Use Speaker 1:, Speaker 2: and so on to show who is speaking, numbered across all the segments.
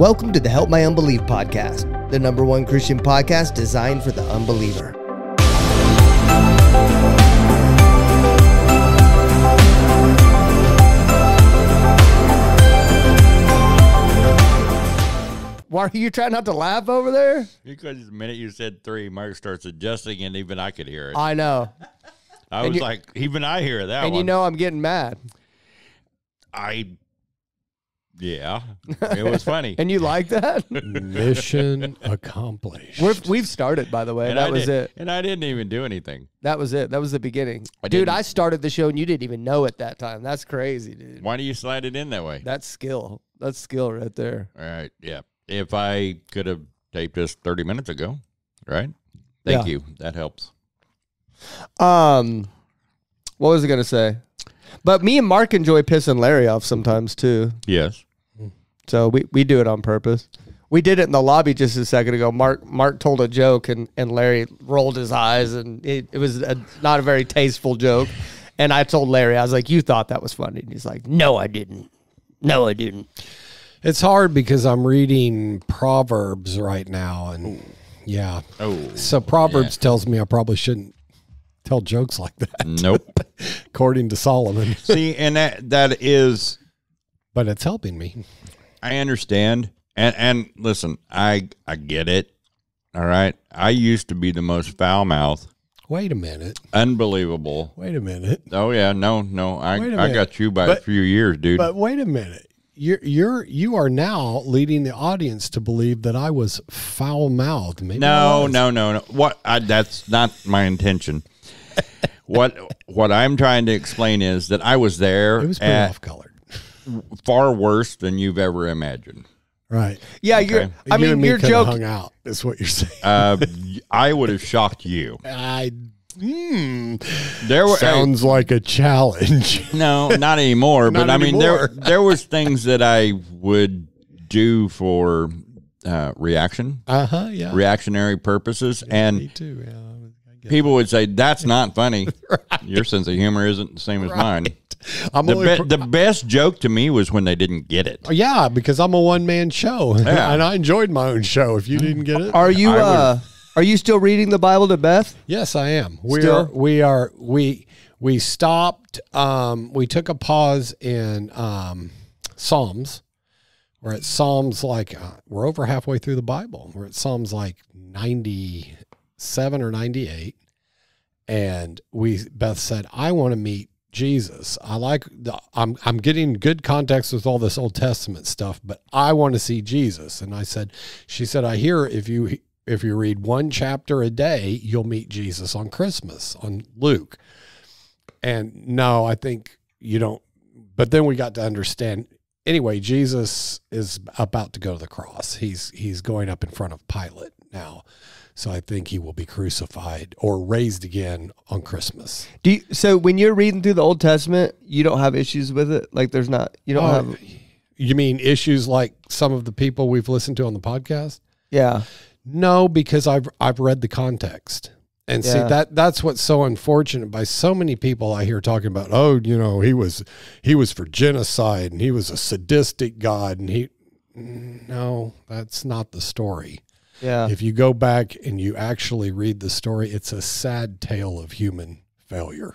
Speaker 1: Welcome to the Help My Unbelief podcast, the #1 Christian podcast designed for the unbeliever. Why are you trying not to laugh over there?
Speaker 2: Because the minute you said 3, Mark starts adjusting, and even I could hear it.
Speaker 1: I know.
Speaker 2: I was like, even I hear that
Speaker 1: and
Speaker 2: one.
Speaker 1: you know I'm getting mad.
Speaker 2: Yeah, it was funny.
Speaker 1: And you like that?
Speaker 3: Mission accomplished.
Speaker 1: We've started, by the way.
Speaker 2: And
Speaker 1: that was it.
Speaker 2: And I didn't even do anything.
Speaker 1: That was it. That was the beginning. Dude, I started the show and you didn't even know at that time. That's crazy, dude.
Speaker 2: Why do you slide it in that way?
Speaker 1: That's skill. That's skill right there.
Speaker 2: All right, yeah. If I could have taped this 30 minutes ago, right? Thank you. That helps.
Speaker 1: What was I going to say? But me and Mark enjoy pissing Larry off sometimes, too.
Speaker 2: Yes.
Speaker 1: So we do it on purpose. We did it in the lobby just a second ago. Mark told a joke, and Larry rolled his eyes, and it was not a very tasteful joke. And I told Larry, I was like, you thought that was funny. And he's like, no, I didn't. No, I didn't.
Speaker 3: It's hard because I'm reading Proverbs right now, and yeah.
Speaker 2: Oh.
Speaker 3: So Proverbs tells me I probably shouldn't tell jokes like that.
Speaker 2: Nope.
Speaker 3: According to Solomon.
Speaker 2: See, and that is...
Speaker 3: But it's helping me.
Speaker 2: I understand. And listen, I get it. All right. I used to be the most foul-mouthed.
Speaker 3: Wait a minute.
Speaker 2: Unbelievable.
Speaker 3: Wait a minute.
Speaker 2: Oh, yeah. No. I got you by a few years, dude.
Speaker 3: But wait a minute. You are now leading the audience to believe that I was foul-mouthed. Maybe
Speaker 2: No. What? That's not my intention. What I'm trying to explain is that I was there.
Speaker 3: It was pretty off-colored.
Speaker 2: Far worse than you've ever imagined.
Speaker 3: Right.
Speaker 1: Yeah,
Speaker 2: okay.
Speaker 1: I mean, your joke
Speaker 3: hung out is what you're saying.
Speaker 2: I would have shocked you.
Speaker 3: There were sounds like a challenge.
Speaker 2: No, not anymore. But I mean, there was things that I would do for reaction.
Speaker 3: Yeah.
Speaker 2: Reactionary purposes, and
Speaker 3: me too. Yeah.
Speaker 2: People would say, that's not funny. Right. Your sense of humor isn't the same as mine. The best joke to me was when they didn't get it.
Speaker 3: Yeah, because I'm a one-man show, and I enjoyed my own show. If you didn't get it,
Speaker 1: are you still reading the Bible to Beth?
Speaker 3: Yes, I am. We stopped. We took a pause in Psalms. We're at Psalms we're over halfway through the Bible. We're at Psalms 97 or 98, and Beth said, I want to meet Jesus. I'm getting good context with all this Old Testament stuff, but I want to see Jesus. And she said, I hear if you read one chapter a day, you'll meet Jesus on Christmas, on Luke. And no, I think you don't. But then we got to understand, anyway, Jesus is about to go to the cross. He's going up in front of Pilate now. So I think he will be crucified or raised again on Christmas.
Speaker 1: So when you're reading through the Old Testament, you don't have issues with it? Like you don't have...
Speaker 3: You mean issues like some of the people we've listened to on the podcast?
Speaker 1: Yeah. No,
Speaker 3: because I've read the context. And see, that's what's so unfortunate by so many people I hear talking about, he was for genocide and he was a sadistic God. And no, that's not the story.
Speaker 1: Yeah.
Speaker 3: If you go back and you actually read the story, it's a sad tale of human failure.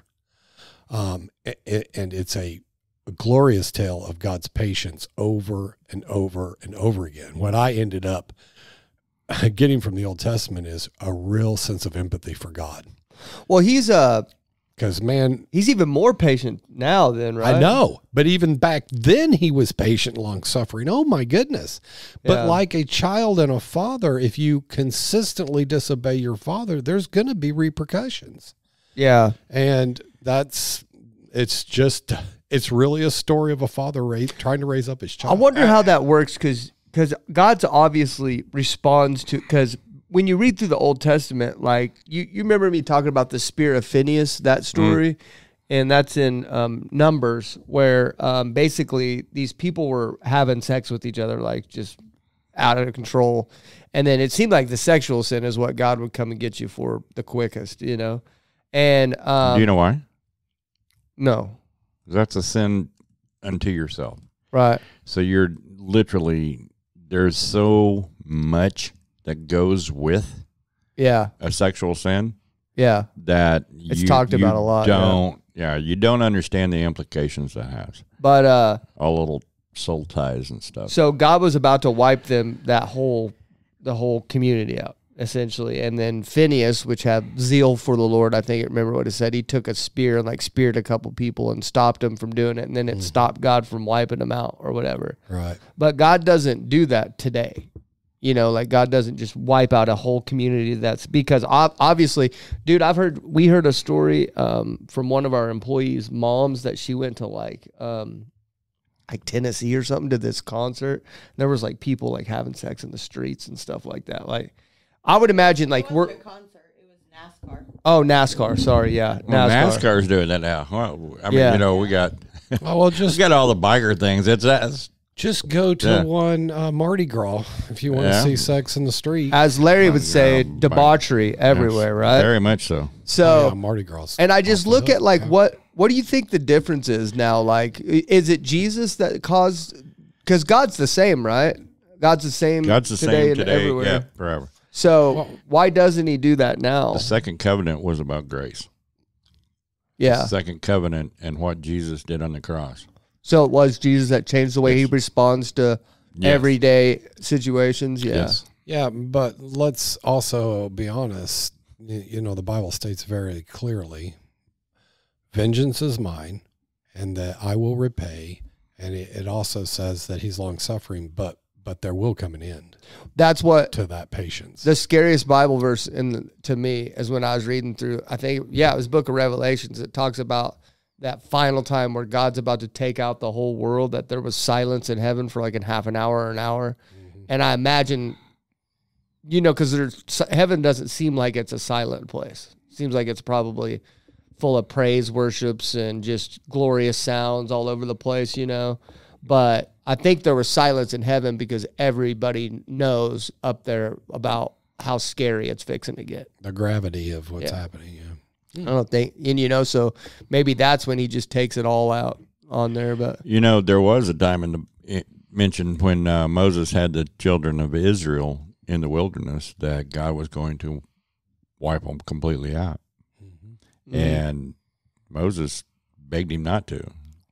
Speaker 3: And it's a glorious tale of God's patience over and over and over again. What I ended up getting from the Old Testament is a real sense of empathy for God.
Speaker 1: Well, he's
Speaker 3: even
Speaker 1: more patient now than, right?
Speaker 3: I know, but even back then he was patient, long-suffering. Oh my goodness. But like a child and a father, if you consistently disobey your father, there's going to be repercussions.
Speaker 1: Yeah.
Speaker 3: And it's really a story of a father trying to raise up his child.
Speaker 1: I wonder how that works, because God's obviously responds to, because when you read through the Old Testament, like you remember me talking about the spear of Phineas, that story, and that's in Numbers, where basically these people were having sex with each other, like just out of control, and then it seemed like the sexual sin is what God would come and get you for the quickest, And
Speaker 2: do you know why?
Speaker 1: No,
Speaker 2: that's a sin unto yourself,
Speaker 1: right?
Speaker 2: So you're literally there's so much that goes with
Speaker 1: Yeah.
Speaker 2: a sexual sin.
Speaker 1: Yeah.
Speaker 2: That
Speaker 1: it's talked about a lot.
Speaker 2: You don't understand the implications that has.
Speaker 1: But
Speaker 2: all little soul ties and stuff.
Speaker 1: So God was about to wipe the whole community out, essentially. And then Phineas, which had zeal for the Lord, I think, remember what it said, he took a spear and like speared a couple people and stopped them from doing it. And then it stopped God from wiping them out or whatever.
Speaker 3: Right.
Speaker 1: But God doesn't do that today. You know, like God doesn't just wipe out a whole community. That's because obviously, dude, we heard a story from one of our employees' moms that she went to like Tennessee or something to this concert. There was like people like having sex in the streets and stuff like that. Like I would imagine like
Speaker 4: we're a concert. It was NASCAR.
Speaker 1: Oh, NASCAR. Sorry. Yeah.
Speaker 2: Well, NASCAR's doing that now. Well, I mean, you know, we got, we got all the biker things. That's
Speaker 3: just go to one Mardi Gras if you want to see sex in the street.
Speaker 1: As Larry would say, debauchery everywhere, right?
Speaker 2: Very much so.
Speaker 1: So
Speaker 3: Mardi Gras.
Speaker 1: And I just look at like what do you think the difference is now? Like, is it Jesus that caused? Because God's the same, right? God's the same.
Speaker 2: God's the
Speaker 1: today
Speaker 2: same today,
Speaker 1: everywhere.
Speaker 2: yeah, forever.
Speaker 1: So why doesn't He do that now?
Speaker 2: The second covenant was about grace.
Speaker 1: Yeah.
Speaker 2: The second covenant and what Jesus did on the cross.
Speaker 1: So it was Jesus that changed the way He responds to everyday situations. Yeah.
Speaker 2: Yes.
Speaker 3: Yeah, but let's also be honest. You know, the Bible states very clearly, vengeance is mine, and that I will repay. And it also says that He's long-suffering, but there will come an end.
Speaker 1: That's what
Speaker 3: to that patience.
Speaker 1: The scariest Bible verse to me is when I was reading through, I think, it was Book of Revelations. It talks about that final time where God's about to take out the whole world, that there was silence in heaven for like a half an hour or an hour. Mm-hmm. And I imagine, you know, because heaven doesn't seem like it's a silent place. It seems like it's probably full of praise worships and just glorious sounds all over the place, you know. But I think there was silence in heaven because everybody knows up there about how scary it's fixing to get.
Speaker 3: The gravity of what's happening,
Speaker 1: I don't think, and you know, so maybe that's when He just takes it all out on there. But
Speaker 2: you know, there was a time mentioned when Moses had the children of Israel in the wilderness that God was going to wipe them completely out, and Moses begged Him not to.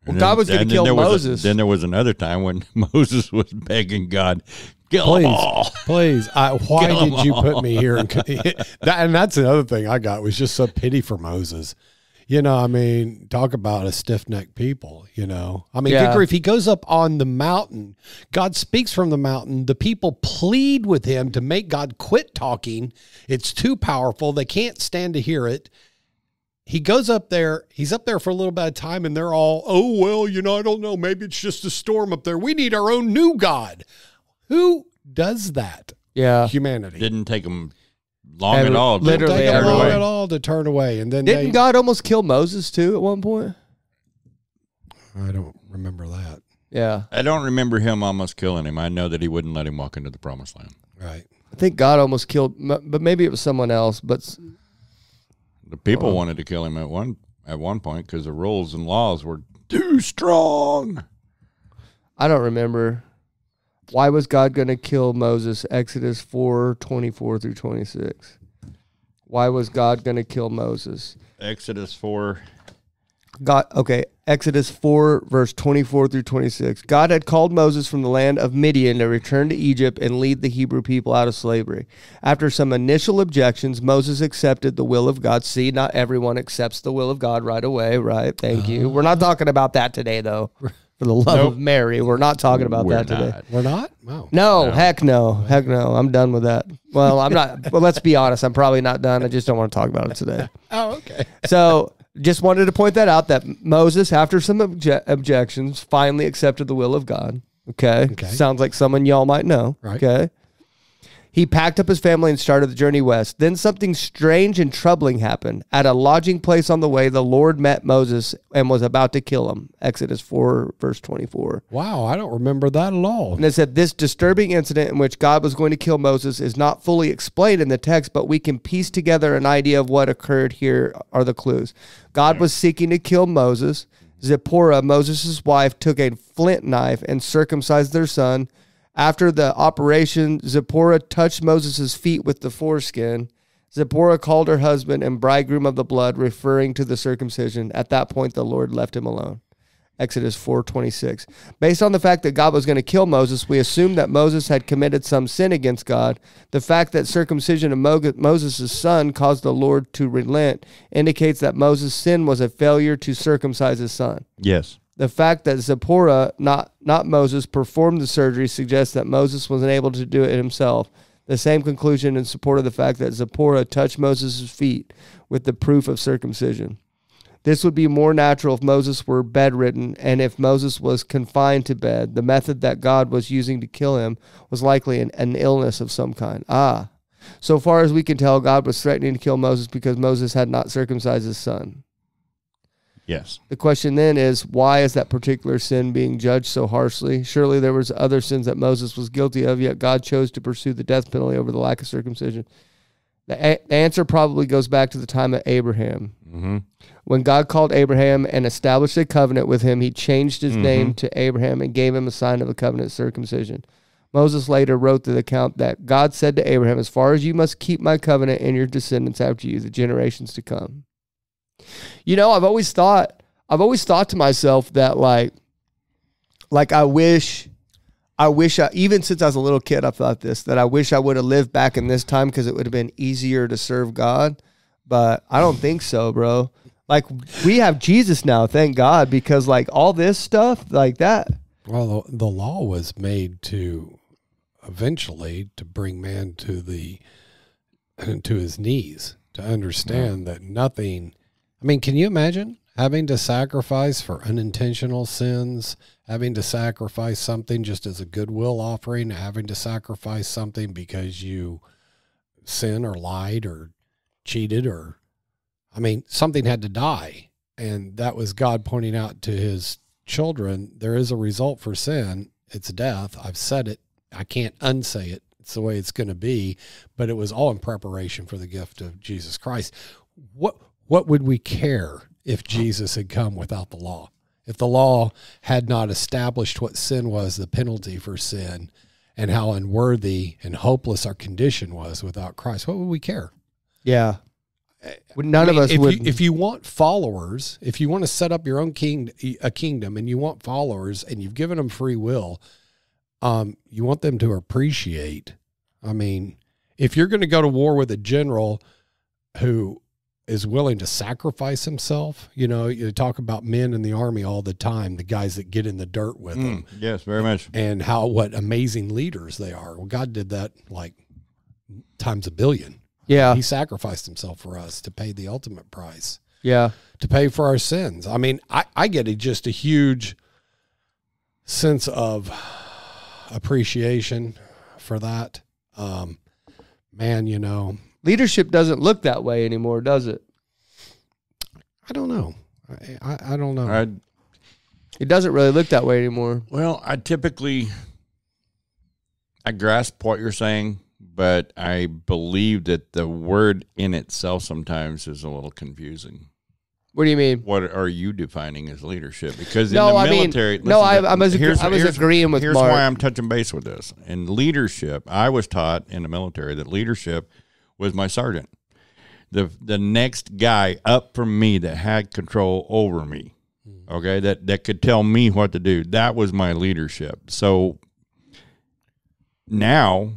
Speaker 1: Well, God was going to kill Moses.
Speaker 2: Then there was another time when Moses was begging God, kill them all.
Speaker 3: Please. Why did you put me here? And that's the other thing I got was just so pity for Moses. You know, I mean, talk about a stiff-necked people, you know. I mean, good grief, he goes up on the mountain. God speaks from the mountain. The people plead with him to make God quit talking. It's too powerful. They can't stand to hear it. He goes up there. He's up there for a little bit of time, and they're all, oh, well, you know, I don't know. Maybe it's just a storm up there. We need our own new God. Who does that?
Speaker 1: Yeah.
Speaker 3: Humanity.
Speaker 2: Didn't take them long at all.
Speaker 1: Literally
Speaker 3: didn't take them long at all to turn away. And then
Speaker 1: didn't God almost kill Moses too at one point?
Speaker 3: I don't remember that.
Speaker 1: Yeah.
Speaker 2: I don't remember Him almost killing him. I know that He wouldn't let him walk into the promised land.
Speaker 3: Right.
Speaker 1: I think God almost killed, but maybe it was someone else. But
Speaker 2: the people wanted to kill him at one point because the rules and laws were too strong.
Speaker 1: I don't remember. Why was God going to kill Moses? Exodus 4:24 through 26. Why was God going to kill Moses?
Speaker 2: Exodus 4.
Speaker 1: Exodus 4, verse 24 through 26. God had called Moses from the land of Midian to return to Egypt and lead the Hebrew people out of slavery. After some initial objections, Moses accepted the will of God. See, not everyone accepts the will of God right away, right? Thank you. We're not talking about that today, though. For the love of Mary, we're not talking about that today.
Speaker 3: We're not? Wow.
Speaker 1: No, heck no. Heck no. I'm done with that. Well, I'm not. Well, let's be honest. I'm probably not done. I just don't want to talk about it today.
Speaker 3: Oh, okay.
Speaker 1: So just wanted to point that out, that Moses, after some objections, finally accepted the will of God. Okay. Sounds like someone y'all might know.
Speaker 3: Right.
Speaker 1: Okay. He packed up his family and started the journey west. Then something strange and troubling happened. At a lodging place on the way, the Lord met Moses and was about to kill him. Exodus 4, verse 24.
Speaker 3: Wow, I don't remember that at all.
Speaker 1: And it said, this disturbing incident in which God was going to kill Moses is not fully explained in the text, but we can piece together an idea of what occurred. Here are the clues. God was seeking to kill Moses. Zipporah, Moses' wife, took a flint knife and circumcised their son. After the operation, Zipporah touched Moses' feet with the foreskin. Zipporah called her husband and bridegroom of the blood, referring to the circumcision. At that point, the Lord left him alone. Exodus 4:26. Based on the fact that God was going to kill Moses, we assume that Moses had committed some sin against God. The fact that circumcision of Moses' son caused the Lord to relent indicates that Moses' sin was a failure to circumcise his son.
Speaker 2: Yes.
Speaker 1: The fact that Zipporah, not Moses, performed the surgery suggests that Moses wasn't able to do it himself. The same conclusion in support of the fact that Zipporah touched Moses' feet with the proof of circumcision. This would be more natural if Moses were bedridden, and if Moses was confined to bed. The method that God was using to kill him was likely an illness of some kind. So far as we can tell, God was threatening to kill Moses because Moses had not circumcised his son.
Speaker 2: Yes.
Speaker 1: The question then is, why is that particular sin being judged so harshly? Surely there was other sins that Moses was guilty of, yet God chose to pursue the death penalty over the lack of circumcision. The answer probably goes back to the time of Abraham.
Speaker 2: Mm-hmm.
Speaker 1: When God called Abraham and established a covenant with him, he changed his name to Abraham and gave him a sign of a covenant circumcision. Moses later wrote the account that God said to Abraham, as far as you must keep my covenant and your descendants after you, the generations to come. You know, I've always thought to myself that like I wish even since I was a little kid, I thought this, that I wish I would have lived back in this time because it would have been easier to serve God. But I don't think so, bro. Like, we have Jesus now, thank God, because like all this stuff like that.
Speaker 3: Well, the law was made to eventually to bring man to his knees, to understand that nothing. I mean, can you imagine having to sacrifice for unintentional sins, having to sacrifice something just as a goodwill offering, having to sacrifice something because you sin or lied or cheated, or, I mean, something had to die. And that was God pointing out to his children, there is a result for sin. It's death. I've said it. I can't unsay it. It's the way it's going to be. But it was all in preparation for the gift of Jesus Christ. What would we care if Jesus had come without the law? If the law had not established what sin was, the penalty for sin, and how unworthy and hopeless our condition was without Christ, what would we care?
Speaker 1: Yeah. None of us would.
Speaker 3: If you want followers, if you want to set up your own kingdom and you want followers and you've given them free will, you want them to appreciate. I mean, if you're going to go to war with a general who is willing to sacrifice himself, you know, you talk about men in the army all the time, the guys that get in the dirt with them.
Speaker 2: Yes, very much.
Speaker 3: And what amazing leaders they are. Well, God did that like times a billion.
Speaker 1: Yeah.
Speaker 3: He sacrificed himself for us to pay the ultimate price.
Speaker 1: Yeah.
Speaker 3: To pay for our sins. I mean, I get just a huge sense of appreciation for that. Man, you know.
Speaker 1: Leadership doesn't look that way anymore, does it?
Speaker 3: I don't know. I don't know.
Speaker 1: It doesn't really look that way anymore.
Speaker 2: Well, I grasp what you're saying, but I believe that the word in itself sometimes is a little confusing.
Speaker 1: What do you mean?
Speaker 2: What are you defining as leadership? Because
Speaker 1: No,
Speaker 2: in the
Speaker 1: I mean,
Speaker 2: military,
Speaker 1: no, I was
Speaker 2: here's
Speaker 1: agreeing with
Speaker 2: Here's
Speaker 1: Mark.
Speaker 2: why I'm touching base with this. In leadership, I was taught in the military that leadership was my sergeant, the next guy up from me that had control over me. Okay, that could tell me what to do. That was my leadership. So now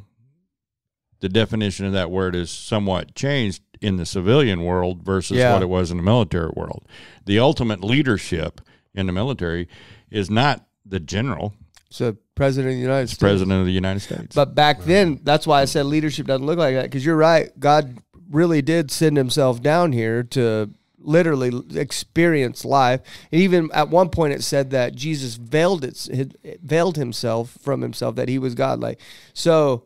Speaker 2: the definition of that word is somewhat changed in the civilian world versus what it was in the military world. The ultimate leadership in the military is not the general.
Speaker 1: It's the president of the United States.
Speaker 2: President of the United States.
Speaker 1: But back then, that's why I said leadership doesn't look like that, because you're right. God really did send himself down here to literally experience life. And even at one point it said that Jesus veiled himself from himself, that he was God. Like, so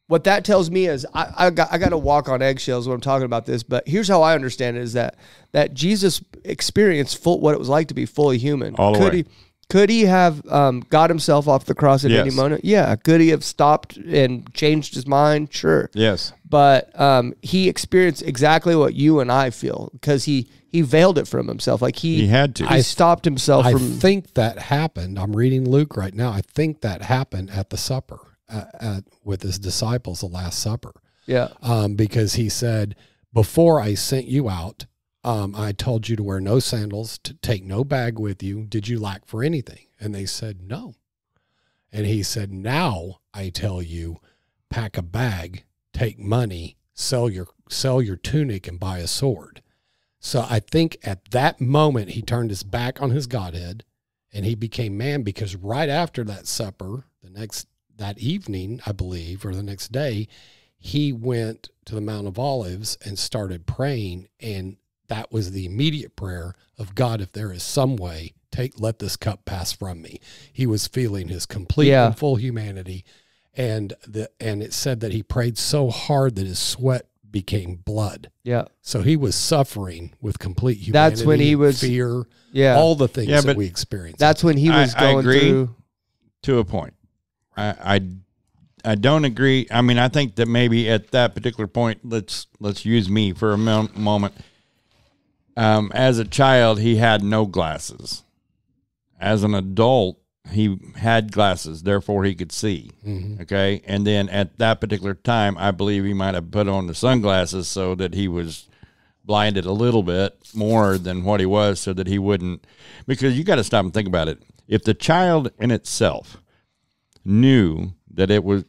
Speaker 1: what that tells me is I got to walk on eggshells when I'm talking about this, but here's how I understand it, is that Jesus experienced what it was like to be fully human.
Speaker 2: All the way.
Speaker 1: Could he have got himself off the cross at any moment? Yeah. Could he have stopped and changed his mind? Sure.
Speaker 2: Yes.
Speaker 1: But he experienced exactly what you and I feel, because he he veiled it from himself. Like
Speaker 2: He had to.
Speaker 1: He stopped himself
Speaker 3: I
Speaker 1: from.
Speaker 3: think that happened. I'm reading Luke right now. I think that happened at the supper with his disciples, the Last Supper.
Speaker 1: Yeah.
Speaker 3: Because he said, before I sent you out, I told you to wear no sandals, to take no bag with you. Did you lack for anything? And they said, no. And he said, now I tell you, pack a bag, take money, sell your tunic and buy a sword. So I think at that moment, he turned his back on his Godhead and he became man, because right after that supper, that evening, I believe, or the next day, he went to the Mount of Olives and started praying. And that was the immediate prayer of, God, if there is some way, let this cup pass from me. He was feeling his complete and full humanity. And it said that he prayed so hard that his sweat became blood.
Speaker 1: Yeah.
Speaker 3: So he was suffering with complete humanity.
Speaker 1: That's when he was
Speaker 3: fear,
Speaker 1: Yeah.
Speaker 3: all the things that we experience.
Speaker 1: That's when he was
Speaker 2: I
Speaker 1: going
Speaker 2: agree
Speaker 1: through.
Speaker 2: To a point. I don't agree. I mean, I think that maybe at that particular point, let's use me for a moment. As a child, he had no glasses. As an adult, he had glasses, therefore he could see. Mm-hmm. Okay. And then at that particular time, I believe he might have put on the sunglasses so that he was blinded a little bit more than what he was, so that he wouldn't, because you got to stop and think about it. If the child in itself knew that it was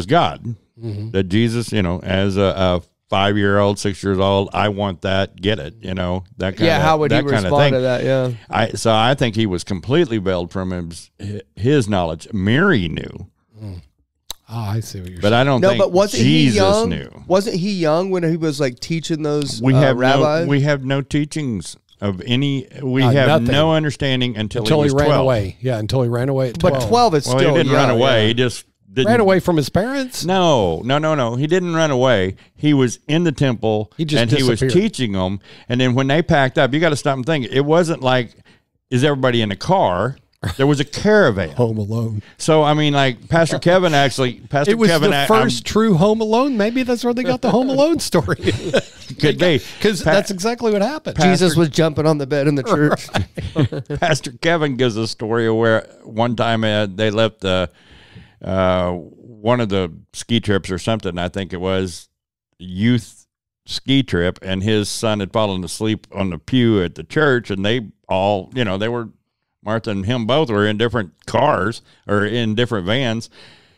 Speaker 2: God, mm-hmm. that Jesus, as a 5-year-old, 6 years old, I want that, get it, that kind of,
Speaker 1: how would he respond to that? Yeah.
Speaker 2: So I think he was completely veiled from his knowledge. Mary knew.
Speaker 3: Oh, I see what you're saying.
Speaker 2: But I don't think
Speaker 1: but wasn't
Speaker 2: Jesus
Speaker 1: he young?
Speaker 2: knew.
Speaker 1: Wasn't he young when he was like teaching those
Speaker 2: rabbis?
Speaker 1: rabbis?
Speaker 2: We have no teachings of any. We have
Speaker 3: nothing.
Speaker 2: no understanding until he was
Speaker 3: he ran
Speaker 2: 12.
Speaker 3: away. Yeah, until he ran away at 12.
Speaker 1: But 12 is
Speaker 2: Well,
Speaker 1: still
Speaker 2: he didn't
Speaker 1: young,
Speaker 2: run away.
Speaker 1: yeah.
Speaker 2: He just didn't.
Speaker 3: Ran away from his parents?
Speaker 2: No. He didn't run away. He was in the temple,
Speaker 3: he was
Speaker 2: teaching them. And then when they packed up, you got to stop and think. It wasn't like, is everybody in a car? There was a caravan.
Speaker 3: Home Alone.
Speaker 2: So, I mean, like Pastor Kevin
Speaker 3: it was the first true Home Alone. Maybe that's where they got the Home Alone story.
Speaker 2: Could be.
Speaker 3: Because that's exactly what happened.
Speaker 1: Jesus was jumping on the bed in the church.
Speaker 2: Right. Pastor Kevin gives a story of where one time they left one of the ski trips or something, I think it was, youth ski trip, and his son had fallen asleep on the pew at the church, and they all, they were, Martha and him both were in different cars or in different vans.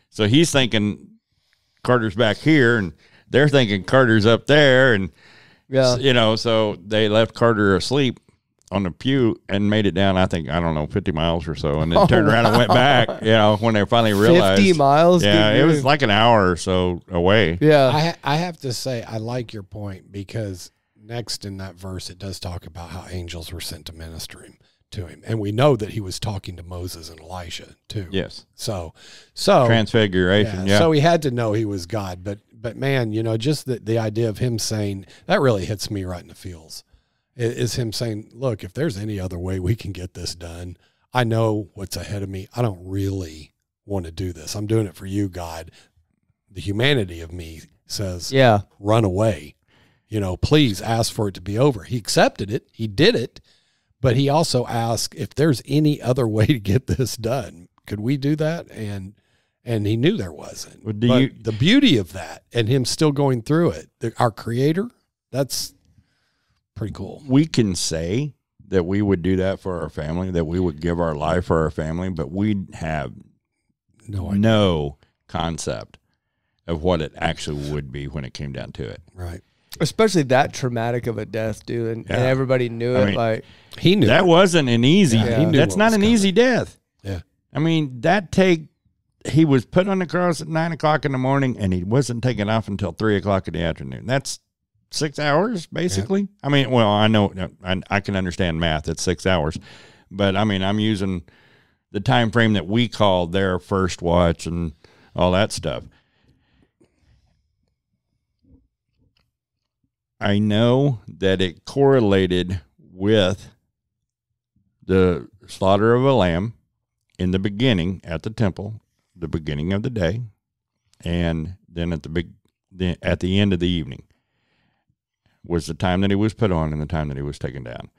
Speaker 2: So he's thinking Carter's back here, and they're thinking Carter's up there. And, so they left Carter asleep on the pew and made it down, 50 miles or so, and then turned around and went back, when they finally realized.
Speaker 1: 50 miles?
Speaker 2: Yeah, it was like an hour or so away.
Speaker 1: Yeah.
Speaker 3: I have to say, I like your point, because next in that verse, it does talk about how angels were sent to minister to him. And we know that he was talking to Moses and Elijah too.
Speaker 2: Yes.
Speaker 3: So
Speaker 2: Transfiguration. Yeah.
Speaker 3: So he had to know he was God, but man, just the idea of him saying, that really hits me right in the feels, is him saying, look, if there's any other way we can get this done, I know what's ahead of me. I don't really want to do this. I'm doing it for you, God. The humanity of me says, run away, please ask for it to be over. He accepted it. He did it. But he also asked if there's any other way to get this done. Could we do that? And he knew there wasn't. But the beauty of that and him still going through it, our Creator, that's pretty cool.
Speaker 2: We can say that we would do that for our family, that we would give our life for our family, but we have no concept of what it actually would be when it came down to it.
Speaker 3: Right.
Speaker 1: Especially that traumatic of a death, dude, and everybody knew it. Like
Speaker 3: he knew
Speaker 2: that wasn't an easy.
Speaker 3: He knew
Speaker 2: that's not an easy death.
Speaker 3: Yeah,
Speaker 2: I mean he was put on the cross at 9:00 in the morning, and he wasn't taken off until 3:00 in the afternoon. That's 6 hours, basically. Yeah. I mean, well, I know I can understand math. It's 6 hours, but I mean, I'm using the time frame that we call their first watch and all that stuff. I know that it correlated with the slaughter of a lamb in the beginning at the temple, the beginning of the day, and then at the end of the evening. was the time that he was put on and the time that he was taken down.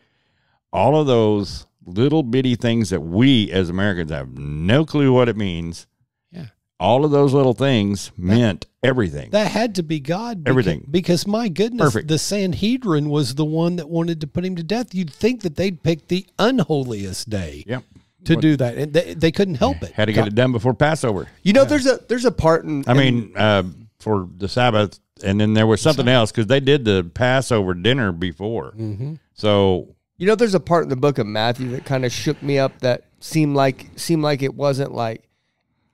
Speaker 2: All of those little bitty things that we as Americans have no clue what it means.
Speaker 3: Yeah.
Speaker 2: All of those little things meant everything.
Speaker 3: That had to be God.
Speaker 2: Everything.
Speaker 3: Because my goodness,
Speaker 2: Perfect.
Speaker 3: the Sanhedrin was the one that wanted to put him to death. You'd think that they'd pick the unholiest day
Speaker 2: Yep.
Speaker 3: to do that. And they couldn't help it.
Speaker 2: Had to get it done before Passover.
Speaker 1: You know, there's a part in.
Speaker 2: I mean, for the Sabbath, and then there was something else because they did the Passover dinner before. So
Speaker 1: you know, there's a part in the book of Matthew that kind of shook me up. That seemed like it wasn't like,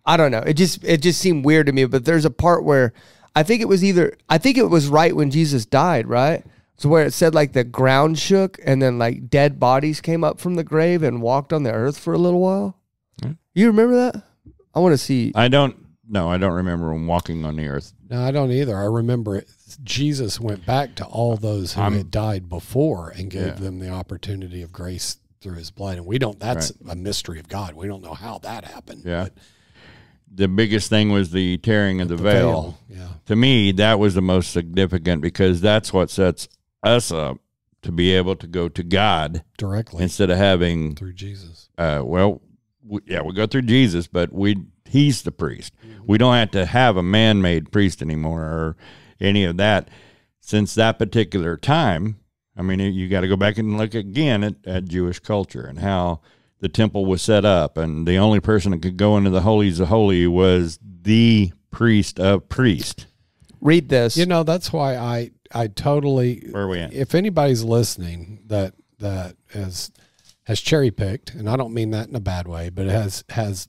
Speaker 1: I don't know. It just seemed weird to me. But there's a part where I think it was right when Jesus died, right? So where it said like the ground shook and then like dead bodies came up from the grave and walked on the earth for a little while. You remember that? I want to see.
Speaker 2: I don't remember him walking on the earth.
Speaker 3: No, I don't either. I remember it. Jesus went back to all those who had died before and gave them the opportunity of grace through his blood. And we don't, that's a mystery of God. We don't know how that happened.
Speaker 2: Yeah.
Speaker 3: But
Speaker 2: The biggest thing was the tearing of the veil.
Speaker 3: Yeah.
Speaker 2: To me, that was the most significant because that's what sets us up to be able to go to God
Speaker 3: Directly
Speaker 2: instead of having,
Speaker 3: through Jesus.
Speaker 2: we go through Jesus, but he's the priest. We don't have to have a man-made priest anymore or any of that. Since that particular time, I mean, you got to go back and look again at Jewish culture and how the temple was set up, and the only person that could go into the holies of holy was the priest of priests.
Speaker 1: Read this.
Speaker 3: You know, that's why I totally.
Speaker 2: Where are we at?
Speaker 3: If anybody's listening that has cherry picked, and I don't mean that in a bad way, but has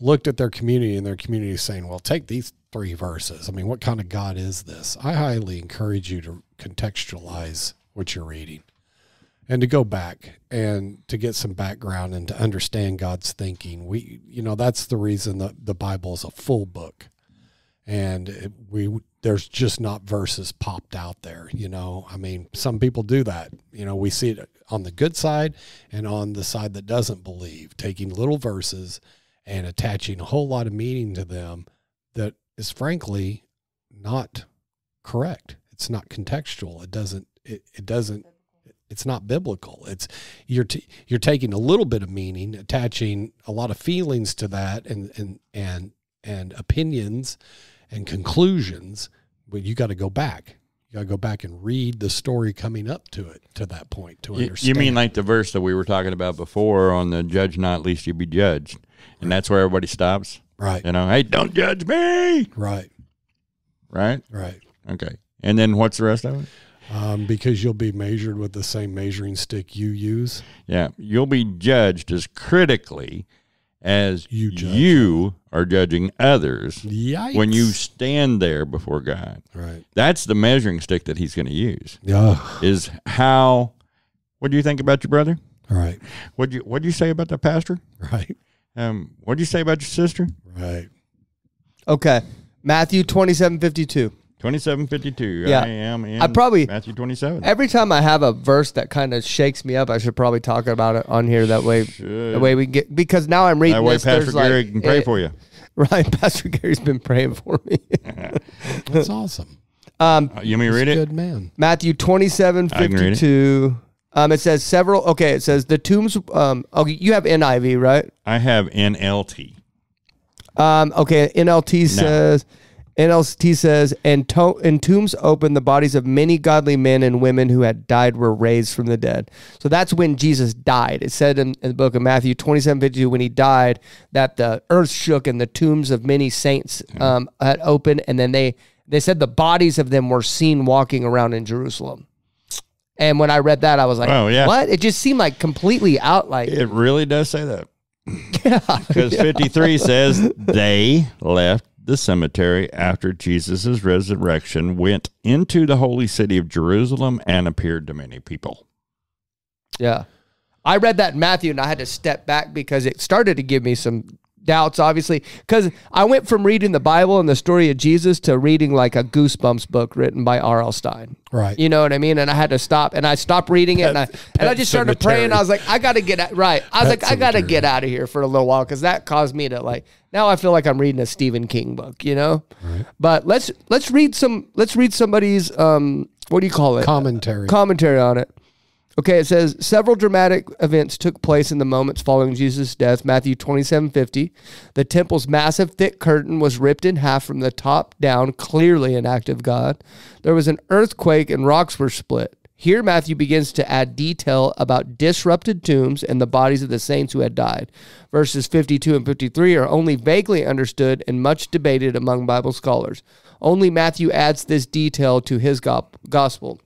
Speaker 3: looked at their community and their community is saying, well, take these 3 verses. I mean, what kind of God is this? I highly encourage you to contextualize what you're reading and to go back and to get some background and to understand God's thinking. That's the reason that the Bible is a full book. And there's just not verses popped out there, I mean, some people do that. We see it on the good side and on the side that doesn't believe, taking little verses and attaching a whole lot of meaning to them that is frankly not correct. It's not contextual. It's not biblical. You're taking a little bit of meaning, attaching a lot of feelings to that and opinions and conclusions, but you got to go back. You got to go back and read the story coming up to it, to that point, to understand.
Speaker 2: You mean like the verse that we were talking about before on the judge not, lest you be judged. And that's where everybody stops?
Speaker 3: Right.
Speaker 2: Hey, don't judge me.
Speaker 3: Right.
Speaker 2: Right?
Speaker 3: Right.
Speaker 2: Okay. And then what's the rest of it?
Speaker 3: Because you'll be measured with the same measuring stick you use.
Speaker 2: Yeah. You'll be judged as critically as
Speaker 3: You
Speaker 2: are judging others.
Speaker 3: Yikes.
Speaker 2: When you stand there before God.
Speaker 3: Right.
Speaker 2: That's the measuring stick that he's going to use.
Speaker 3: Yeah.
Speaker 2: Is how, what do you think about your brother?
Speaker 3: Right.
Speaker 2: What'd you say about the pastor?
Speaker 3: Right.
Speaker 2: What'd you say about your sister?
Speaker 3: Right.
Speaker 1: Okay. Matthew 27:52.
Speaker 2: 27:52.
Speaker 1: Yeah.
Speaker 2: I am in Matthew 27.
Speaker 1: Every time I have a verse that kind of shakes me up, I should probably talk about it on here. That way, we get, because now I'm reading
Speaker 2: that way
Speaker 1: this.
Speaker 2: Pastor Gary can pray for you.
Speaker 1: Right. Pastor Gary's been praying for me.
Speaker 3: That's awesome.
Speaker 2: You want me to read it?
Speaker 3: Good man.
Speaker 1: Matthew 27:52. It says several. Okay. It says the tombs. Okay. You have NIV, right?
Speaker 2: I have NLT.
Speaker 1: Okay. NLT says, and tombs opened, the bodies of many godly men and women who had died were raised from the dead. So that's when Jesus died. It said in the book of Matthew 27:52, when he died, that the earth shook and the tombs of many saints had opened, and then they said the bodies of them were seen walking around in Jerusalem. And when I read that, I was like,
Speaker 2: oh, yeah.
Speaker 1: What? It just seemed like completely out. Like,
Speaker 2: it really does say that.
Speaker 1: Yeah.
Speaker 2: Because 53 says they left the cemetery after Jesus' resurrection, went into the holy city of Jerusalem, and appeared to many people.
Speaker 1: Yeah. I read that in Matthew, and I had to step back because it started to give me some doubts, obviously, because I went from reading the Bible and the story of Jesus to reading like a Goosebumps book written by R.L. Stein.
Speaker 3: Right.
Speaker 1: You know what I mean? And I had to stop, and I stopped reading it, and I just started praying. I was like, I got to get out. Right. I was like, I got to get out of here for a little while, because that caused me to like, now I feel like I'm reading a Stephen King book, you know?
Speaker 3: Right.
Speaker 1: But let's read somebody's what do you call it?
Speaker 3: Commentary
Speaker 1: On it. Okay, it says several dramatic events took place in the moments following Jesus' death. Matthew 27:50. The temple's massive thick curtain was ripped in half from the top down, clearly an act of God. There was an earthquake and rocks were split. Here, Matthew begins to add detail about disrupted tombs and the bodies of the saints who had died. Verses 52 and 53 are only vaguely understood and much debated among Bible scholars. Only Matthew adds this detail to his gospel.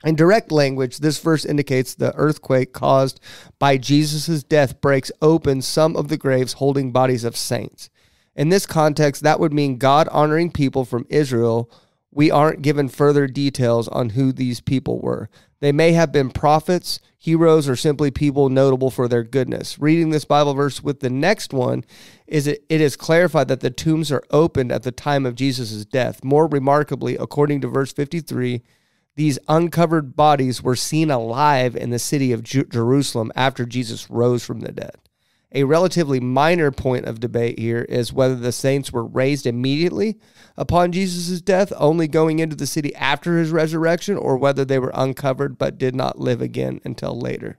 Speaker 1: In direct language, this verse indicates the earthquake caused by Jesus' death breaks open some of the graves holding bodies of saints. In this context, that would mean God-honoring people from Israel. We aren't given further details on who these people were. They may have been prophets, heroes, or simply people notable for their goodness. Reading this Bible verse with the next one, it is clarified that the tombs are opened at the time of Jesus' death. More remarkably, according to verse 53, these uncovered bodies were seen alive in the city of Jerusalem after Jesus rose from the dead. A relatively minor point of debate here is whether the saints were raised immediately upon Jesus' death, only going into the city after his resurrection, or whether they were uncovered but did not live again until later.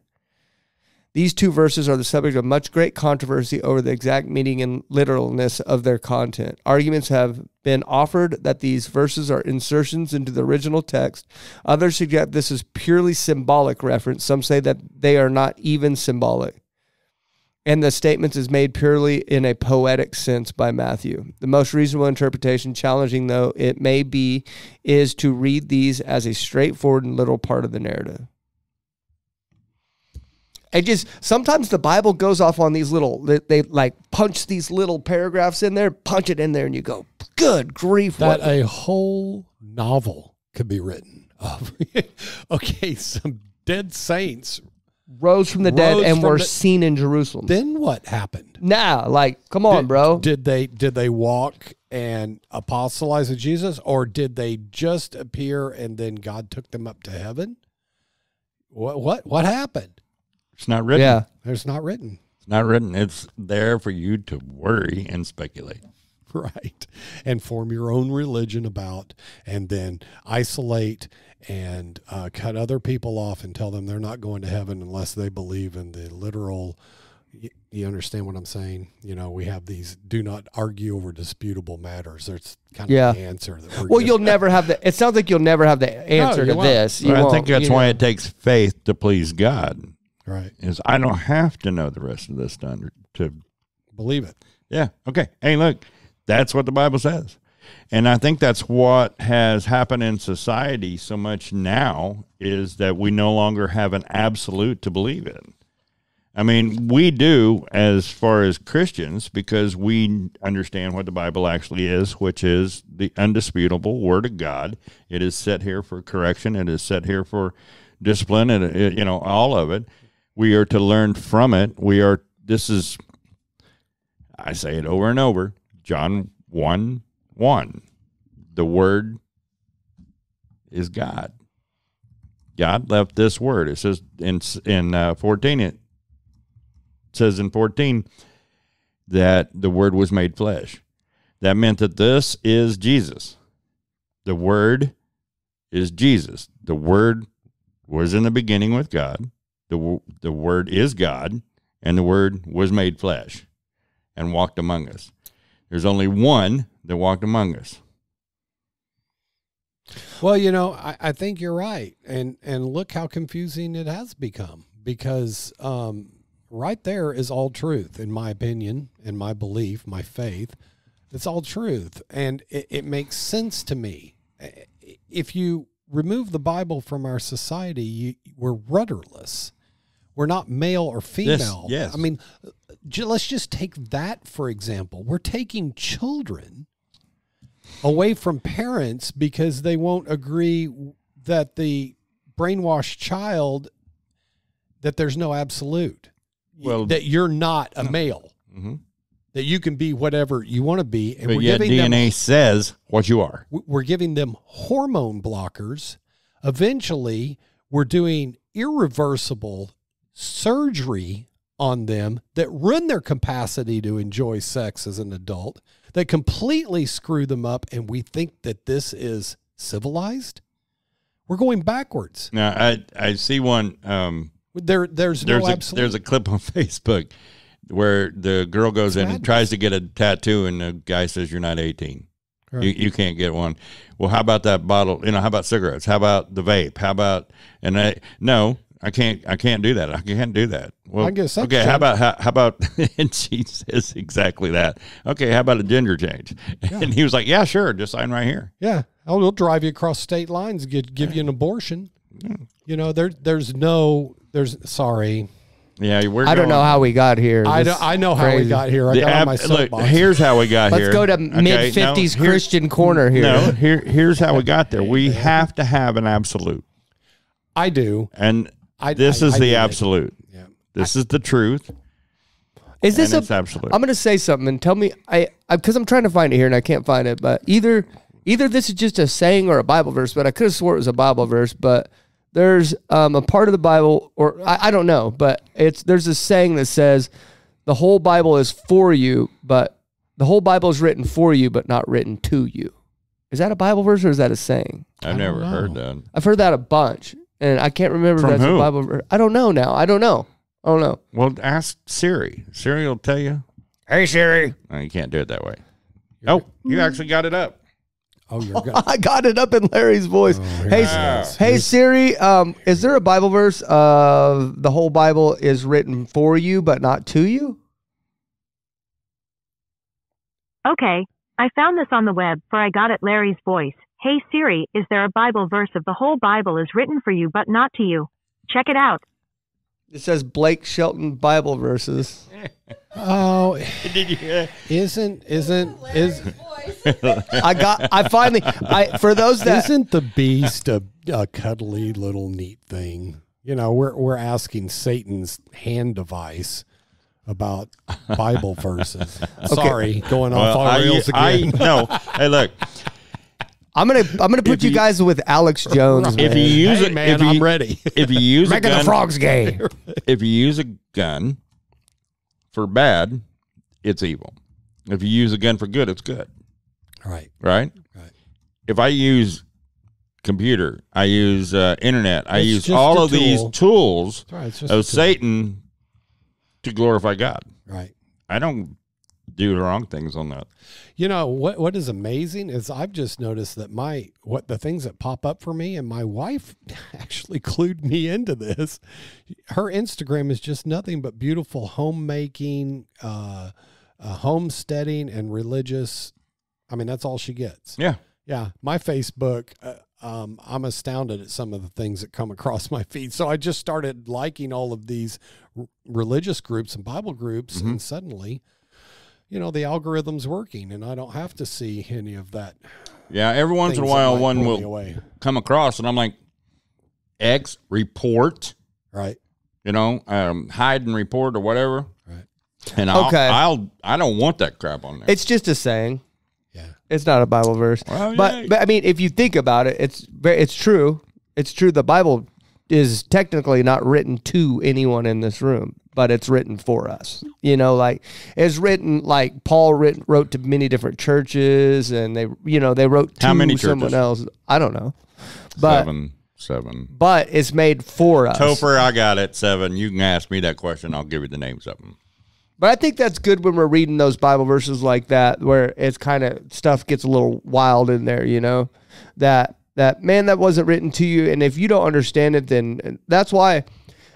Speaker 1: These two verses are the subject of much great controversy over the exact meaning and literalness of their content. Arguments have been offered that these verses are insertions into the original text. Others suggest this is purely symbolic reference. Some say that they are not even symbolic, and the statement is made purely in a poetic sense by Matthew. The most reasonable interpretation, challenging though it may be, is to read these as a straightforward and literal part of the narrative. Sometimes the Bible goes off on these little, they like punch these little paragraphs in there, punch it in there, and you go, good grief.
Speaker 3: That a whole novel could be written of. Okay, some dead saints
Speaker 1: rose from the dead and were seen in Jerusalem.
Speaker 3: Then what happened?
Speaker 1: Come on, bro.
Speaker 3: Did they walk and apostolize with Jesus, or did they just appear and then God took them up to heaven? What happened?
Speaker 2: It's not written.
Speaker 1: Yeah.
Speaker 3: It's not written.
Speaker 2: It's not written. It's there for you to worry and speculate.
Speaker 3: Right. And form your own religion about, and then isolate and cut other people off and tell them they're not going to heaven unless they believe in the literal. You understand what I'm saying? You know, we have these do not argue over disputable matters. There's kind of the answer.
Speaker 1: You'll never have the, it sounds like you'll never have the answer to this.
Speaker 2: I think that's why it takes faith to please God.
Speaker 3: Right.
Speaker 2: Is I don't have to know the rest of this to
Speaker 3: believe it.
Speaker 2: Yeah. Okay. Hey, look, that's what the Bible says. And I think that's what has happened in society so much now, is that we no longer have an absolute to believe in. I mean, we do as far as Christians, because we understand what the Bible actually is, which is the undisputable Word of God. It is set here for correction. It is set here for discipline, and all of it. We are to learn from it. I say it over and over, John 1:1. The Word is God. God left this Word. It says in 14, it says in 14 that the Word was made flesh. That meant that this is Jesus. The Word is Jesus. The Word was in the beginning with God. The Word is God, and the Word was made flesh and walked among us. There's only one that walked among us.
Speaker 3: Well, I think you're right. And look how confusing it has become, because right there is all truth, in my opinion, and my belief, my faith. It's all truth. And it makes sense to me. If you remove the Bible from our society, we're rudderless. We're not male or female.
Speaker 2: Yes.
Speaker 3: I mean, let's just take that, for example. We're taking children away from parents because they won't agree that the brainwashed child, that there's no absolute. Well, that you're not a male. Mm-hmm. That you can be whatever you want to be. And
Speaker 2: but yet DNA says what you are.
Speaker 3: We're giving them hormone blockers. Eventually, we're doing irreversible surgery on them that ruin their capacity to enjoy sex as an adult, that completely screw them up, and we think that this is civilized? We're going backwards.
Speaker 2: Now, I see one.
Speaker 3: There's no absolute.
Speaker 2: There's a clip on Facebook where the girl goes in and tries to get a tattoo, and the guy says, "You're not 18. Right. You can't get one." Well, how about that bottle? How about cigarettes? How about the vape? How about no, I can't do that. I can't do that. Well,
Speaker 3: I guess
Speaker 2: okay. How about? And she says exactly that. Okay, how about a gender change? Yeah. And he was like, "Yeah, sure, just sign right here."
Speaker 3: Yeah, we'll drive you across state lines, give you an abortion. Yeah. There's sorry.
Speaker 2: Yeah,
Speaker 1: I don't know how we got here.
Speaker 3: I know how we got here. I got on my soapbox.
Speaker 2: Look, here's how we got here.
Speaker 1: Let's go to mid-50s Christian corner here.
Speaker 2: No, here's how we got there. We have to have an absolute.
Speaker 3: I do.
Speaker 2: And this is the absolute. Yeah. This is the truth.
Speaker 1: Is this
Speaker 2: absolute?
Speaker 1: I'm going to say something and tell me, because I'm trying to find it here and I can't find it, but either this is just a saying or a Bible verse, but I could have swore it was a Bible verse, but there's a part of the Bible, or I don't know, but there's a saying that says the whole Bible is for you, but the whole Bible is written for you, but not written to you. Is that a Bible verse or is that a saying?
Speaker 2: I've never heard that.
Speaker 1: I've heard that a bunch, and I can't remember if that's a Bible verse. I don't know now. I don't know.
Speaker 2: Well, ask Siri. Siri will tell you.
Speaker 1: Hey, Siri.
Speaker 2: No, you can't do it that way. You actually got it up.
Speaker 3: Oh,
Speaker 1: I got it up in Larry's voice. Hey, Siri, is there a Bible verse of the whole Bible is written for you but not to you?
Speaker 5: Okay, I found this on the web, for I got it Larry's voice. Hey Siri, is there a Bible verse of the whole Bible is written for you but not to you? Check it out.
Speaker 1: It says Blake Shelton Bible verses.
Speaker 3: Oh,
Speaker 2: did you?
Speaker 1: For those that
Speaker 3: isn't the beast a cuddly little neat thing? We're asking Satan's hand device about Bible verses. Okay. Sorry, going off our rails again.
Speaker 2: No, hey, look.
Speaker 1: I'm gonna put you guys with Alex Jones.
Speaker 2: If you use it,
Speaker 3: man, I'm ready.
Speaker 2: If you use
Speaker 1: making the frogs gay.
Speaker 2: If you use a gun for bad, it's evil. If you use a gun for good, it's good.
Speaker 3: Right.
Speaker 2: If I use computer, I use internet, I use all of these tools of Satan to glorify God.
Speaker 3: Right.
Speaker 2: I don't do the wrong things on that.
Speaker 3: What is amazing is I've just noticed that the things that pop up for me, and my wife actually clued me into this. Her Instagram is just nothing but beautiful homemaking, homesteading, and religious. I mean, that's all she gets.
Speaker 2: Yeah.
Speaker 3: Yeah. My Facebook, I'm astounded at some of the things that come across my feed. So I just started liking all of these religious groups and Bible groups, and suddenly, the algorithm's working, and I don't have to see any of that.
Speaker 2: Yeah, every once in a while, one will come across, and I'm like, X report,
Speaker 3: right?
Speaker 2: Hide and report or whatever,
Speaker 3: right?
Speaker 2: And I don't want that crap on there.
Speaker 1: It's just a saying.
Speaker 3: Yeah,
Speaker 1: it's not a Bible verse.
Speaker 2: Well,
Speaker 1: but I mean, if you think about it, it's true. It's true. The Bible is technically not written to anyone in this room, but it's written for us. It's written like Paul wrote to many different churches, and they wrote to someone else. I don't know, but
Speaker 2: 7.
Speaker 1: But it's made for us.
Speaker 2: Topher, I got it. 7. You can ask me that question. I'll give you the names of them.
Speaker 1: But I think that's good when we're reading those Bible verses like that, where it's kind of stuff gets a little wild in there. That man, that wasn't written to you, and if you don't understand it, then that's why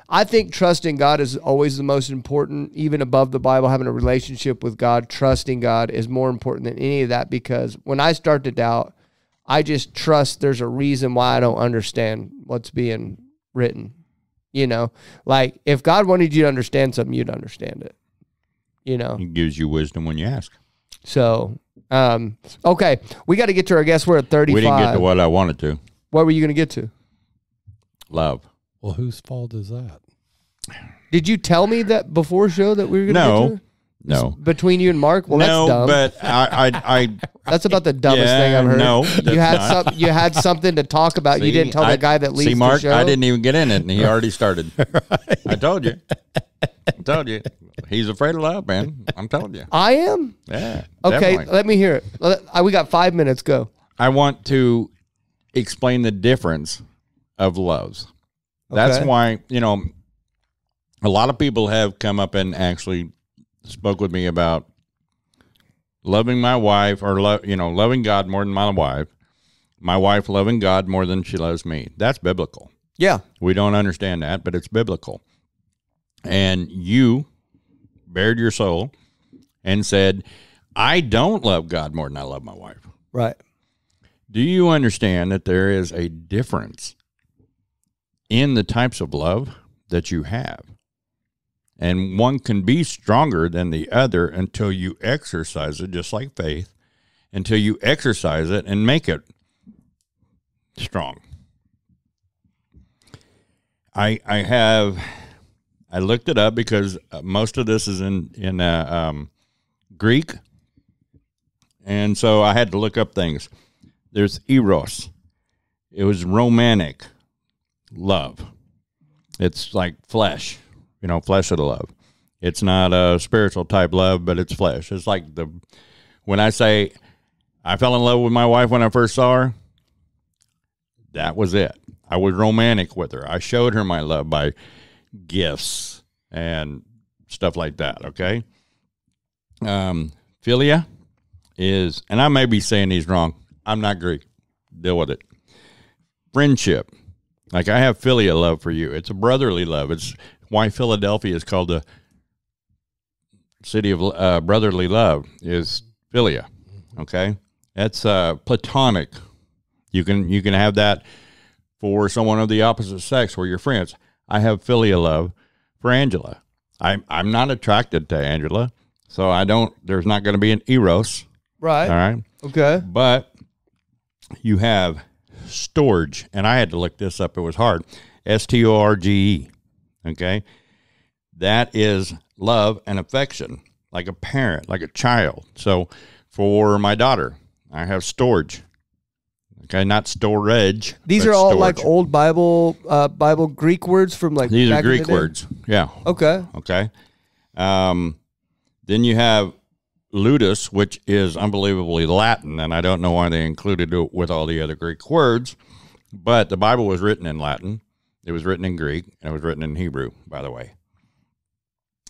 Speaker 1: I think trusting God is always the most important, even above the Bible. Having a relationship with God, trusting God is more important than any of that, because when I start to doubt, I just trust there's a reason why I don't understand what's being written. Like if God wanted you to understand something, you'd understand it.
Speaker 2: He gives you wisdom when you ask.
Speaker 1: So, okay, we got to get to our guest. We're at 35.
Speaker 2: We didn't get to what I wanted to.
Speaker 1: What were you going to get to?
Speaker 2: Love.
Speaker 3: Well, whose fault is that?
Speaker 1: Did you tell me that before show that we were going to get to?
Speaker 2: No.
Speaker 1: Between you and Mark? Well,
Speaker 2: no,
Speaker 1: that's dumb.
Speaker 2: But I
Speaker 1: that's about the dumbest thing I've heard.
Speaker 2: No,
Speaker 1: you had something to talk about.
Speaker 2: See,
Speaker 1: you didn't tell the guy that leads
Speaker 2: Mark,
Speaker 1: the show.
Speaker 2: I didn't even get in it, and he already started. Right. I told you. He's afraid of love, man. I'm telling you.
Speaker 1: I am?
Speaker 2: Yeah.
Speaker 1: Okay,
Speaker 2: definitely.
Speaker 1: let me hear it. We got 5 minutes. Go.
Speaker 2: I want to explain the difference of loves. That's
Speaker 1: Okay.
Speaker 2: why, you know, a lot of people have come up and actually spoke with me about loving my wife or, loving God more than my wife loving God more than she loves me. That's biblical.
Speaker 1: Yeah.
Speaker 2: We don't understand that, but it's biblical. And you bared your soul and said, I don't love God more than I love my wife.
Speaker 1: Right.
Speaker 2: Do you understand that there is a difference in the types of love that you have? And one can be stronger than the other until you exercise it, just like faith, until you exercise it and make it strong. I looked it up because most of this is in Greek, and so I had to look up things. There's eros. It was romantic love. It's like flesh, flesh of the love. It's not a spiritual type love, but it's flesh. It's like when I say I fell in love with my wife when I first saw her, that was it. I was romantic with her. I showed her my love by gifts and stuff like that, okay? Philia is, and I may be saying these wrong. I'm not Greek. Deal with it. Friendship. Like I have philia love for you. It's a brotherly love. It's why Philadelphia is called the city of brotherly love is philia, okay? That's platonic. You can have that for someone of the opposite sex where you're friends. I have philia love for Angela. I'm not attracted to Angela, so there's not going to be an eros.
Speaker 1: Right.
Speaker 2: All right.
Speaker 1: Okay.
Speaker 2: But you have storge, and I had to look this up. It was hard. STORGE. Okay. That is love and affection, like a parent, like a child. So for my daughter, I have storge. Okay, not storage.
Speaker 1: These are all like old Bible Greek words from like
Speaker 2: these are
Speaker 1: back in
Speaker 2: Greek
Speaker 1: the day?
Speaker 2: words. Yeah.
Speaker 1: Okay.
Speaker 2: Okay. Then you have ludus, which is unbelievably Latin, and I don't know why they included it with all the other Greek words, but the Bible was written in Latin. It was written in Greek, and it was written in Hebrew, by the way.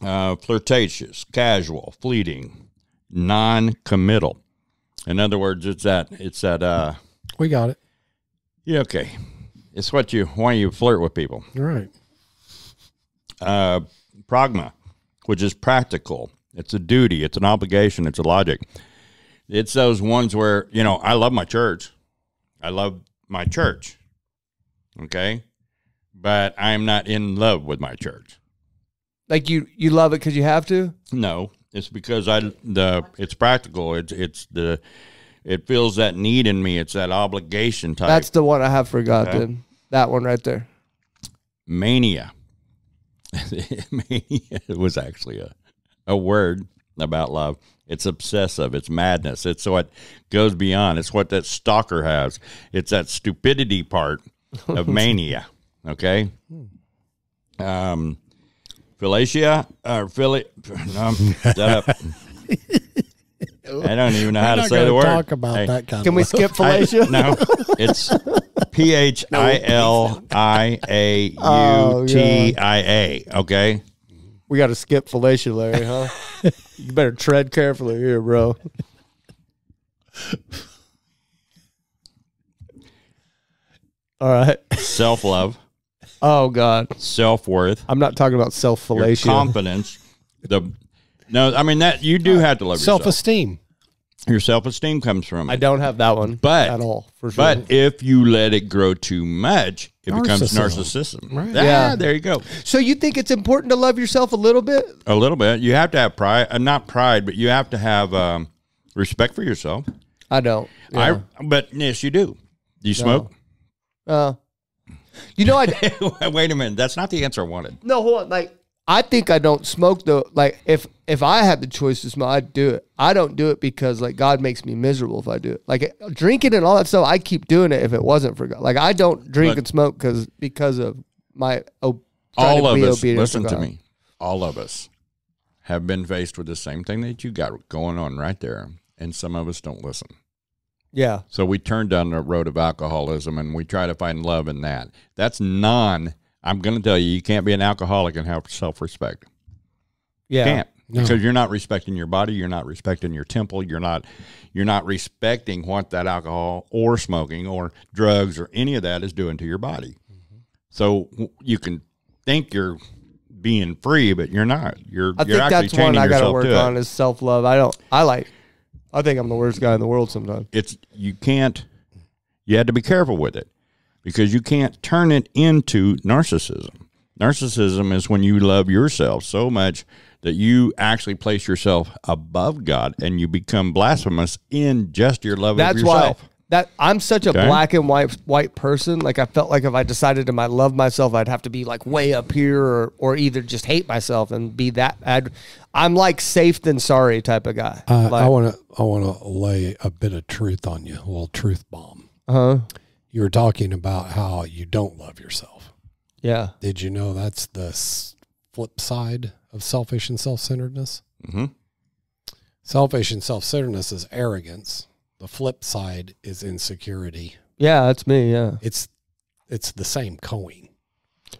Speaker 2: Flirtatious, casual, fleeting, non-committal. In other words, it's that.
Speaker 3: We got it.
Speaker 2: Yeah, okay. It's why you flirt with people.
Speaker 3: Right.
Speaker 2: Pragma, which is practical. It's a duty. It's an obligation. It's a logic. It's those ones where, I love my church. I love my church. Okay? But I'm not in love with my church.
Speaker 1: Like you love it because you have to?
Speaker 2: No, it's because it's practical. It feels that need in me. It's that obligation type.
Speaker 1: That's the one I have forgot
Speaker 2: Okay.
Speaker 1: then. That one right there.
Speaker 2: Mania. Mania was actually a word about love. It's obsessive. It's madness. It's what goes beyond. It's what that stalker has. It's that stupidity part of mania. Okay. Philatia or Philly. Shut up. I don't even know how to say the word.
Speaker 3: Talk about that kind
Speaker 1: Can
Speaker 3: of
Speaker 1: we
Speaker 3: love.
Speaker 1: skip Philatia?
Speaker 2: No, it's PHILIAUTIA. Okay.
Speaker 1: We got to skip Philatia, Larry, huh? You better tread carefully here, bro. All right.
Speaker 2: Self-love,
Speaker 1: Oh, God.
Speaker 2: self-worth,
Speaker 1: I'm not talking about
Speaker 2: your
Speaker 1: self-Philatia.
Speaker 2: confidence. That you do have to love yourself.
Speaker 3: Self-esteem.
Speaker 2: Your self-esteem comes from it.
Speaker 1: I don't have that one
Speaker 2: But-
Speaker 1: at all, for sure.
Speaker 2: But if you let it grow too much, it becomes
Speaker 3: Narcissism.
Speaker 2: narcissism.
Speaker 3: Right.
Speaker 1: Yeah.
Speaker 2: There you go.
Speaker 1: So you think it's important to love yourself a little bit?
Speaker 2: A little bit. You have to have pride, not pride, but you have to have respect for yourself.
Speaker 1: I don't. Yeah.
Speaker 2: But yes, you do. Do you smoke?
Speaker 1: I
Speaker 2: Wait a minute. That's not the answer I wanted.
Speaker 1: no, hold on. Like, I think I don't smoke though. Like, if I had the choice to smoke, I'd do it. I don't do it because like God makes me miserable if I do it. Like drinking and all that stuff, I keep doing it if it wasn't for God. Like I don't drink
Speaker 2: But-
Speaker 1: and smoke because of my
Speaker 2: All of us, listen to me. All of us have been faced with the same thing that you got going on right there, and some of us don't listen.
Speaker 1: Yeah.
Speaker 2: So we turn down the road of alcoholism and we try to find love in that. That's I'm going to tell you, you can't be an alcoholic and have self-respect.
Speaker 1: Yeah.
Speaker 2: Can't.
Speaker 3: No.
Speaker 2: Because you're not respecting your body, you're not respecting your temple, you're not respecting what that alcohol or smoking or drugs or any of that is doing to your body. Mm-hmm. So you can think you're being free, but you're not.
Speaker 1: I think
Speaker 2: actually
Speaker 1: that's one I got to work
Speaker 2: to
Speaker 1: on is self-love. I think I'm the worst guy in the world sometimes.
Speaker 2: You had to be careful with it because you can't turn it into narcissism. Narcissism is when you love yourself so much that you actually place yourself above God and you become blasphemous in just your love of yourself.
Speaker 1: Why I'm such a black and white person. Like I felt like if I decided to love myself, I'd have to be like way up here or either just hate myself and be that. I'm like safe than sorry type of guy.
Speaker 3: I want to lay a bit of truth on you, a little truth bomb. You were talking about how you don't love yourself.
Speaker 1: Yeah.
Speaker 3: Did you know that's the flip side of selfish and self-centeredness?
Speaker 2: Mm-hmm.
Speaker 3: Selfish and self-centeredness is arrogance. The flip side is insecurity.
Speaker 1: Yeah, that's me. Yeah.
Speaker 3: It's the same coin.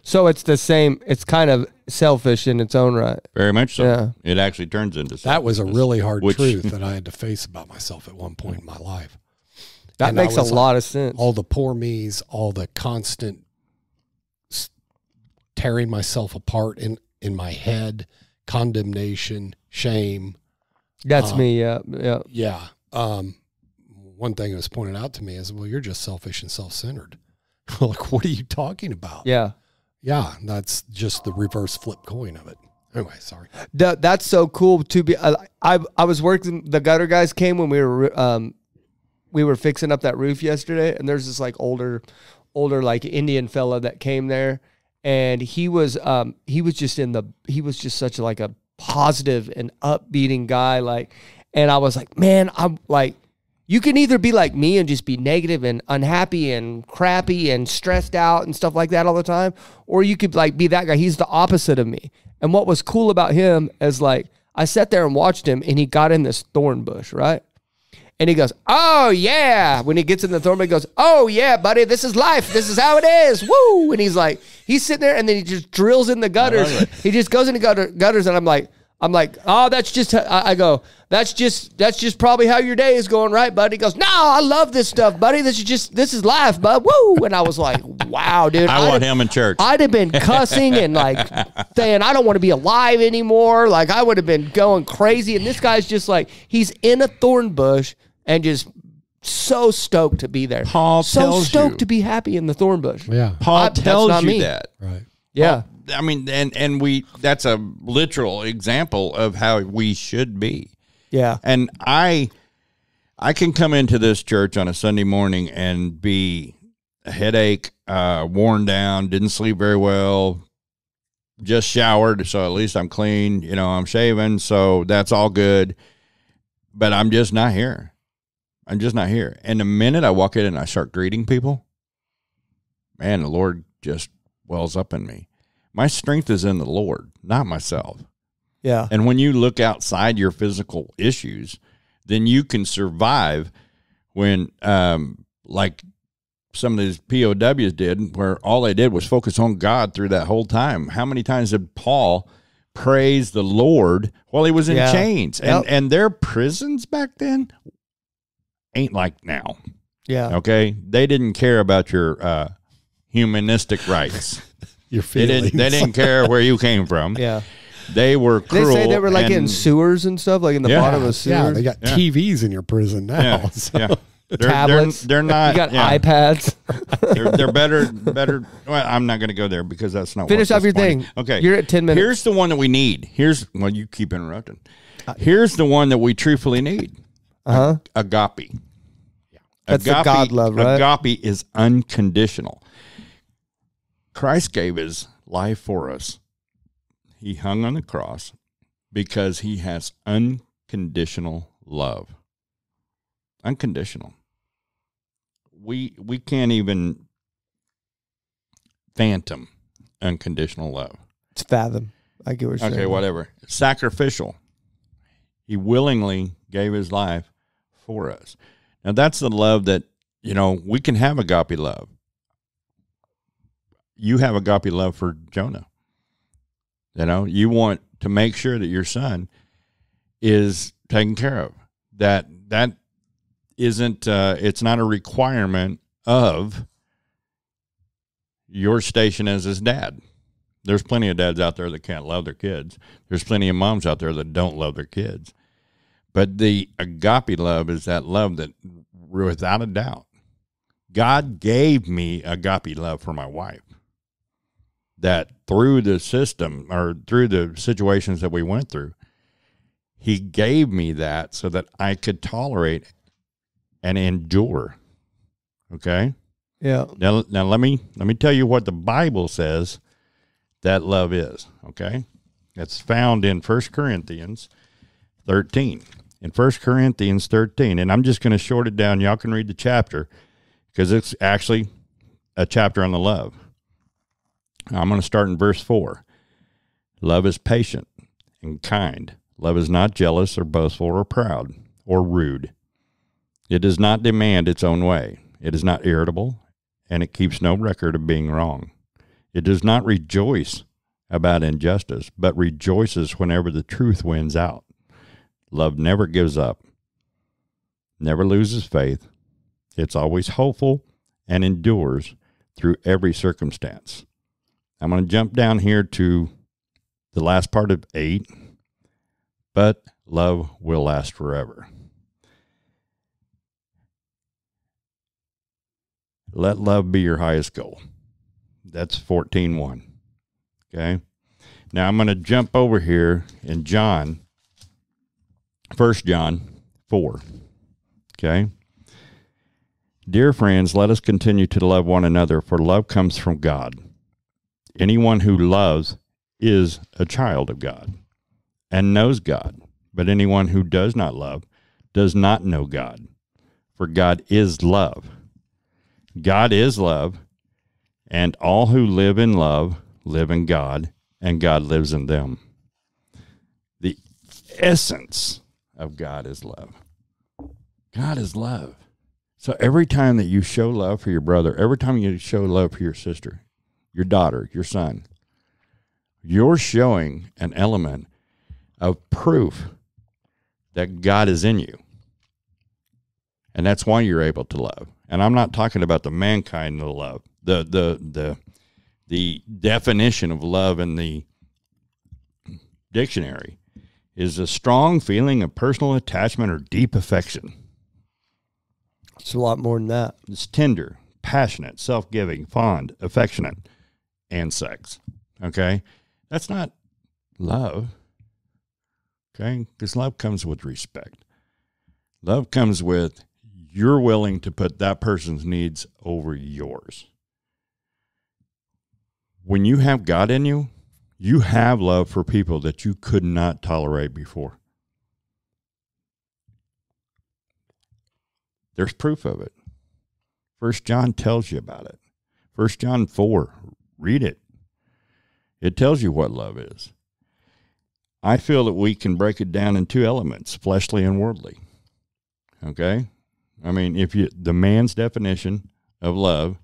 Speaker 1: So it's the same. It's kind of selfish in its own right.
Speaker 2: Very much so.
Speaker 1: Yeah.
Speaker 2: It actually turns into
Speaker 3: That was a really hard truth that I had to face about myself at one point in my life.
Speaker 1: That makes a lot of sense.
Speaker 3: All the poor me's, all the constant tearing myself apart in my head, condemnation, shame.
Speaker 1: That's me. Yeah. Yeah.
Speaker 3: Yeah. One thing that was pointed out to me is, well, you're just selfish and self-centered. Like, what are you talking about?
Speaker 1: Yeah.
Speaker 3: Yeah. That's just the reverse flip coin of it. Anyway, sorry.
Speaker 1: That's so cool to be. I was working. The gutter guys came when we were fixing up that roof yesterday, and there's this like older like Indian fella that came there, and he was just such like a positive and upbeating guy, like, and I was like, man, I'm like, you can either be like me and just be negative and unhappy and crappy and stressed out and stuff like that all the time, or you could like be that guy. He's the opposite of me. And what was cool about him is like, I sat there and watched him, and he got in this thorn bush, right? And he goes, oh, yeah. When he gets in the thorn bush, he goes, oh, yeah, buddy, this is life. This is how it is. Woo. And he's like, he's sitting there, and then he just drills in the gutters. He just goes into gutters, and I'm like, oh, that's just, I go, that's just probably how your day is going, right, bud? He goes, no, I love this stuff, buddy. This is life, bud. Woo. And I was like, wow, dude.
Speaker 2: I want him in church.
Speaker 1: I'd have been cussing and like saying, I don't want to be alive anymore. Like I would have been going crazy. And this guy's just like, he's in a thorn bush and just so stoked to be there.
Speaker 2: Paul tells
Speaker 1: stoked
Speaker 2: you.
Speaker 1: to be happy in the thorn bush.
Speaker 3: Yeah.
Speaker 2: Paul tells you
Speaker 1: me.
Speaker 2: that.
Speaker 3: Right.
Speaker 1: Yeah.
Speaker 2: I mean, and that's a literal example of how we should be.
Speaker 1: Yeah.
Speaker 2: And I can come into this church on a Sunday morning and be a headache, worn down, didn't sleep very well, just showered, so at least I'm clean, you know, I'm shaving, so that's all good. But I'm just not here. I'm just not here. And the minute I walk in and I start greeting people, man, the Lord just wells up in me. My strength is in the Lord, not myself.
Speaker 1: Yeah.
Speaker 2: And when you look outside your physical issues, then you can survive when, like some of these POWs did, where all they did was focus on God through that whole time. How many times did Paul praise the Lord while he was in chains? And their prisons back then ain't like now.
Speaker 1: Yeah.
Speaker 2: Okay? They didn't care about your humanistic rights.
Speaker 3: Your feelings.
Speaker 2: They didn't care where you came from.
Speaker 1: Yeah.
Speaker 2: They were cruel.
Speaker 1: They say they were like in sewers and stuff, like in the bottom of sewers.
Speaker 3: Yeah, they got TVs in your prison now.
Speaker 2: Yeah,
Speaker 3: so.
Speaker 2: yeah.
Speaker 1: Tablets.
Speaker 2: They're not.
Speaker 1: You got iPads.
Speaker 2: They're better. Well, I'm not going to go there because that's not.
Speaker 1: Finish off your thing.
Speaker 2: Okay,
Speaker 1: you're at 10 minutes.
Speaker 2: Here's the one that we need. You keep interrupting. Here's the one that we truthfully need. Agape.
Speaker 1: Yeah. That's the God love, right?
Speaker 2: Agape is unconditional. Christ gave his life for us. He hung on the cross because he has unconditional love. Unconditional. We can't even phantom unconditional love.
Speaker 1: It's fathom. I get what you're saying.
Speaker 2: Okay, whatever. Sacrificial. He willingly gave his life for us. Now, that's the love that, we can have agape love. You have agape love for Jonah. You want to make sure that your son is taken care of. That isn't, it's not a requirement of your station as his dad. There's plenty of dads out there that can't love their kids. There's plenty of moms out there that don't love their kids. But the agape love is that love that, without a doubt, God gave me agape love for my wife. That through the system or through the situations that we went through, he gave me that so that I could tolerate and endure. Okay?
Speaker 1: Yeah.
Speaker 2: Now let me tell you what the Bible says that love is, okay? It's found in 1 Corinthians 13. In 1 Corinthians 13, and I'm just going to short it down. Y'all can read the chapter because it's actually a chapter on the love. I'm going to start in verse 4. Love is patient and kind. Love is not jealous or boastful or proud or rude. It does not demand its own way. It is not irritable, and it keeps no record of being wrong. It does not rejoice about injustice, but rejoices whenever the truth wins out. Love never gives up, never loses faith. It's always hopeful and endures through every circumstance. I'm going to jump down here to the last part of 8, but love will last forever. Let love be your highest goal. That's 14:1. Okay. Now I'm going to jump over here in John, 1 John 4. Okay. Dear friends, let us continue to love one another, for love comes from God. Anyone who loves is a child of God and knows God. But anyone who does not love does not know God, for God is love. God is love, and all who live in love live in God, and God lives in them. The essence of God is love. God is love. So every time that you show love for your brother, every time you show love for your sister, your daughter, your son, you're showing an element of proof that God is in you. And that's why you're able to love. And I'm not talking about the mankind of love. The definition of love in the dictionary is a strong feeling of personal attachment or deep affection.
Speaker 1: It's a lot more than that.
Speaker 2: It's tender, passionate, self-giving, fond, affectionate, and sex. Okay? That's not love. Okay? Because love comes with respect. Love comes with you're willing to put that person's needs over yours. When you have God in you, you have love for people that you could not tolerate before. There's proof of it. 1 John tells you about it. 1 John 4, read it. It tells you what love is. I feel that we can break it down in two elements, fleshly and worldly. Okay? I mean, the man's definition of love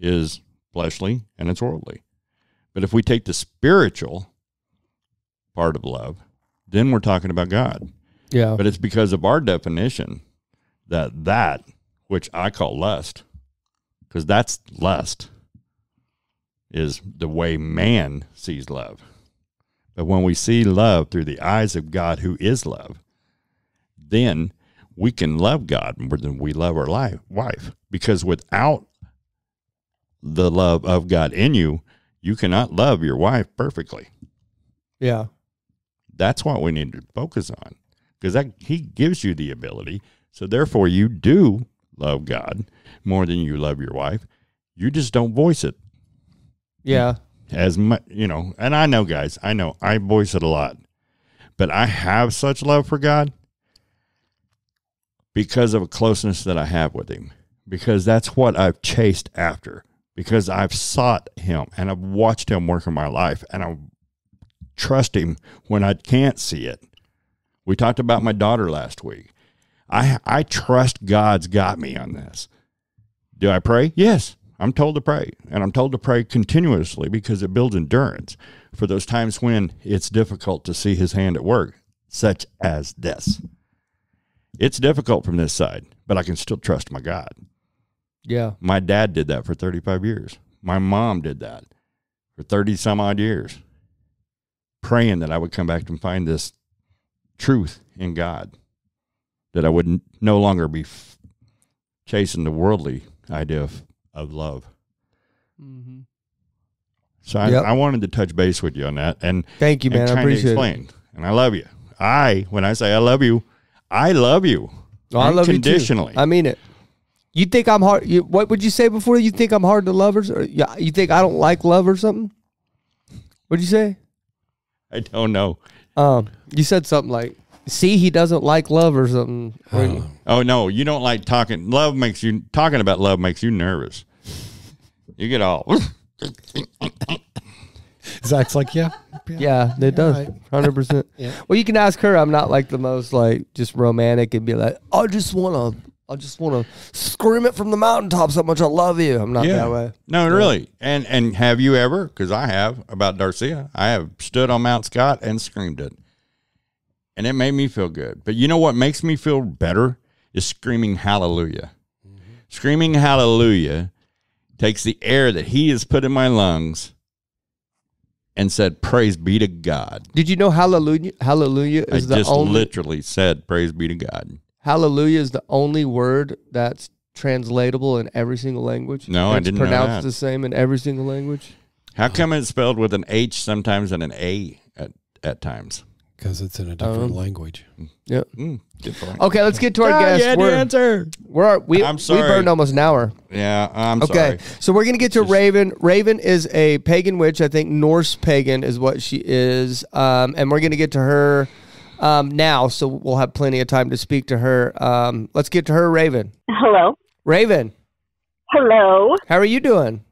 Speaker 2: is fleshly and it's worldly. But if we take the spiritual part of love, then we're talking about God.
Speaker 1: Yeah.
Speaker 2: But it's because of our definition that which I call lust, because that's lust, is the way man sees love. But when we see love through the eyes of God, who is love, then we can love God more than we love our wife. Because without the love of God in you, you cannot love your wife perfectly.
Speaker 1: Yeah.
Speaker 2: That's what we need to focus on, because he gives you the ability. So therefore, you do love God more than you love your wife. You just don't voice it.
Speaker 1: Yeah.
Speaker 2: As much, and I know, guys, I voice it a lot, but I have such love for God because of a closeness that I have with him, because that's what I've chased after, because I've sought him and I've watched him work in my life, and I trust him when I can't see it. We talked about my daughter last week. I trust God's got me on this. Do I pray? Yes, I'm told to pray, and I'm told to pray continuously because it builds endurance for those times when it's difficult to see his hand at work, such as this. It's difficult from this side, but I can still trust my God.
Speaker 1: Yeah.
Speaker 2: My dad did that for 35 years. My mom did that for 30 some odd years, praying that I would come back and find this truth in God, that I would no longer be chasing the worldly idea of love.
Speaker 1: Mm-hmm.
Speaker 2: So I wanted to touch base with you on that. And
Speaker 1: thank you, man. I appreciate it.
Speaker 2: And I love you. When I say I love you, I love you.
Speaker 1: Oh, I love you too.
Speaker 2: Unconditionally.
Speaker 1: I mean it. You think I'm hard? What would you say before? You think I'm hard to love, or you think I don't like love or something? What'd you say?
Speaker 2: I don't know.
Speaker 1: You said something like, "See, he doesn't like love" or something.
Speaker 2: Oh no, you don't like talking. Talking about love makes you nervous. You get all.
Speaker 3: Zach's like, yeah,
Speaker 1: it does, 100%.
Speaker 3: Yeah.
Speaker 1: Well, you can ask her. I'm not like the most like just romantic and be like, I just want to scream it from the mountaintops how much I love you. I'm not that way.
Speaker 2: No, really. And have you ever? Because I have about Darcia. I have stood on Mount Scott and screamed it, and it made me feel good. But you know what makes me feel better is screaming hallelujah. Mm-hmm. Screaming hallelujah takes the air that he has put in my lungs and said, praise be to God.
Speaker 1: Did you know hallelujah is
Speaker 2: I just literally said, praise be to God.
Speaker 1: Hallelujah is the only word that's translatable in every single language.
Speaker 2: No, I didn't know that.
Speaker 1: It's pronounced the same in every single language.
Speaker 2: How come it's spelled with an H sometimes and an A at times?
Speaker 3: Because it's in a different language.
Speaker 1: Yeah.
Speaker 2: Good point.
Speaker 1: Okay, let's get to our guest.
Speaker 2: You had the answer.
Speaker 1: I'm sorry. We burned almost an hour.
Speaker 2: Yeah, I'm
Speaker 1: sorry. Okay, so we're going to get to Raven. Raven is a pagan witch. I think Norse pagan is what she is. And we're going to get to her now, so we'll have plenty of time to speak to her. Let's get to her, Raven.
Speaker 6: Hello.
Speaker 1: Raven.
Speaker 6: Hello.
Speaker 1: How are you doing?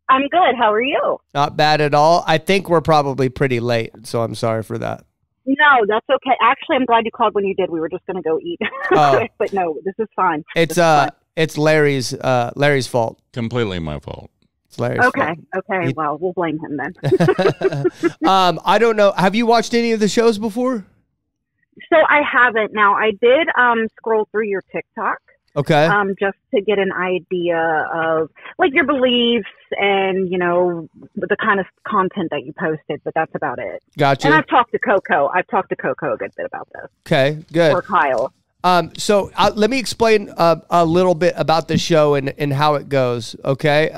Speaker 6: I'm good. How are you?
Speaker 1: Not bad at all. I think we're probably pretty late, so I'm sorry for that.
Speaker 6: No, that's okay. Actually, I'm glad you called when you did. We were just going to go eat. But no, this is fine.
Speaker 1: It's Larry's fault.
Speaker 2: Completely my fault.
Speaker 1: It's Larry's fault.
Speaker 6: Okay. Well, we'll blame him then.
Speaker 1: I don't know. Have you watched any of the shows before?
Speaker 6: So I haven't. Now, I did scroll through your TikTok.
Speaker 1: Okay.
Speaker 6: Just to get an idea of like your beliefs and, you know, the kind of content that you posted, but that's about it.
Speaker 1: Gotcha.
Speaker 6: And I've talked to Coco. a good bit about this.
Speaker 1: Okay, good.
Speaker 6: Or Kyle.
Speaker 1: So let me explain a little bit about the show and how it goes. Okay.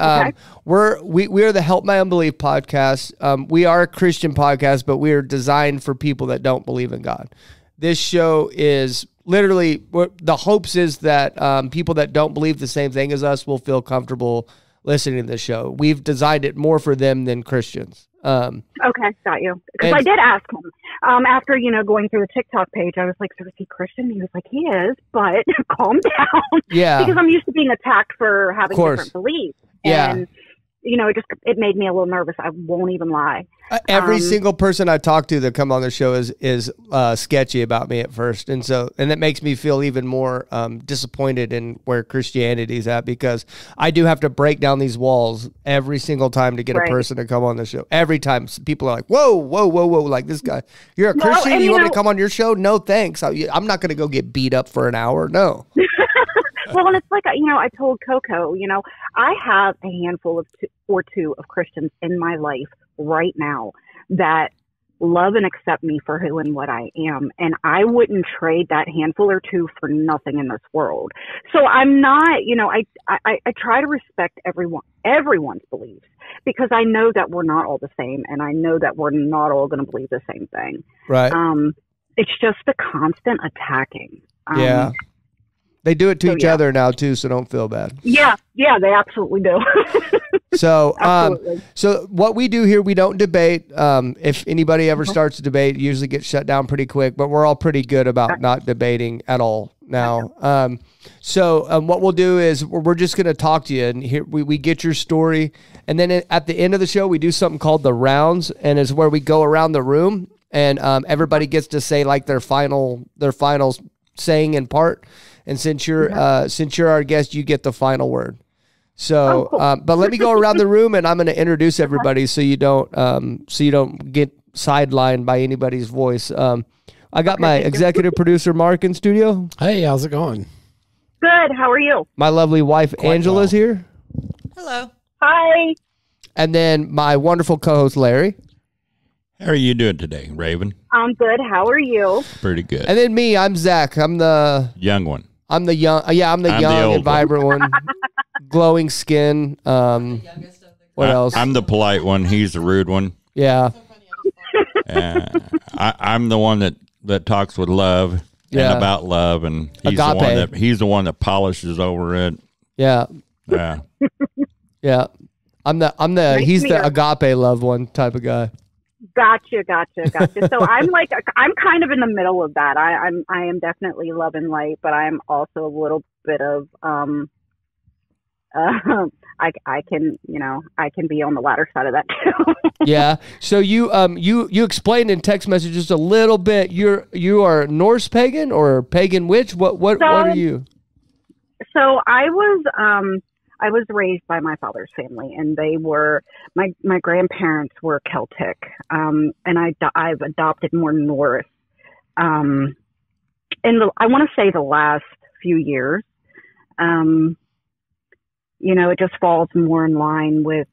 Speaker 1: We are the Help My Unbelief podcast. We are a Christian podcast, but we are designed for people that don't believe in God. This show is literally, the hopes is that people that don't believe the same thing as us will feel comfortable listening to the show. We've designed it more for them than Christians.
Speaker 6: Okay, got you. Because I did ask him after, you know, going through the TikTok page, I was like, so is he Christian? He was like, he is, but calm down.
Speaker 1: Yeah.
Speaker 6: Because I'm used to being attacked for having different beliefs.
Speaker 1: Yeah.
Speaker 6: And, you know, it made me a little nervous. I won't even lie.
Speaker 1: Every single person I talk to that come on the show is sketchy about me at first, and that makes me feel even more disappointed in where Christianity's at, because I do have to break down these walls every single time to get a person to come on the show. Every time people are like, "Whoa, like this guy, you're a Christian, you want me to come on your show? No, thanks. I'm not going to go get beat up for an hour. No."
Speaker 6: Well, and it's like, you know, I told Coco, you know, I have a handful or two of Christians in my life right now that love and accept me for who and what I am. And I wouldn't trade that handful or two for nothing in this world. So I'm not, you know, I try to respect everyone's beliefs, because I know that we're not all the same. And I know that we're not all going to believe the same thing.
Speaker 1: Right.
Speaker 6: It's just the constant attacking.
Speaker 1: Yeah. They do it to each other now too, so don't feel bad.
Speaker 6: Yeah, they absolutely do.
Speaker 1: So what we do here, we don't debate. If anybody ever starts to debate, it usually gets shut down pretty quick, but we're all pretty good about not debating at all now. What we'll do is we're just going to talk to you, and here we get your story, and then at the end of the show, we do something called the rounds, and is where we go around the room, and everybody gets to say like their final saying in part. And since you're our guest, you get the final word. So,
Speaker 6: cool.
Speaker 1: but let me go around the room, and I'm going to introduce everybody so you don't get sidelined by anybody's voice. I got my executive producer Mark in studio.
Speaker 3: Hey, how's it going?
Speaker 6: Good. How are you?
Speaker 1: My lovely wife Angela's here,
Speaker 4: Hello.
Speaker 6: Hi.
Speaker 1: and then my wonderful co-host Larry,
Speaker 2: How are you doing today, Raven?
Speaker 6: I'm good. How are you?
Speaker 2: Pretty good.
Speaker 1: and then me. I'm Zach. I'm the
Speaker 2: Young one.
Speaker 1: I'm the young. I'm the
Speaker 2: I'm the
Speaker 1: young
Speaker 2: old
Speaker 1: and vibrant one, glowing skin. What else?
Speaker 2: I'm the polite one. He's the rude one.
Speaker 1: Yeah.
Speaker 2: I'm the one that talks with love
Speaker 1: Yeah.
Speaker 2: and about love, and he's the one that polishes over it.
Speaker 1: Yeah.
Speaker 2: Yeah.
Speaker 1: Yeah.
Speaker 6: Nice
Speaker 1: he's
Speaker 6: to
Speaker 1: the
Speaker 6: meet you.
Speaker 1: agape love one type of guy.
Speaker 6: Gotcha. So I'm kind of in the middle of that. I am definitely love and light, but I'm also a little bit of I can be on the latter side of that too.
Speaker 1: Yeah. So you explained in text messages a little bit. You are Norse pagan or pagan witch? What are you?
Speaker 6: So I was raised by my father's family, and they were my grandparents were Celtic, and I've adopted more Norse. I want to say the last few years. It just falls more in line with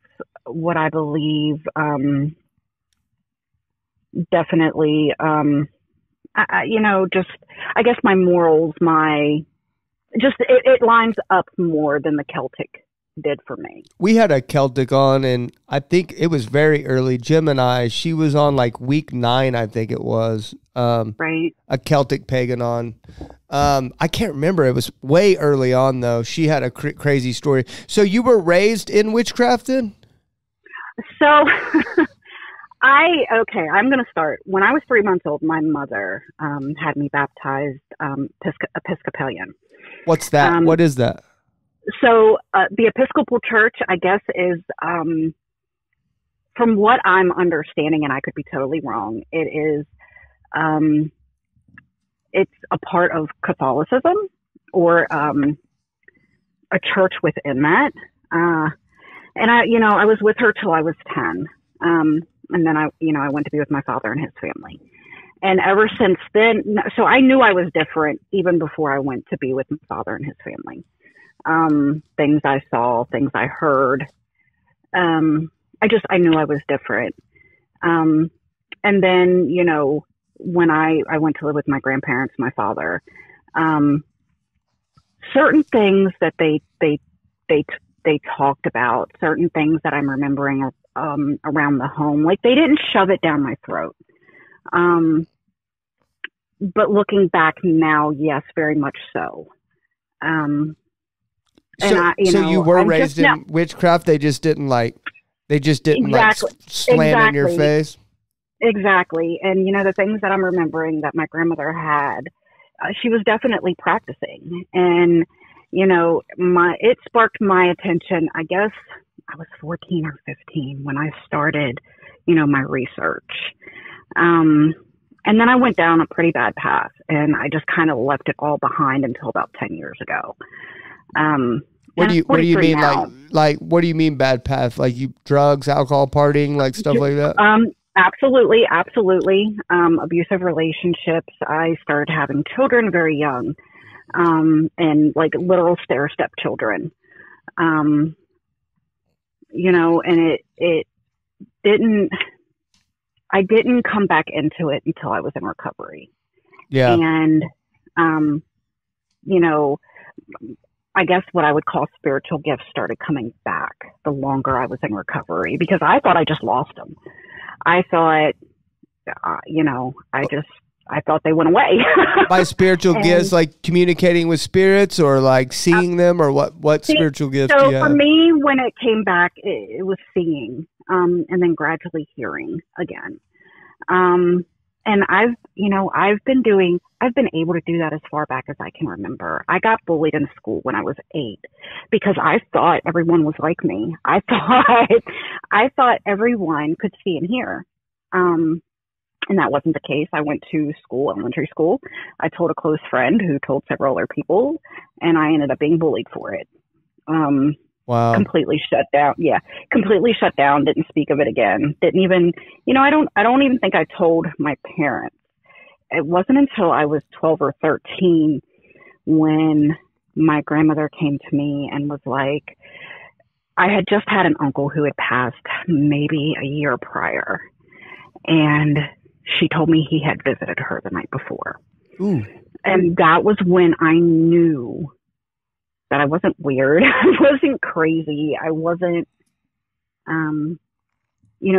Speaker 6: what I believe. Definitely, I guess my morals, it lines up more than the Celtic did for me.
Speaker 1: We had a Celtic on, and I think it was very early. Jim and I, she was on like week 9, I think it was.
Speaker 6: Right.
Speaker 1: A Celtic pagan on. I can't remember. It was way early on, though. She had a crazy story. So you were raised in witchcraft then?
Speaker 6: So I'm going to start. When I was 3 months old, my mother had me baptized Episcopalian.
Speaker 1: What's that? What is that?
Speaker 6: So the Episcopal Church, I guess, is, from what I'm understanding, and I could be totally wrong, it is, it's a part of Catholicism or a church within that. And I was with her till I was 10. And then I went to be with my father and his family. And ever since then, so I knew I was different even before I went to be with my father and his family. Things I saw, things I heard. I knew I was different. And then, when I went to live with my grandparents, my father, certain things that they talked about, certain things that I'm remembering around the home, like they didn't shove it down my throat. But looking back now, yes, very much so.
Speaker 1: So you were raised in witchcraft. They just didn't
Speaker 6: Exactly.
Speaker 1: slam in your face.
Speaker 6: Exactly. And, the things that I'm remembering that my grandmother had, she was definitely practicing. And, it sparked my attention. I guess I was 14 or 15 when I started, my research. And then I went down a pretty bad path, and I just kind of left it all behind until about 10 years ago.
Speaker 1: What do you mean?
Speaker 6: Now.
Speaker 1: Like, what do you mean bad path? Like drugs, alcohol, partying, like stuff like that?
Speaker 6: Absolutely. Abusive relationships. I started having children very young, and like literal stair-step children. And it didn't, I didn't come back into it until I was in recovery.
Speaker 1: Yeah.
Speaker 6: And, I guess what I would call spiritual gifts started coming back the longer I was in recovery, because I thought I just lost them. I thought, I thought they went away.
Speaker 1: By spiritual gifts, like communicating with spirits or like seeing them, or what spiritual gifts do you have?
Speaker 6: So for me, when it came back, it was seeing, and then gradually hearing again. And I've been able to do that as far back as I can remember. I got bullied in school when I was 8 because I thought everyone was like me. I thought everyone could see and hear. And that wasn't the case. I went to school, elementary school. I told a close friend who told several other people, and I ended up being bullied for it.
Speaker 1: Wow.
Speaker 6: Completely shut down. Yeah. Completely shut down. Didn't speak of it again. Didn't even, I don't even think I told my parents. It wasn't until I was 12 or 13 when my grandmother came to me and was like, I had just had an uncle who had passed maybe a year prior. And she told me he had visited her the night before.
Speaker 1: Ooh.
Speaker 6: And that was when I knew that I wasn't weird. I wasn't crazy. I wasn't,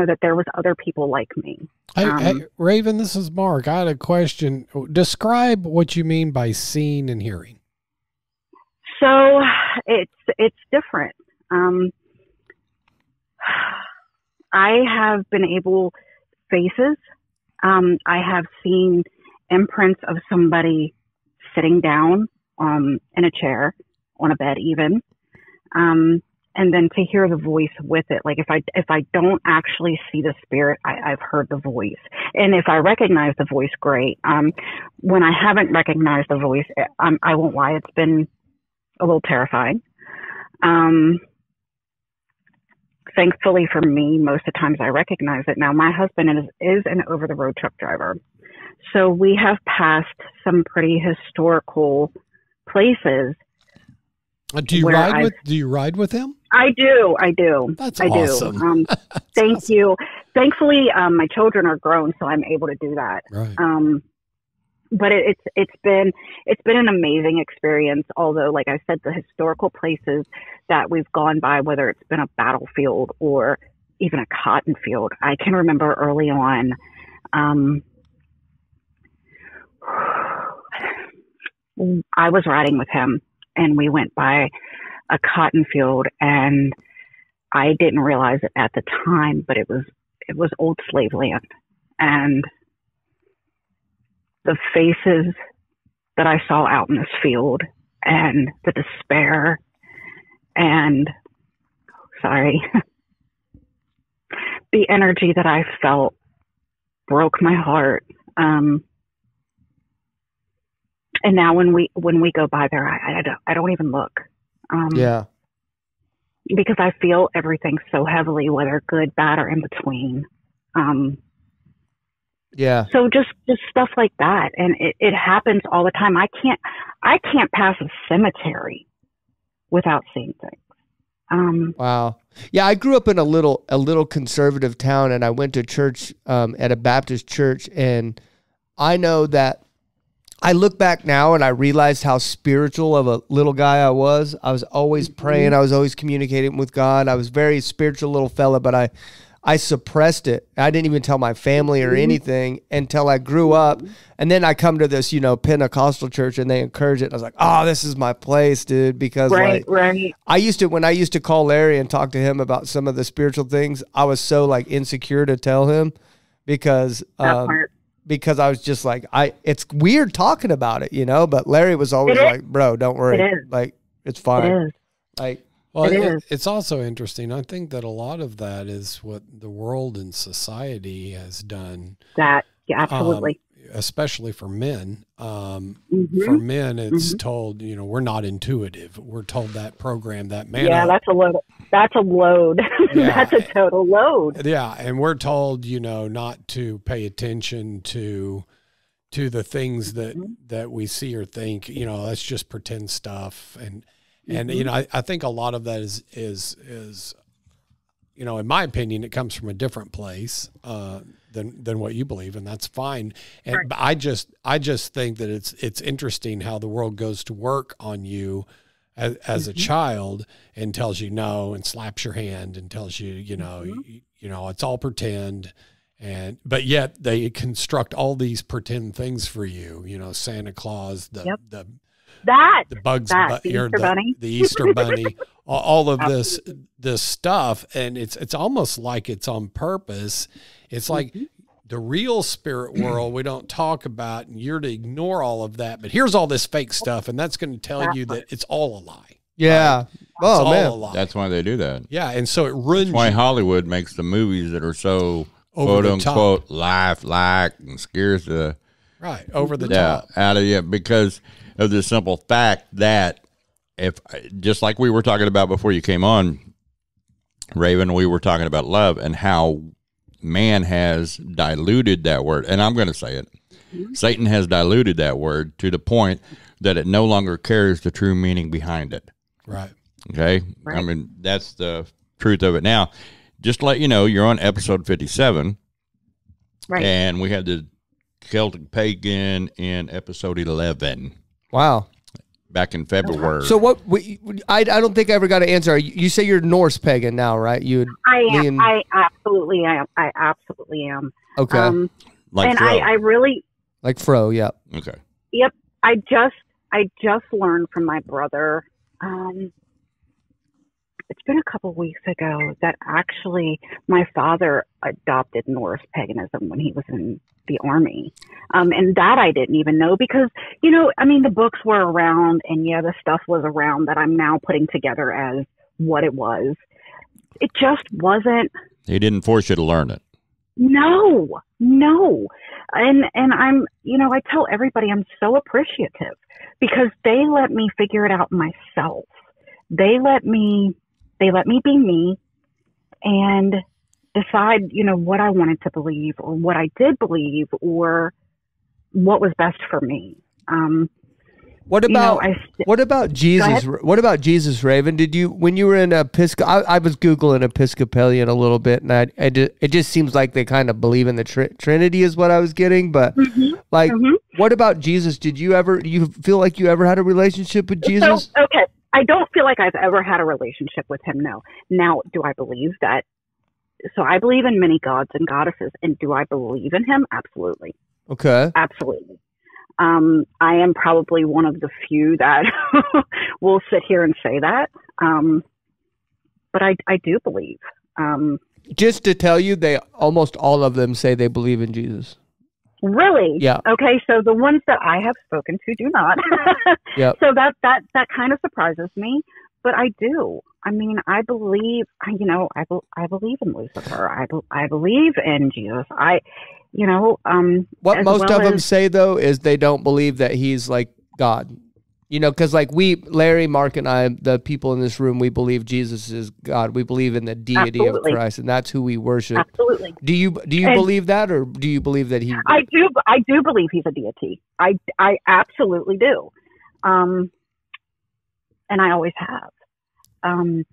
Speaker 6: that there was other people like me.
Speaker 3: Hey, Raven, this is Mark. I had a question. Describe what you mean by seeing and hearing.
Speaker 6: So it's different. I have been able faces. I have seen imprints of somebody sitting down in a chair, on a bed even. And then to hear the voice with it. Like if I don't actually see the spirit, I've heard the voice. And if I recognize the voice, great. When I haven't recognized the voice, I won't lie, it's been a little terrifying. Thankfully for me, most of the times I recognize it. Now, my husband is an over-the-road truck driver. So we have passed some pretty historical places.
Speaker 3: Do you ride with him?
Speaker 6: I do.
Speaker 3: That's
Speaker 6: I
Speaker 3: awesome.
Speaker 6: Do. Thank you. Thankfully, my children are grown, so I'm able to do that.
Speaker 3: Right.
Speaker 6: But it's been an amazing experience. Although, like I said, the historical places that we've gone by, whether it's been a battlefield or even a cotton field, I can remember early on. I was riding with him, and we went by a cotton field, and I didn't realize it at the time, but it was old slave land, and the faces that I saw out in this field and the despair and the energy that I felt broke my heart. And now when we go by there, I don't even look.
Speaker 1: Yeah.
Speaker 6: Because I feel everything so heavily, whether good, bad, or in between.
Speaker 1: Yeah.
Speaker 6: So just stuff like that. And it happens all the time. I can't pass a cemetery without seeing things.
Speaker 1: Wow. Yeah. I grew up in a little conservative town, and I went to church, at a Baptist church. And I know that I look back now and I realized how spiritual of a little guy I was. I was always praying. I was always communicating with God. I was a very spiritual little fella, but I suppressed it. I didn't even tell my family or anything until I grew up. And then I come to this, Pentecostal church, and they encourage it. And I was like, oh, this is my place, dude. Because
Speaker 6: right.
Speaker 1: when I used to call Larry and talk to him about some of the spiritual things, I was so insecure to tell him because I was just like, it's weird talking about it, but Larry was always like, bro, don't worry.
Speaker 6: It is.
Speaker 1: It's fine.
Speaker 6: It is.
Speaker 3: Well, it's also interesting. I think that a lot of that is what the world and society has done.
Speaker 6: Yeah, absolutely.
Speaker 3: Especially for men. For men, it's told, we're not intuitive. We're told that program, that man.
Speaker 6: Yeah, that's a load. That's a load.
Speaker 3: Yeah.
Speaker 6: That's a total load.
Speaker 3: Yeah, and we're told, not to pay attention to the things that we see or think. That's just pretend stuff. And I think a lot of that is in my opinion, it comes from a different place than what you believe, and that's fine. And
Speaker 6: Right.
Speaker 3: but I just think that it's interesting how the world goes to work on you as a child and tells you no and slaps your hand and tells you it's all pretend. But yet they construct all these pretend things for you, Santa Claus, the Bugs
Speaker 6: the Easter Bunny,
Speaker 3: the Easter Bunny, all of this stuff, and it's almost like it's on purpose. It's like the real spirit world we don't talk about, and you're to ignore all of that. But here's all this fake stuff, and that's going to tell you that it's all a lie.
Speaker 1: Yeah.
Speaker 3: Right?
Speaker 1: Oh,
Speaker 3: it's
Speaker 1: man.
Speaker 3: all a lie.
Speaker 2: That's why they do that.
Speaker 3: Yeah, and so it ruins.
Speaker 2: That's why Hollywood makes the movies that are so
Speaker 3: over
Speaker 2: quote
Speaker 3: the top.
Speaker 2: unquote life like and scares the
Speaker 3: Right, over the top.
Speaker 2: out of you because of the simple fact that if just like we were talking about before you came on, Raven, we were talking about love and how man has diluted that word, and I'm going to say it. Satan has diluted that word to the point that it no longer carries the true meaning behind it.
Speaker 3: Right.
Speaker 2: Okay?
Speaker 6: Right.
Speaker 2: I mean, that's the truth of it. Now, just to let you know, you're on episode 57,
Speaker 6: Right.
Speaker 2: and we had the Celtic Pagan in episode 11
Speaker 1: Wow.
Speaker 2: back in February.
Speaker 1: So what? I don't think I ever got an answer. You say you're Norse pagan now, right?
Speaker 6: I am. I absolutely am. I absolutely am.
Speaker 1: Okay.
Speaker 2: like
Speaker 6: and
Speaker 2: Fro.
Speaker 6: I really,
Speaker 1: Like Fro, yeah.
Speaker 2: Okay.
Speaker 6: yep. I just learned from my brother. It's been a couple weeks ago that actually my father adopted Norse paganism when he was in the army. And that I didn't even know because, I mean, the books were around and the stuff was around that I'm now putting together as what it was. It just wasn't.
Speaker 2: He didn't force you to learn it.
Speaker 6: No. And I'm, I tell everybody I'm so appreciative because they let me figure it out myself. They let me be me and decide, what I wanted to believe or what I did believe or what was best for me.
Speaker 1: What about Jesus? What about Jesus, Raven? Did you, when you were in Episcopal, I was Googling Episcopalian a little bit, and it just seems like they kind of believe in the Trinity is what I was getting. But what about Jesus? Do you feel like you ever had a relationship with Jesus?
Speaker 6: So, okay. I don't feel like I've ever had a relationship with him. No. Now, do I believe that? So I believe in many gods and goddesses. And do I believe in him? Absolutely.
Speaker 1: Okay.
Speaker 6: Absolutely. I am probably one of the few that will sit here and say that. But I do believe.
Speaker 1: Just to tell you, almost all of them say they believe in Jesus.
Speaker 6: Really?
Speaker 1: Yeah.
Speaker 6: Okay, so the ones that I have spoken to do not.
Speaker 1: Yep.
Speaker 6: So that kind of surprises me, but I do. I mean, I believe, I believe in Lucifer. I believe in Jesus.
Speaker 1: What most of them say though is they don't believe that he's like God. Because like Larry, Mark, and I, the people in this room, we believe Jesus is God. We believe in the deity
Speaker 6: Absolutely.
Speaker 1: of Christ, and that's who we worship.
Speaker 6: Absolutely.
Speaker 1: Do you believe that, or do you believe that he?
Speaker 6: I do believe he's a deity. I absolutely do, and I always have.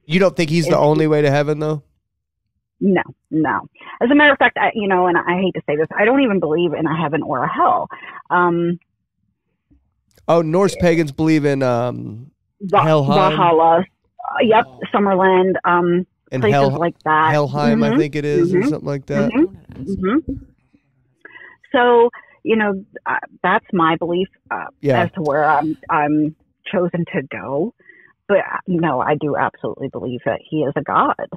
Speaker 1: You don't think he's the only way to heaven, though?
Speaker 6: No. As a matter of fact, and I hate to say this, I don't even believe in a heaven or a hell.
Speaker 1: Norse pagans believe in Helheim.
Speaker 6: Valhalla, yep, Summerland,
Speaker 1: and
Speaker 6: places like that.
Speaker 1: Helheim, I think it is, or something like that.
Speaker 6: So, that's my belief as to where I'm chosen to go. But no, I do absolutely believe that he is a god.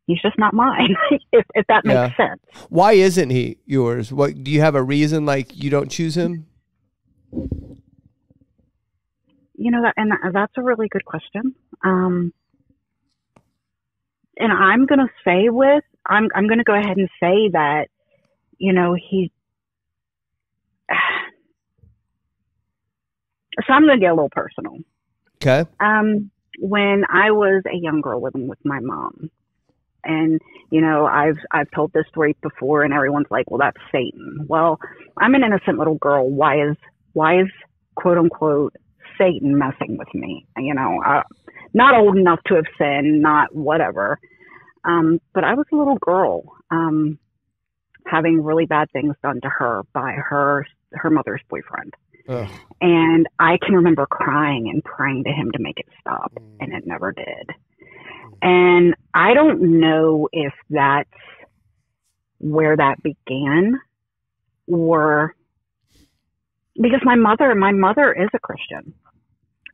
Speaker 6: He's just not mine, if that makes sense.
Speaker 1: Why isn't he yours? What do you have a reason? Like you don't choose him?
Speaker 6: That's a really good question. And I'm going to say I'm going to go ahead and say that, he, so I'm going to get a little personal.
Speaker 1: Okay.
Speaker 6: When I was a young girl living with my mom, and, I've told this story before and everyone's like, well, that's Satan. Well, I'm an innocent little girl. Why is quote unquote Satan messing with me? Not old enough to have sinned, not whatever. But I was a little girl, having really bad things done to her by her mother's boyfriend.
Speaker 1: Ugh.
Speaker 6: And I can remember crying and praying to him to make it stop, and it never did. And I don't know if that's where that began, or because my mother is a Christian,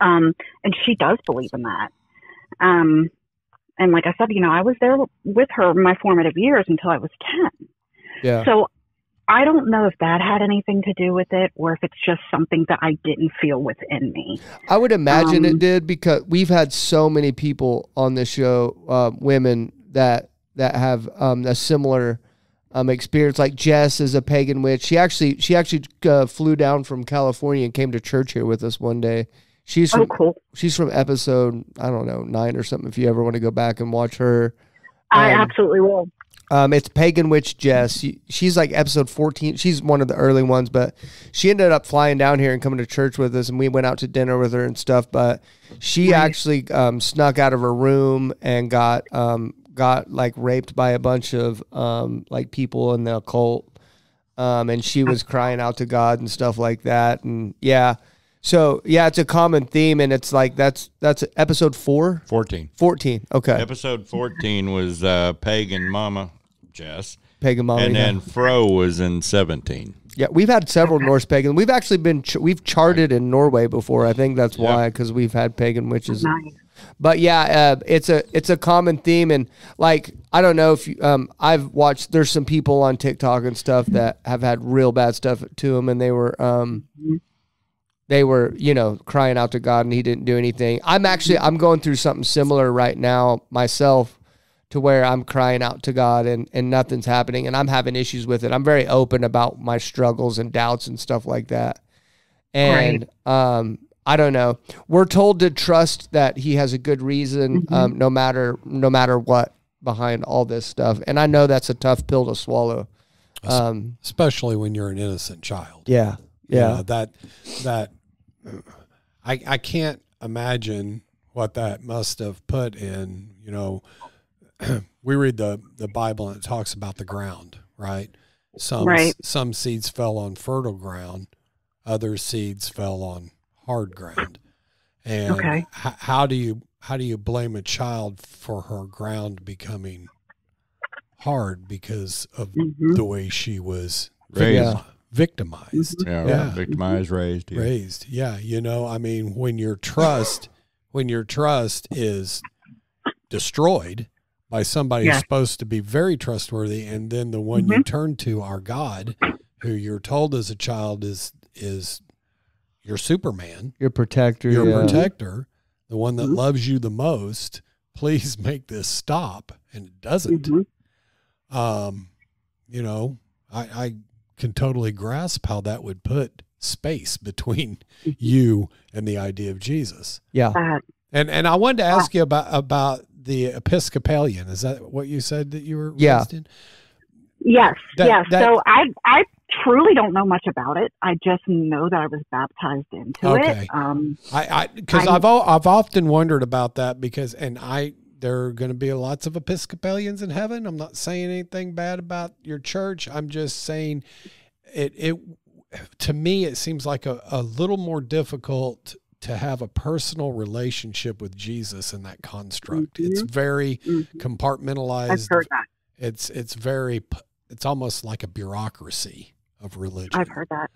Speaker 6: and she does believe in that. And like I said, I was there with her in my formative years until I was 10.
Speaker 1: Yeah.
Speaker 6: So I don't know if that had anything to do with it, or if it's just something that I didn't feel within me.
Speaker 1: I would imagine it did, because we've had so many people on this show, women that have a similar experience. Like Jess is a pagan witch. She actually flew down from California and came to church here with us one day. She's from,
Speaker 6: cool.
Speaker 1: She's from episode, I don't know, 9 or something. If you ever want to go back and watch her,
Speaker 6: I absolutely will.
Speaker 1: it's Pagan Witch Jess. She's like episode 14. She's one of the early ones, but she ended up flying down here and coming to church with us, and we went out to dinner with her and stuff. But she actually snuck out of her room and got like raped by a bunch of like people in the occult, and she was crying out to God and stuff like that. And yeah. So yeah, it's a common theme, and it's like that's episode 4?
Speaker 2: 14.
Speaker 1: 14. Okay.
Speaker 2: Episode 14 was Pagan Mama Jess.
Speaker 1: Pagan Mama.
Speaker 2: And then Fro was in 17.
Speaker 1: Yeah, we've had several Norse pagan. We've actually we've charted in Norway before. I think that's why, because we've had pagan witches.
Speaker 6: Nice.
Speaker 1: But yeah, it's a common theme, and like I don't know if you, I've watched. There's some people on TikTok and stuff that have had real bad stuff to them, and they were crying out to God, and He didn't do anything. I'm going through something similar right now myself, to where I'm crying out to God and nothing's happening, and I'm having issues with it. I'm very open about my struggles and doubts and stuff like that. And I don't know. We're told to trust that He has a good reason, no matter what, behind all this stuff. And I know that's a tough pill to swallow,
Speaker 3: especially when you're an innocent child.
Speaker 1: Yeah, yeah.
Speaker 3: You know, that I can't imagine what that must have put in. You know, we read the Bible and it talks about the ground, right? Some seeds fell on fertile ground, other seeds fell on hard ground. And how do you blame a child for her ground becoming hard because of the way she was victimized?
Speaker 2: Victimized, raised.
Speaker 3: Yeah. You know, I mean, when your trust is destroyed by somebody who's supposed to be very trustworthy, and then the one you turn to, our God, who you're told as a child is your Superman,
Speaker 1: your protector,
Speaker 3: protector, the one that loves you the most. Please make this stop, and it doesn't. You know, I can totally grasp how that would put space between you and the idea of Jesus.
Speaker 1: Yeah.
Speaker 3: And I wanted to ask you about the Episcopalian. Is that what you said that you were raised in?
Speaker 6: Yes. So I truly don't know much about it. I just know that I was baptized into it.
Speaker 3: Because I've often wondered about that, because there are going to be lots of Episcopalians in heaven. I'm not saying anything bad about your church. I'm just saying it to me, it seems like a little more difficult to have a personal relationship with Jesus in that construct. It's very compartmentalized.
Speaker 6: I've heard that.
Speaker 3: It's almost like a bureaucracy of religion.
Speaker 6: I've heard that.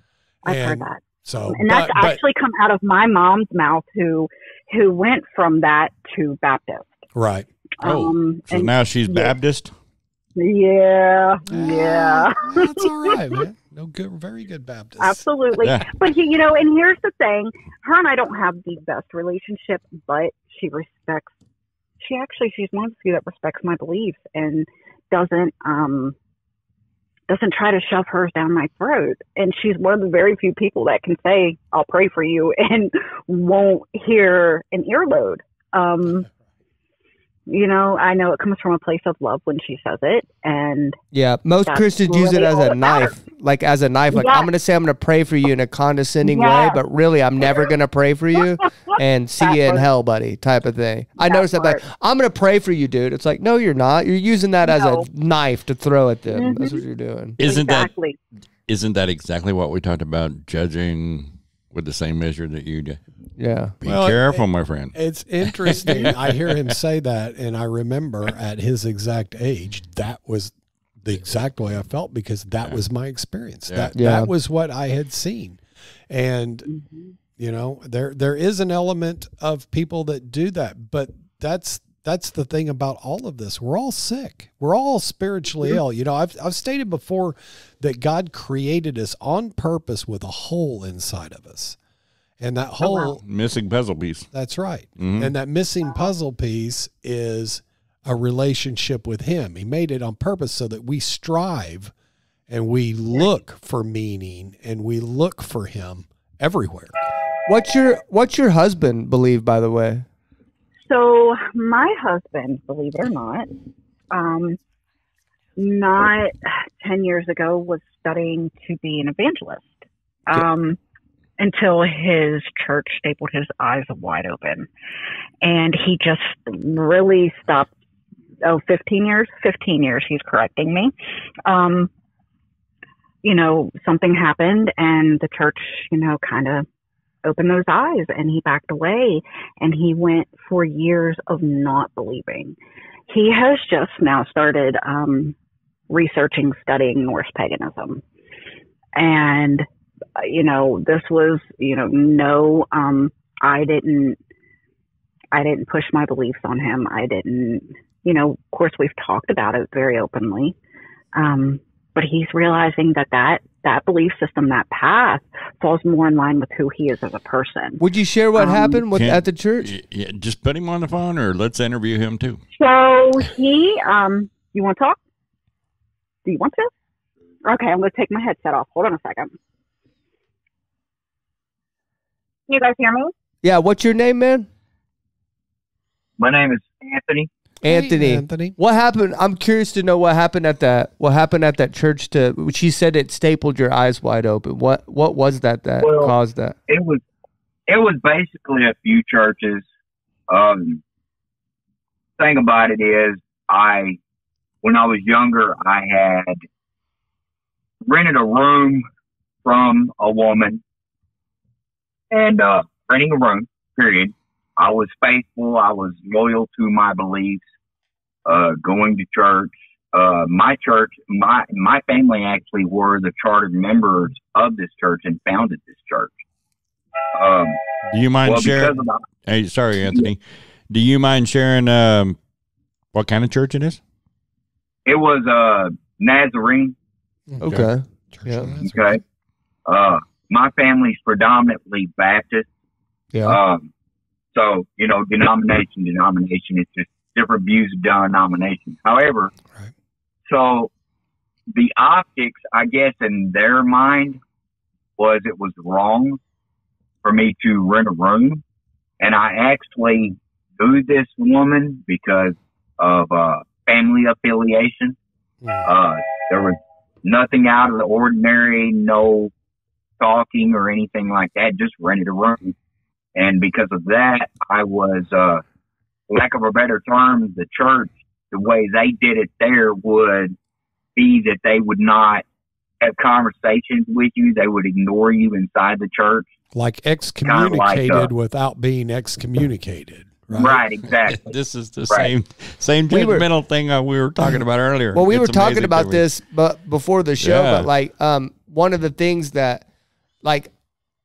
Speaker 6: Heard that.
Speaker 3: So,
Speaker 6: and that's actually come out of my mom's mouth, who went from that to Baptist.
Speaker 3: Right.
Speaker 2: So now she's Baptist?
Speaker 6: Yeah.
Speaker 3: That's all right, man. No good, very good Baptist.
Speaker 6: Absolutely. Yeah. But you know, and here's the thing: her and I don't have the best relationship, but she's one of the few that respects my beliefs and doesn't try to shove hers down my throat. And she's one of the very few people that can say, "I'll pray for you," and won't hear an earlobe. You know, I know it comes from a place of love when she says it, and
Speaker 1: most Christians use it as a knife, like I'm going to say I'm going to pray for you in a condescending way, but really I'm never going to pray for you, and see you in hell, buddy, type of thing. I noticed that, like, I'm going to pray for you, dude. It's like, no, you're not. You're using that as a knife to throw at them. That's what you're doing.
Speaker 2: Isn't that exactly what we talked about, judging with the same measure that you do?
Speaker 1: Yeah.
Speaker 2: Be careful, my friend.
Speaker 3: It's interesting. I hear him say that, and I remember at his exact age, that was the exact way I felt, because that was my experience. That was what I had seen. And you know, there is an element of people that do that, but that's the thing about all of this. We're all sick. We're all spiritually ill. You know, I've stated before that God created us on purpose with a hole inside of us. And that whole
Speaker 2: missing puzzle piece.
Speaker 3: That's right. And that missing puzzle piece is a relationship with him. He made it on purpose so that we strive and we look for meaning and we look for him everywhere.
Speaker 1: What's your husband believe, by the way?
Speaker 6: So my husband, believe it or not, not 10 years ago was studying to be an evangelist. Until his church stapled his eyes wide open. And he just really stopped. 15 years? 15 years, he's correcting me. Something happened and the church, kind of opened those eyes and he backed away and he went for years of not believing. He has just now started researching, studying Norse paganism. And this was, no, I didn't push my beliefs on him. I didn't, of course we've talked about it very openly. But he's realizing that belief system, that path falls more in line with who he is as a person.
Speaker 1: Would you share what happened at the church?
Speaker 2: Yeah, just put him on the phone or let's interview him too.
Speaker 6: So he, you want to talk? Do you want to? Okay, I'm going to take my headset off. Hold on a second. Can you guys hear me?
Speaker 1: Yeah, what's your name, man?
Speaker 7: My name is Anthony.
Speaker 1: Anthony.
Speaker 3: Hey, Anthony.
Speaker 1: What happened? I'm curious to know what happened at that church she said it stapled your eyes wide open. What was that caused that?
Speaker 7: It was basically a few churches. Thing about it is when I was younger, I had rented a room from a woman and, renting a room, period. I was faithful. I was loyal to my beliefs, going to church. My church, my family actually were the chartered members of this church and founded this church.
Speaker 2: Do you mind sharing? Hey, sorry, Anthony. Do you mind sharing what kind of church it is?
Speaker 7: It was Nazarene.
Speaker 1: Okay.
Speaker 3: Yeah.
Speaker 7: Okay. My family's predominantly Baptist.
Speaker 1: Yeah.
Speaker 7: So, denomination, it's just different views of denominations. However,
Speaker 3: Right.
Speaker 7: So the optics, I guess, in their mind it was wrong for me to rent a room. And I actually knew this woman because of family affiliation. There was nothing out of the ordinary, no talking or anything like that, just rented a room. And because of that, I was, lack of a better term, the church, the way they did it there would be that they would not have conversations with you. They would ignore you inside the church.
Speaker 3: Like excommunicated without being excommunicated. Right,
Speaker 7: right, exactly.
Speaker 2: This is the same judgmental thing we were talking about earlier.
Speaker 1: Well, we were
Speaker 2: It's
Speaker 1: talking
Speaker 2: amazing
Speaker 1: about
Speaker 2: to me.
Speaker 1: this but before the show,
Speaker 2: Yeah.
Speaker 1: but one of the things that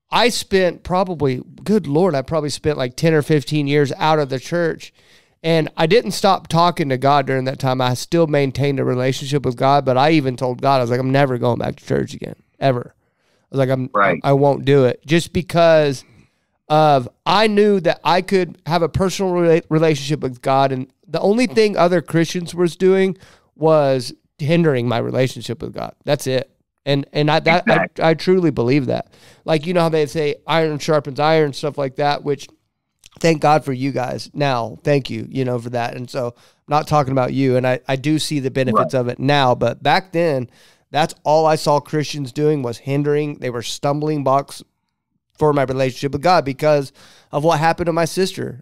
Speaker 1: I spent probably, good Lord, I probably spent 10 or 15 years out of the church. And I didn't stop talking to God during that time. I still maintained a relationship with God, but I even told God, I was like, I'm never going back to church again, ever. I was like, I won't do it, just because of I knew that I could have a personal relationship with God, and the only thing other Christians was doing was hindering my relationship with God. That's it. And I truly believe that. How they say iron sharpens iron, stuff like that, which thank God for you guys now. Thank you, for that. And so I'm not talking about you, and I do see the benefits of it now, but back then, that's all I saw Christians doing was hindering. They were stumbling blocks for my relationship with God because of what happened to my sister.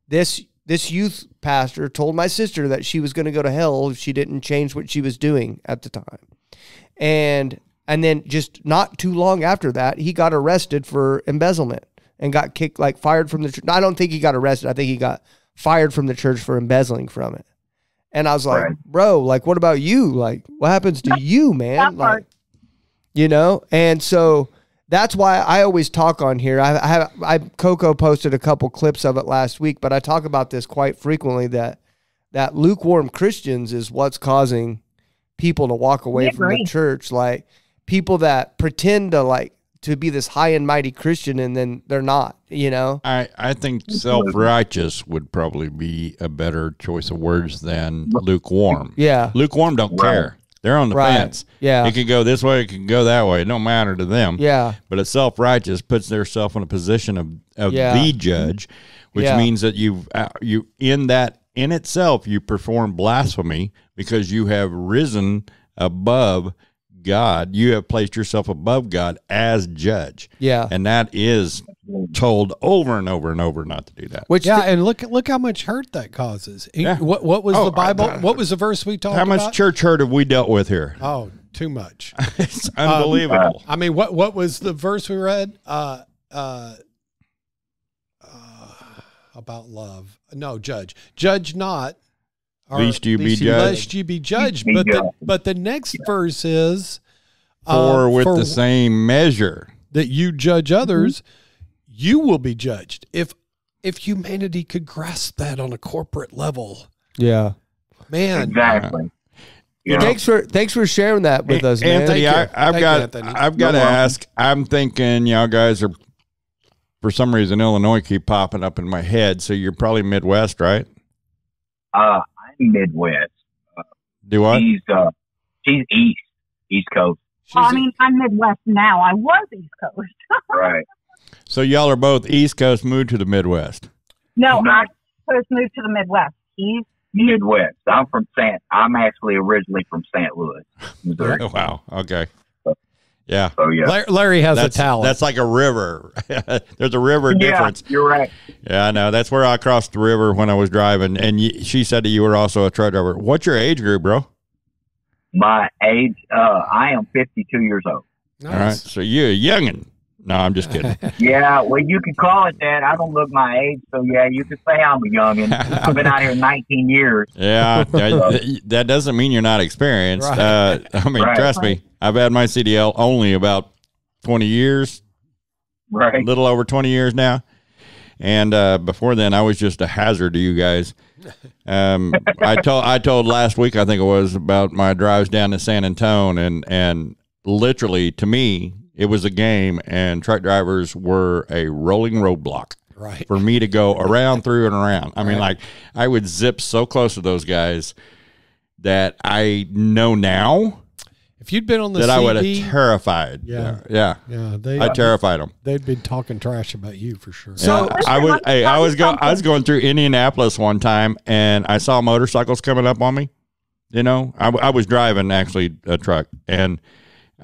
Speaker 1: This youth pastor told my sister that she was going to go to hell if she didn't change what she was doing at the time. And then just not too long after that, he got arrested for embezzlement and got kicked, fired from the church. I don't think he got arrested. I think he got fired from the church for embezzling from it. And I was like, bro, what about you? What happens to you, man? And so that's why I always talk on here. Coco posted a couple clips of it last week, but I talk about this quite frequently that lukewarm Christians is what's causing people to walk away from the church. People that pretend to to be this high and mighty Christian, and then they're not, you know?
Speaker 2: I think self-righteous would probably be a better choice of words than lukewarm.
Speaker 1: Yeah.
Speaker 2: Lukewarm don't care. They're on the fence.
Speaker 1: Yeah.
Speaker 2: It could go this way, it could go that way. It don't matter to them.
Speaker 1: Yeah.
Speaker 2: But a self-righteous puts themselves in a position of
Speaker 1: Yeah.
Speaker 2: the judge, which
Speaker 1: Yeah.
Speaker 2: means that you in itself you perform blasphemy because you have risen above God. You have placed yourself above God as judge.
Speaker 1: Yeah.
Speaker 2: And that is told over and over and over not to do that.
Speaker 1: Which
Speaker 3: and look how much hurt that causes.
Speaker 2: Yeah.
Speaker 3: What was the Bible? What was the verse we talked
Speaker 2: How
Speaker 3: about?
Speaker 2: much church hurt have we dealt with here?
Speaker 3: Oh, too much.
Speaker 2: It's unbelievable.
Speaker 3: I mean, what was the verse we read? About love. No, judge not. or
Speaker 2: Lest you be judged.
Speaker 3: Lest you be judged. But the next verse is
Speaker 2: For with the same measure
Speaker 3: that you judge others, you will be judged. If humanity could grasp that on a corporate level,
Speaker 1: yeah.
Speaker 3: man.
Speaker 7: Exactly. Yeah.
Speaker 1: Thanks for sharing that with us, man.
Speaker 2: Anthony,
Speaker 3: Thank you.
Speaker 2: I've got to ask. I'm thinking y'all guys are, for some reason, Illinois keep popping up in my head. So you're probably Midwest, right?
Speaker 7: I'm Midwest.
Speaker 2: Do what?
Speaker 7: She's East Coast.
Speaker 6: I mean, I'm Midwest now. I was East Coast.
Speaker 7: Right.
Speaker 2: So y'all are both East Coast, moved to the Midwest.
Speaker 6: No, I first moved to the Midwest. He's
Speaker 7: Midwest. I'm actually originally from St. Louis, Missouri.
Speaker 2: Oh, wow. Okay. Yeah.
Speaker 7: So yeah.
Speaker 3: Larry has a talent.
Speaker 2: That's like a river. There's a river difference.
Speaker 7: Yeah, you're right.
Speaker 2: Yeah, I know. That's where I crossed the river when I was driving. And she said that you were also a truck driver. What's your age group, bro?
Speaker 7: My age, I am 52 years old.
Speaker 3: Nice.
Speaker 2: All right. So you're a youngin'. No, I'm just kidding.
Speaker 7: Yeah, well, you can call it that. I don't look my age, so yeah, you can say I'm a youngin'. I've been out here 19 years.
Speaker 2: Yeah, that doesn't mean you're not experienced.
Speaker 3: Right.
Speaker 2: I mean,
Speaker 7: Right.
Speaker 2: trust me, I've had my CDL only about 20 years, a
Speaker 7: Right.
Speaker 2: little over 20 years now. And before then, I was just a hazard to you guys. I told last week, I think it was, about my drives down to San Antonio, and literally to me, it was a game, and truck drivers were a rolling roadblock.
Speaker 3: Right.
Speaker 2: For me to go around, through, and around. I mean, like, I would zip so close to those guys that I know now
Speaker 3: If you'd been on the
Speaker 2: that
Speaker 3: CD,
Speaker 2: I would have terrified.
Speaker 3: Yeah.
Speaker 2: I terrified them.
Speaker 3: They'd been talking trash about you for sure.
Speaker 1: So-
Speaker 2: I was going through Indianapolis one time, and I saw motorcycles coming up on me. You know, I was driving actually a truck, and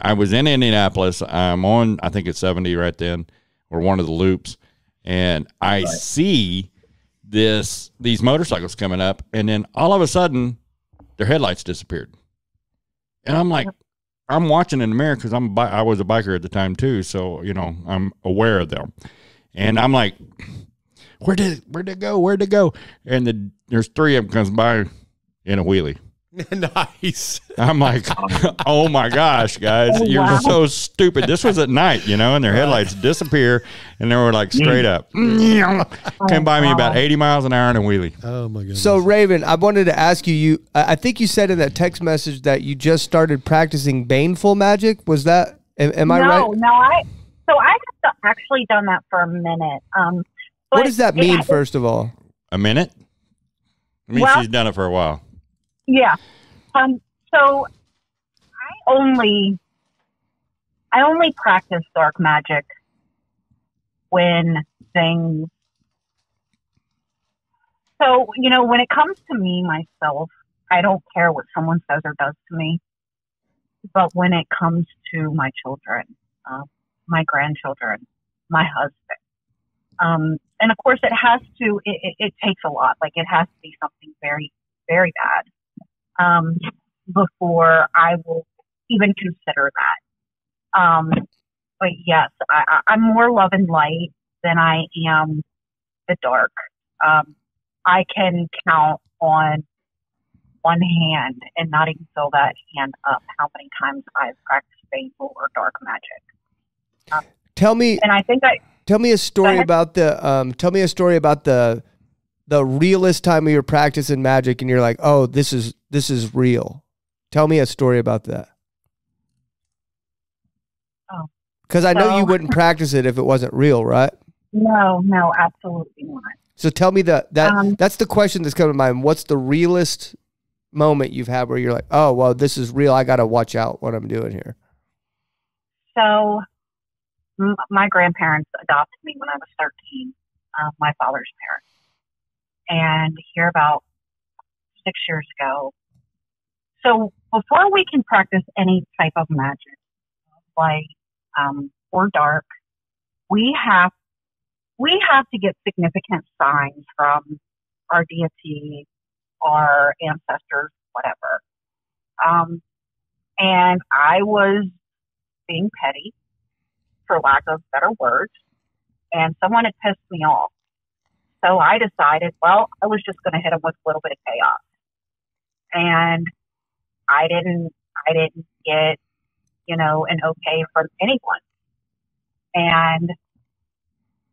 Speaker 2: I was in Indianapolis. I'm on, I think it's 70 right then, or one of the loops, and I see these motorcycles coming up, and then all of a sudden, their headlights disappeared, and I'm like, I'm watching in the mirror because I was a biker at the time too, so you know I'm aware of them, and I'm like, where'd it go? And there's three of them comes by in a wheelie.
Speaker 3: Nice.
Speaker 2: I'm like, oh my gosh, guys, you're so stupid. This was at night, you know, and their headlights disappear, and they were like straight up. Came by me about 80 miles an hour in a wheelie.
Speaker 3: Oh my goodness.
Speaker 1: So Raven, I wanted to ask you. I think you said in that text message that you just started practicing baneful magic. Was that? Am I right?
Speaker 6: No, I have actually done that for a minute.
Speaker 1: What does that mean, first of all?
Speaker 2: A minute? I mean,
Speaker 6: Well-
Speaker 2: she's done it for a while.
Speaker 6: Yeah. So I only practice dark magic when things. So, you know, when it comes to me, myself, I don't care what someone says or does to me. But when it comes to my children, my grandchildren, my husband, and of course it takes a lot. Like it has to be something very, very bad. Before I will even consider that. But yes, I'm more love and light than I am the dark. I can count on one hand and not even fill that hand up how many times I've practiced baneful or dark magic.
Speaker 1: Tell me a story about the realest time of your practice in magic, and you're like, oh, this is real. Tell me a story about that.
Speaker 6: Oh.
Speaker 1: Because I know you
Speaker 6: So-
Speaker 1: wouldn't practice it if it wasn't real, right?
Speaker 6: No, absolutely not.
Speaker 1: So tell me that's the question that's coming to mind. What's the realest moment you've had where you're like, oh, well, this is real. I got to watch out what I'm doing here.
Speaker 6: So my grandparents adopted me when I was 13, my father's parents. And here about 6 years ago. So before we can practice any type of magic, light, or dark, we have to get significant signs from our deity, our ancestors, whatever. And I was being petty, for lack of better words, and someone had pissed me off. So I decided, well, I was just going to hit him with a little bit of chaos. And I didn't get, an okay from anyone. And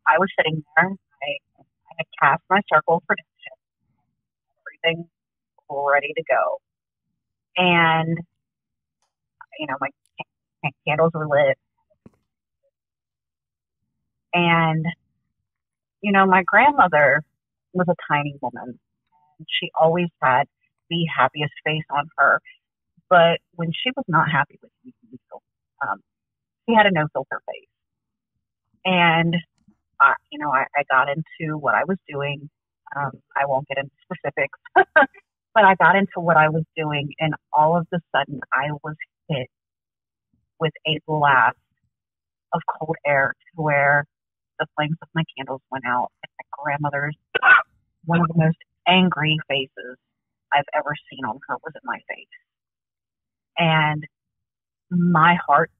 Speaker 6: I was sitting there. I had cast my circle of protection. Everything ready to go. And, my candles were lit. And, my grandmother was a tiny woman. And she always had the happiest face on her. But when she was not happy with me, she had a no-filter face. And, I got into what I was doing. I won't get into specifics, but I got into what I was doing, and all of a sudden I was hit with a blast of cold air to where the flames of my candles went out, and my grandmother's, one of the most angry faces I've ever seen on her was in my face. And my heart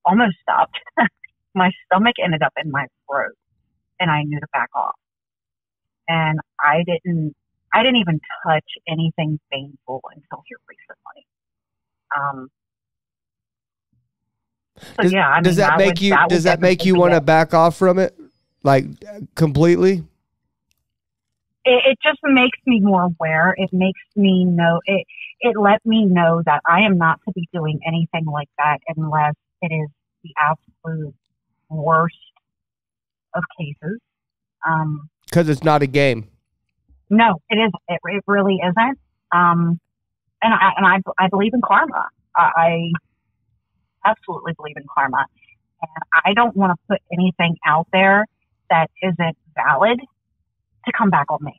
Speaker 6: almost stopped. My stomach ended up in my throat, and I knew to back off. And I didn't even touch anything painful until here recently.
Speaker 1: Does that make you want to back off from it, like completely?
Speaker 6: It just makes me more aware. It makes me know. It let me know that I am not to be doing anything like that unless it is the absolute worst of cases.
Speaker 1: Because it's not a game.
Speaker 6: No, it is. It really isn't. And I believe in karma. I absolutely believe in karma, and I don't want to put anything out there that isn't valid to come back on me.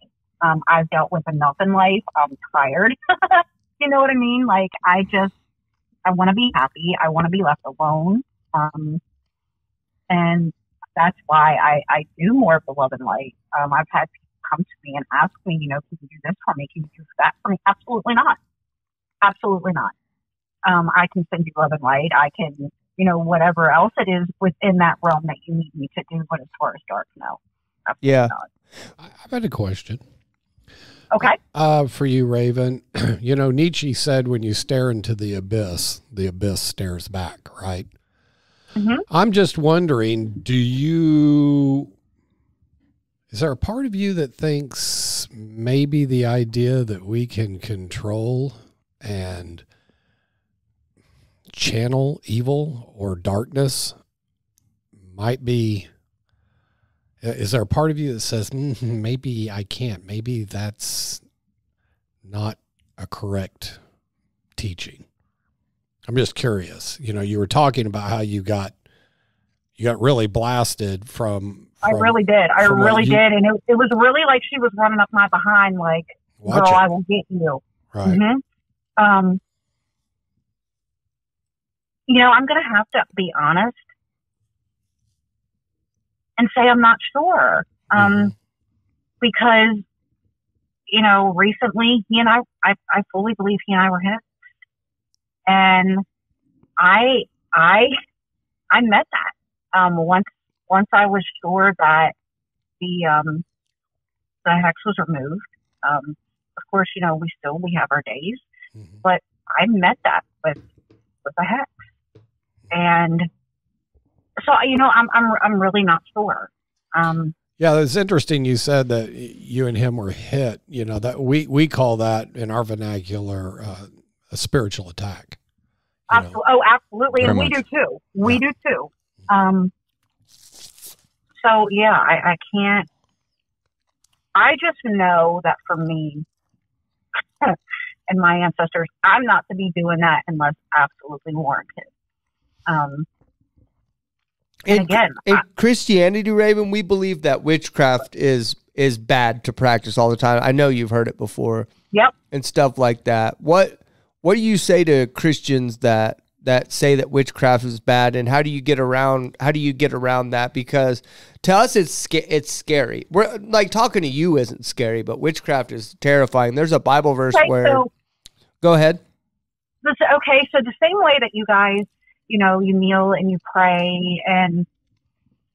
Speaker 6: I've dealt with enough in life. I'm tired. You know what I mean? Like, I want to be happy. I want to be left alone. And that's why I do more of the love and light. I've had people come to me and ask me, can you do this for me? Can you do that for me? Absolutely not. Absolutely not. I can send you love and light. I can, whatever else it is within that realm that you need me to do. But as far as dark, no. Absolutely
Speaker 1: Yeah.
Speaker 6: not.
Speaker 3: I've had a question.
Speaker 6: Okay.
Speaker 3: For you, Raven. Nietzsche said when you stare into the abyss stares back, right?
Speaker 6: Mm-hmm.
Speaker 3: I'm just wondering, is there a part of you that thinks maybe the idea that we can control and channel evil or darkness might be, is there a part of you that says, maybe I can't, maybe that's not a correct teaching? I'm just curious. You were talking about how you got really blasted from
Speaker 6: I really did. I really did. And it was really like she was running up my behind, like, girl, I will get you.
Speaker 3: Right.
Speaker 6: Mm-hmm. I'm going to have to be honest and say I'm not sure. Because, recently he and I fully believe he and I were hit. And I met that. Once I was sure that the hex was removed. Of course, we have our days, but I met that with the hex. And so, I'm really not sure.
Speaker 3: Yeah, it's interesting you said that you and him were hit. That we call that in our vernacular a spiritual attack.
Speaker 6: Oh, absolutely. And we do too. We do too. So yeah, I can't, I just know that for me and my ancestors, I'm not to be doing that unless absolutely warranted. And again,
Speaker 1: in Christianity, Raven, we believe that witchcraft is bad to practice all the time. I know you've heard it before.
Speaker 6: Yep.
Speaker 1: And stuff like that. What do you say to Christians that say that witchcraft is bad, and how do you get around that? Because to us it's scary. We're like, talking to you isn't scary, but witchcraft is terrifying. There's a Bible verse go ahead.
Speaker 6: Okay, so the same way that you guys, you kneel and you pray and,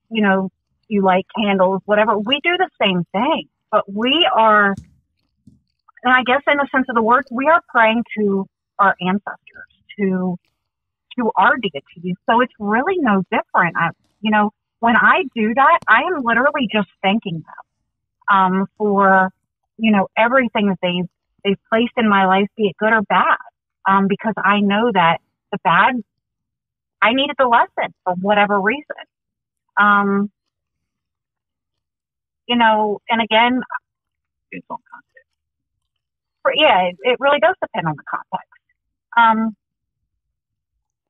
Speaker 6: you light candles, whatever, we do the same thing. But we are, and I guess in the sense of the word, we are praying to our ancestors, to our deities. So it's really no different. When I do that, I am literally just thanking them for, everything that they've placed in my life, be it good or bad. Because I know that the bad, I needed the lesson for whatever reason. And again, it's on context. It really does depend on the context.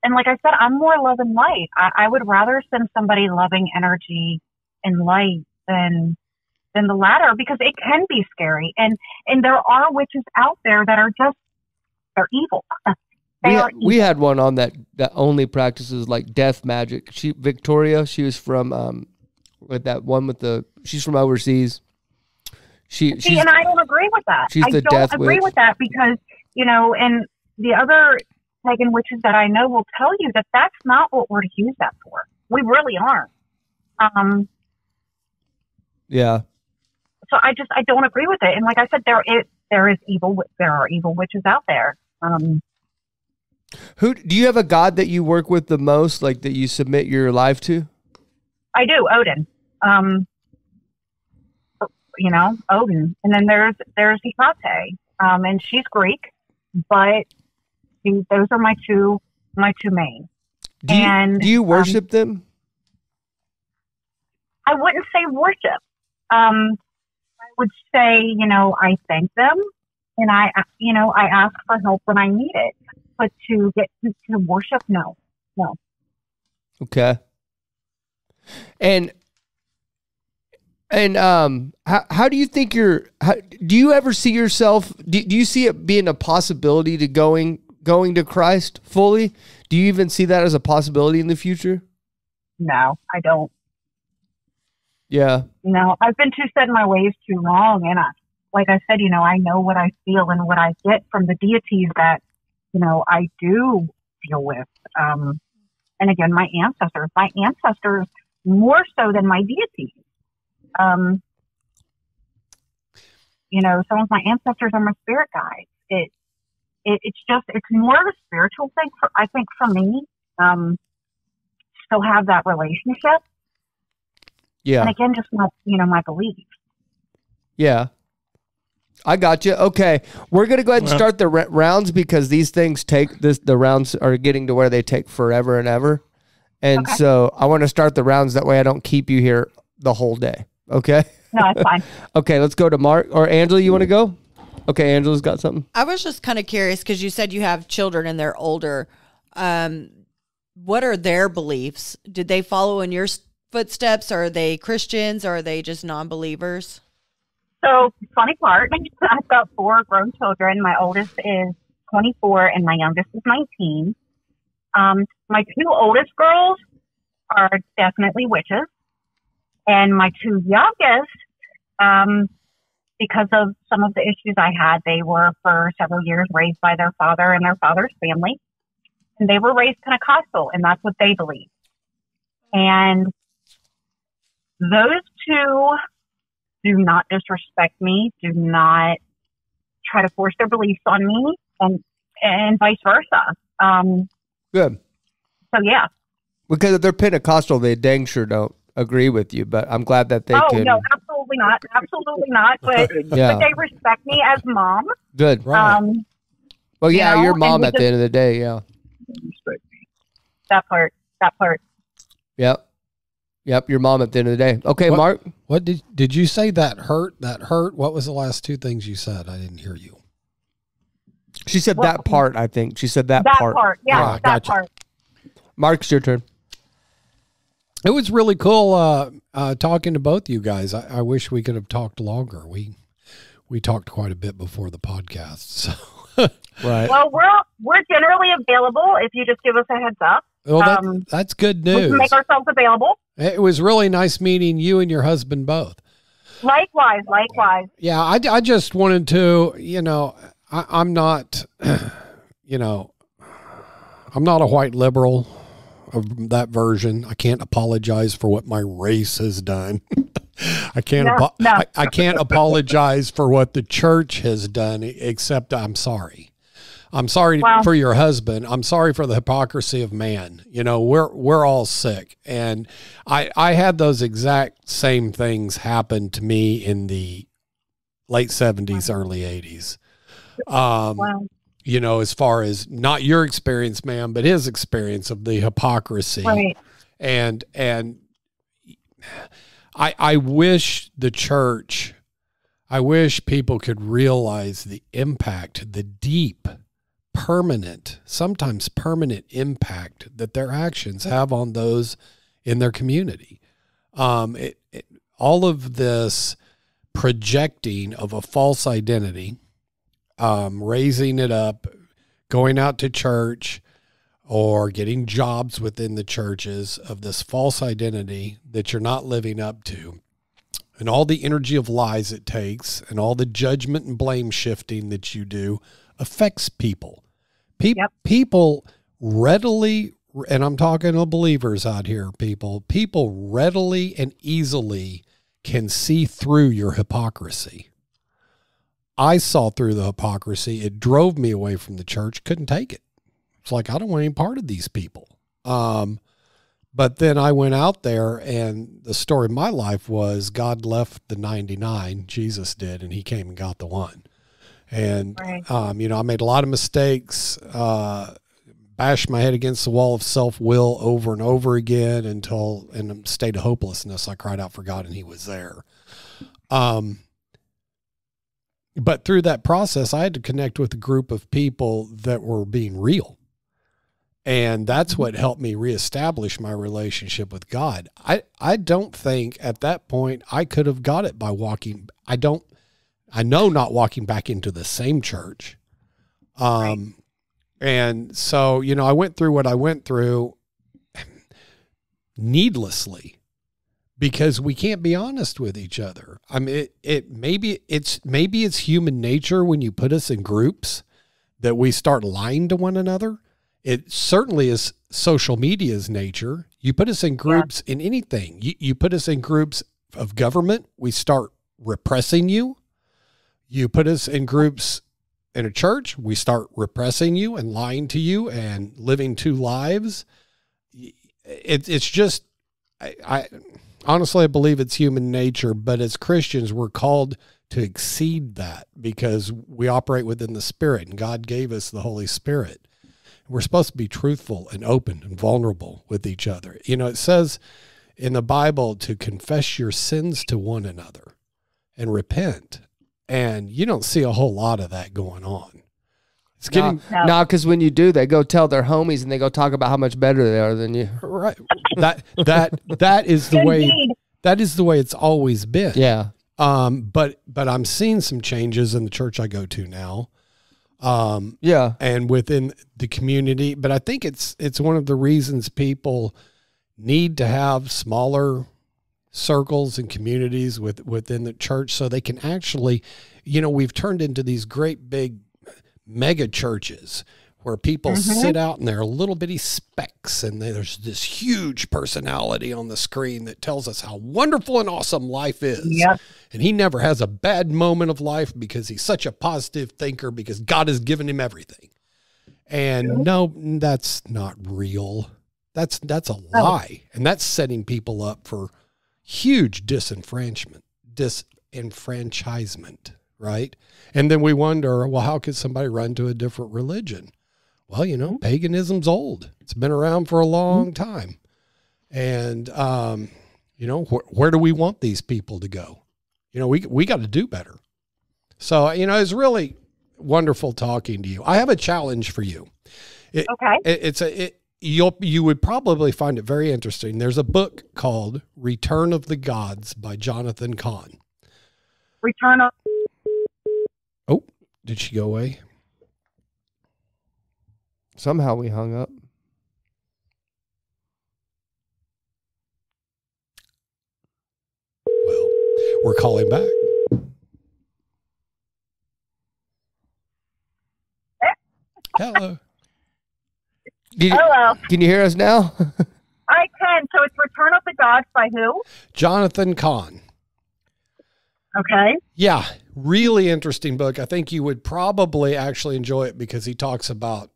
Speaker 6: And like I said, I'm more love and light. I would rather send somebody loving energy and light than the latter, because it can be scary. And there are witches out there that are just, they're evil.
Speaker 1: We had one on that only practices like death magic. Victoria, she was from with that one with she's from overseas.
Speaker 6: And I don't agree with that. I don't agree with that because, and the other pagan witches that I know will tell you that that's not what we're to use that for. We really aren't.
Speaker 1: Yeah.
Speaker 6: So I don't agree with it. And like I said, there are evil witches out there.
Speaker 1: Who do you have a god that you work with the most, like that you submit your life to?
Speaker 6: I do, Odin. Odin, and then there's Hecate, and she's Greek, but those are my two main.
Speaker 1: Do you worship them?
Speaker 6: I wouldn't say worship. I would say, I thank them, and I ask for help when I need it. But to get to worship, no.
Speaker 1: Okay. And how do you think do you ever see yourself? Do you see it being a possibility to going to Christ fully? Do you even see that as a possibility in the future?
Speaker 6: No, I don't.
Speaker 1: Yeah.
Speaker 6: No, I've been too set in my ways too long, and like I said, I know what I feel and what I get from the deities that I do deal with. And again, my ancestors more so than my deities. Some of my ancestors are my spirit guides. It's more of a spiritual thing I think for me, still have that relationship.
Speaker 1: Yeah.
Speaker 6: And again, just my belief.
Speaker 1: Yeah. I got you. Okay. We're going to go ahead and start the rounds because these things the rounds are getting to where they take forever and ever. And so I want to start the rounds. That way I don't keep you here the whole day. Okay.
Speaker 6: No, it's fine.
Speaker 1: Okay. Let's go to Mark or Angela. You want to go? Okay. Angela's got something.
Speaker 4: I was just kind of curious because you said you have children and they're older. What are their beliefs? Did they follow in your footsteps? Are they Christians or are they just non-believers?
Speaker 6: So, funny part, I've got 4 grown children. My oldest is 24 and my youngest is 19. My 2 oldest girls are definitely witches. And my 2 youngest, because of some of the issues I had, they were for several years raised by their father and their father's family. And they were raised Pentecostal, and that's what they believe. And those 2 do not disrespect me, do not try to force their beliefs on me, and vice versa.
Speaker 1: Good.
Speaker 6: So, yeah.
Speaker 1: Because if they're Pentecostal, they dang sure don't agree with you, but I'm glad that they can.
Speaker 6: Oh, no, absolutely not. Absolutely not. But,
Speaker 1: yeah.
Speaker 6: But they respect me as mom.
Speaker 1: Good.
Speaker 6: Right.
Speaker 1: Well, yeah, you're mom at the end of the day, yeah.
Speaker 5: That part.
Speaker 1: Yep. Your mom at the end of the day. Okay,
Speaker 3: What-
Speaker 1: Mark.
Speaker 3: What did you say that hurt? That hurt? What was the last two things you said? I didn't hear you.
Speaker 1: She said
Speaker 5: Well,
Speaker 1: that part, I think. She said that
Speaker 5: That
Speaker 1: part.
Speaker 5: part. Yeah,
Speaker 3: Ah,
Speaker 5: that
Speaker 3: gotcha.
Speaker 5: part.
Speaker 1: Mark, it's your turn.
Speaker 3: It was really cool talking to both you guys. I wish we could have talked longer. We talked quite a bit before the podcast. So.
Speaker 1: Right.
Speaker 5: Well, we're generally available if you just give us a heads up.
Speaker 3: Well, that's good
Speaker 5: We
Speaker 3: news.
Speaker 5: can make ourselves available.
Speaker 3: It was really nice meeting you and your husband both.
Speaker 5: Likewise.
Speaker 3: Yeah, I just wanted to, I'm not, I'm not a white liberal of that version. I can't apologize for what my race has done. I can't.
Speaker 5: No.
Speaker 3: I can't apologize for what the church has done, except I'm sorry. I'm sorry for your husband. I'm sorry for the hypocrisy of man. We're all sick, and I had those exact same things happen to me in the late 70s, early 80s. As far as not your experience, ma'am, but his experience of the hypocrisy.
Speaker 5: Right.
Speaker 3: And I wish the church, I wish people could realize the impact, the deep, sometimes permanent impact that their actions have on those in their community. All of this projecting of a false identity, raising it up, going out to church, or getting jobs within the churches of this false identity that you're not living up to, and all the energy of lies it takes, and all the judgment and blame shifting that you do affects people. People readily, and I'm talking to believers out here, people readily and easily can see through your hypocrisy. I saw through the hypocrisy. It drove me away from the church. Couldn't take it. It's like, I don't want any part of these people. But then I went out there, and the story of my life was God left the 99, Jesus did, and he came and got the one. And,
Speaker 5: Right.
Speaker 3: I made a lot of mistakes, bashed my head against the wall of self-will over and over again until in a state of hopelessness, I cried out for God, and he was there. But through that process, I had to connect with a group of people that were being real. And that's what helped me reestablish my relationship with God. I don't think at that point I could have got it by walking. I know not walking back into the same church. And so, I went through what I went through needlessly, because we can't be honest with each other. I mean, maybe it's human nature when you put us in groups that we start lying to one another. It certainly is social media's nature. You put us in groups in anything. You put us in groups of government, we start repressing you. You put us in groups in a church, we start repressing you and lying to you and living two lives. It's just, I honestly, I believe it's human nature, but as Christians, we're called to exceed that because we operate within the Spirit, and God gave us the Holy Spirit. We're supposed to be truthful and open and vulnerable with each other. It says in the Bible to confess your sins to one another and repent. And you don't see a whole lot of that going on. It's getting
Speaker 1: no, because when you do, they go tell their homies and they go talk about how much better they are than you.
Speaker 3: right. That is the way.
Speaker 5: Indeed.
Speaker 3: That is the way it's always been.
Speaker 1: Yeah.
Speaker 3: But I'm seeing some changes in the church I go to now.
Speaker 1: Yeah.
Speaker 3: And within the community, but I think it's one of the reasons people need to have smaller circles and communities within the church so they can actually, we've turned into these great big mega churches where people sit out in their little bitty specks, and there's this huge personality on the screen that tells us how wonderful and awesome life is.
Speaker 5: Yep.
Speaker 3: And he never has a bad moment of life because he's such a positive thinker because God has given him everything. And no, that's not real. That's a lie. And that's setting people up for huge disenfranchisement, right? And then we wonder, well, how could somebody run to a different religion? Well, paganism's old. It's been around for a long time. And, where do we want these people to go? We got to do better. So, it's really wonderful talking to you. I have a challenge for you.
Speaker 6: Okay.
Speaker 3: You would probably find it very interesting. There's a book called Return of the Gods by Jonathan Cahn.
Speaker 6: Return of.
Speaker 3: Oh, did she go away?
Speaker 1: Somehow we hung up.
Speaker 3: Well, we're calling back. Hello.
Speaker 6: Hello.
Speaker 1: Can you hear us now?
Speaker 6: I can. So it's Return of the Gods by who?
Speaker 3: Jonathan Cahn.
Speaker 6: Okay.
Speaker 3: Yeah, really interesting book. I think you would probably actually enjoy it because he talks about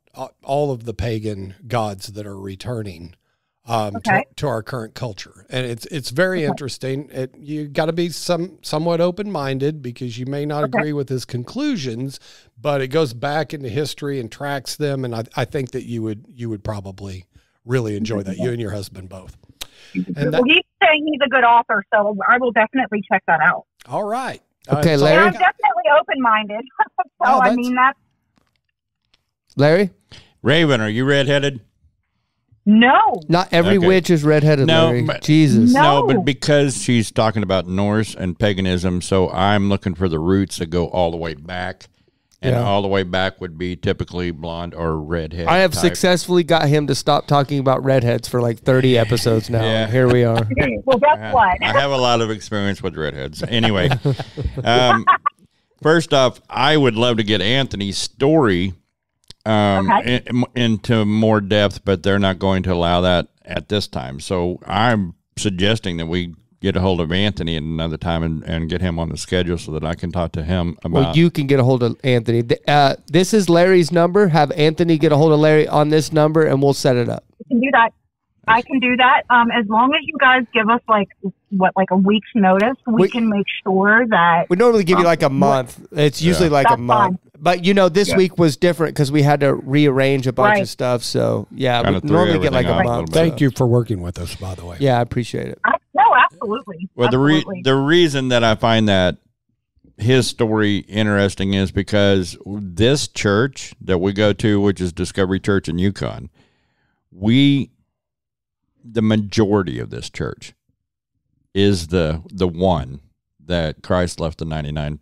Speaker 3: all of the pagan gods that are returning to our current culture. And it's very interesting. You got to be somewhat open-minded because you may not agree with his conclusions, but it goes back into history and tracks them. And I think that you would probably really enjoy that, you and your husband both. And
Speaker 6: Well, he's saying he's a good author, so I will definitely check that out.
Speaker 3: all right.
Speaker 1: Okay,
Speaker 3: so
Speaker 1: Larry.
Speaker 6: And I'm definitely open-minded.
Speaker 3: Oh,
Speaker 6: I mean, that's
Speaker 1: Larry?
Speaker 2: Raven, are you redheaded?
Speaker 6: no.
Speaker 1: Not every
Speaker 2: Okay.
Speaker 1: witch is redheaded,
Speaker 2: No,
Speaker 1: Larry.
Speaker 2: but-
Speaker 1: Jesus.
Speaker 6: No.
Speaker 2: No, but because she's talking about Norse and paganism, so I'm looking for the roots that go all the way back. And
Speaker 1: Yeah.
Speaker 2: all the way back would be typically blonde or redhead.
Speaker 1: I have
Speaker 2: type.
Speaker 1: successfully got him to stop talking about redheads for like 30 episodes now.
Speaker 2: Yeah.
Speaker 1: Here we are.
Speaker 6: Well, guess what?
Speaker 2: I have a lot of experience with redheads. Anyway, first off, I would love to get Anthony's story into more depth, but they're not going to allow that at this time. So I'm suggesting that we get a hold of Anthony at another time and get him on the schedule so that I can talk to him about.
Speaker 1: Well, you can get a hold of Anthony. This is Larry's number. Have Anthony get a hold of Larry on this number, and we'll set it up.
Speaker 6: You can do that. I can do that. As long as you guys give us like a week's notice, we can make sure that
Speaker 1: We normally give you like a month. It's usually like a
Speaker 6: That's
Speaker 1: month.
Speaker 6: fine.
Speaker 1: But, this week was different because we had to rearrange a bunch of stuff. So, yeah,
Speaker 2: Kinda
Speaker 1: we
Speaker 2: threw
Speaker 1: normally get like
Speaker 2: everything
Speaker 1: a
Speaker 2: off a
Speaker 1: month.
Speaker 2: little bit.
Speaker 3: Thank you for working with us, by the way.
Speaker 1: Yeah, I appreciate it.
Speaker 6: No, absolutely.
Speaker 2: Well,
Speaker 6: Absolutely.
Speaker 2: the reason that I find that his story interesting is because this church that we go to, which is Discovery Church in Yukon, the majority of this church is the one that Christ left the 99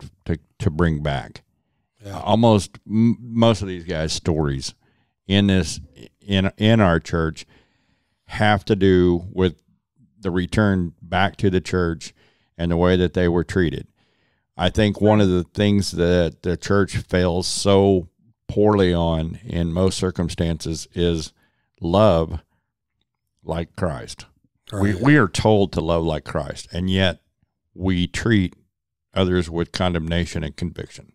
Speaker 2: to bring back.
Speaker 3: Yeah.
Speaker 2: Most of these guys' stories in our church have to do with the return back to the church and the way that they were treated. I think one of the things that the church fails so poorly on in most circumstances is love like Christ.
Speaker 3: Right.
Speaker 2: We are told to love like Christ, and yet we treat others with condemnation and conviction.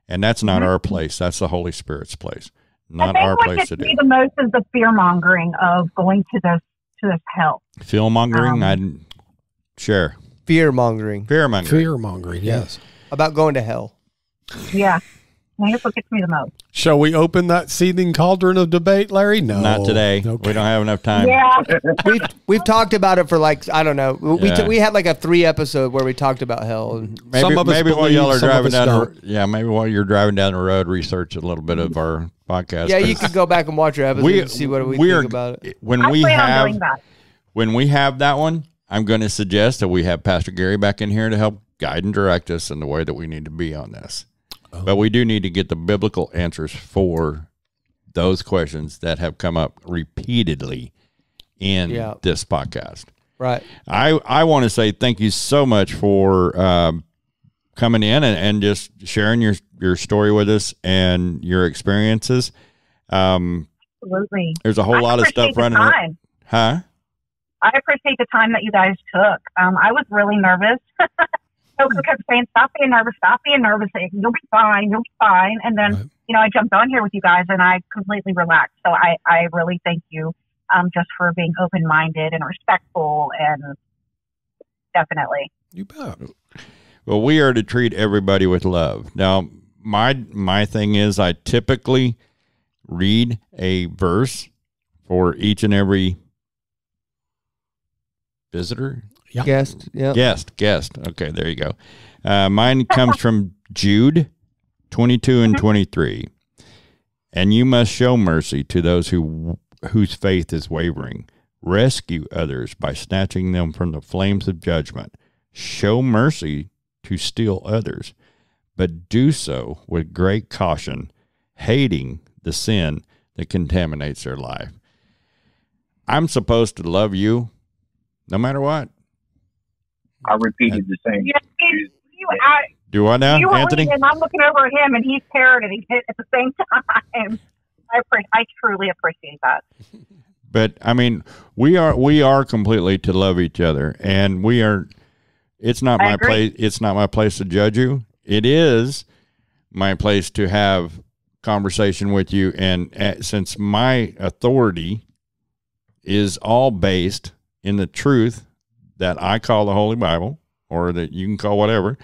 Speaker 2: And that's not our place. That's the Holy Spirit's place. Not our
Speaker 6: what
Speaker 2: place
Speaker 6: gets
Speaker 2: to do.
Speaker 6: me the most is the fear mongering of going to this hell.
Speaker 2: Fear mongering, Sure.
Speaker 1: Fear mongering
Speaker 2: Fear mongering.
Speaker 3: Fear mongering, yes.
Speaker 1: about going to hell.
Speaker 6: Yeah, I think that's what gets me the most.
Speaker 3: Shall we open that seething cauldron of debate, Larry? No.
Speaker 2: Not today.
Speaker 3: Okay.
Speaker 2: We don't have enough time.
Speaker 6: Yeah,
Speaker 1: We've talked about it for like, I don't know.
Speaker 2: Yeah.
Speaker 1: We had like a 3 episode where we talked about hell. And
Speaker 2: Maybe,
Speaker 3: Some of us
Speaker 2: maybe while
Speaker 3: believe,
Speaker 2: y'all are
Speaker 3: some of
Speaker 2: driving
Speaker 3: us
Speaker 2: down
Speaker 3: don't.
Speaker 2: maybe while you're driving down the road, research a little bit of our podcast.
Speaker 1: yeah, you can go back and watch your episode and see what we think about it.
Speaker 2: When
Speaker 6: I
Speaker 2: we
Speaker 6: plan on
Speaker 2: have
Speaker 6: doing that.
Speaker 2: when we have that one, I'm going to suggest that we have Pastor Gary back in here to help guide and direct us in the way that we need to be on this. But we do need to get the biblical answers for those questions that have come up repeatedly in this podcast.
Speaker 1: Right.
Speaker 2: I want to say thank you so much for coming in and just sharing your story with us and your experiences.
Speaker 6: Absolutely.
Speaker 2: There's a whole lot of stuff
Speaker 6: appreciate the
Speaker 2: running.
Speaker 6: time.
Speaker 2: Huh?
Speaker 6: I appreciate the time that you guys took. I was really nervous. Coco kept saying, stop being nervous, you'll be fine. And then, I jumped on here with you guys and I completely relaxed. So I really thank you just for being open-minded and respectful, and definitely.
Speaker 3: You bet.
Speaker 2: Well, we are to treat everybody with love. Now, my thing is I typically read a verse for each and every visitor?
Speaker 3: Yep.
Speaker 1: Guest. Yeah.
Speaker 2: Guest. Okay, there you go. Mine comes from Jude 22 and 23. And you must show mercy to those whose faith is wavering. Rescue others by snatching them from the flames of judgment. Show mercy to still others, but do so with great caution, hating the sin that contaminates their life. I'm supposed to love you no matter what.
Speaker 7: I repeated the same.
Speaker 6: Yeah,
Speaker 2: Do I now,
Speaker 6: you were
Speaker 2: Anthony?
Speaker 6: reading, and I'm looking over at him, and he's parroting it at the same time. I truly appreciate that.
Speaker 2: But I mean, we are completely to love each other, and we are. It's not
Speaker 6: I
Speaker 2: my
Speaker 6: agree.
Speaker 2: place. It's not my place to judge you. It is my place to have conversation with you, and since my authority is all based in the truth that I call the Holy Bible, or that you can call whatever,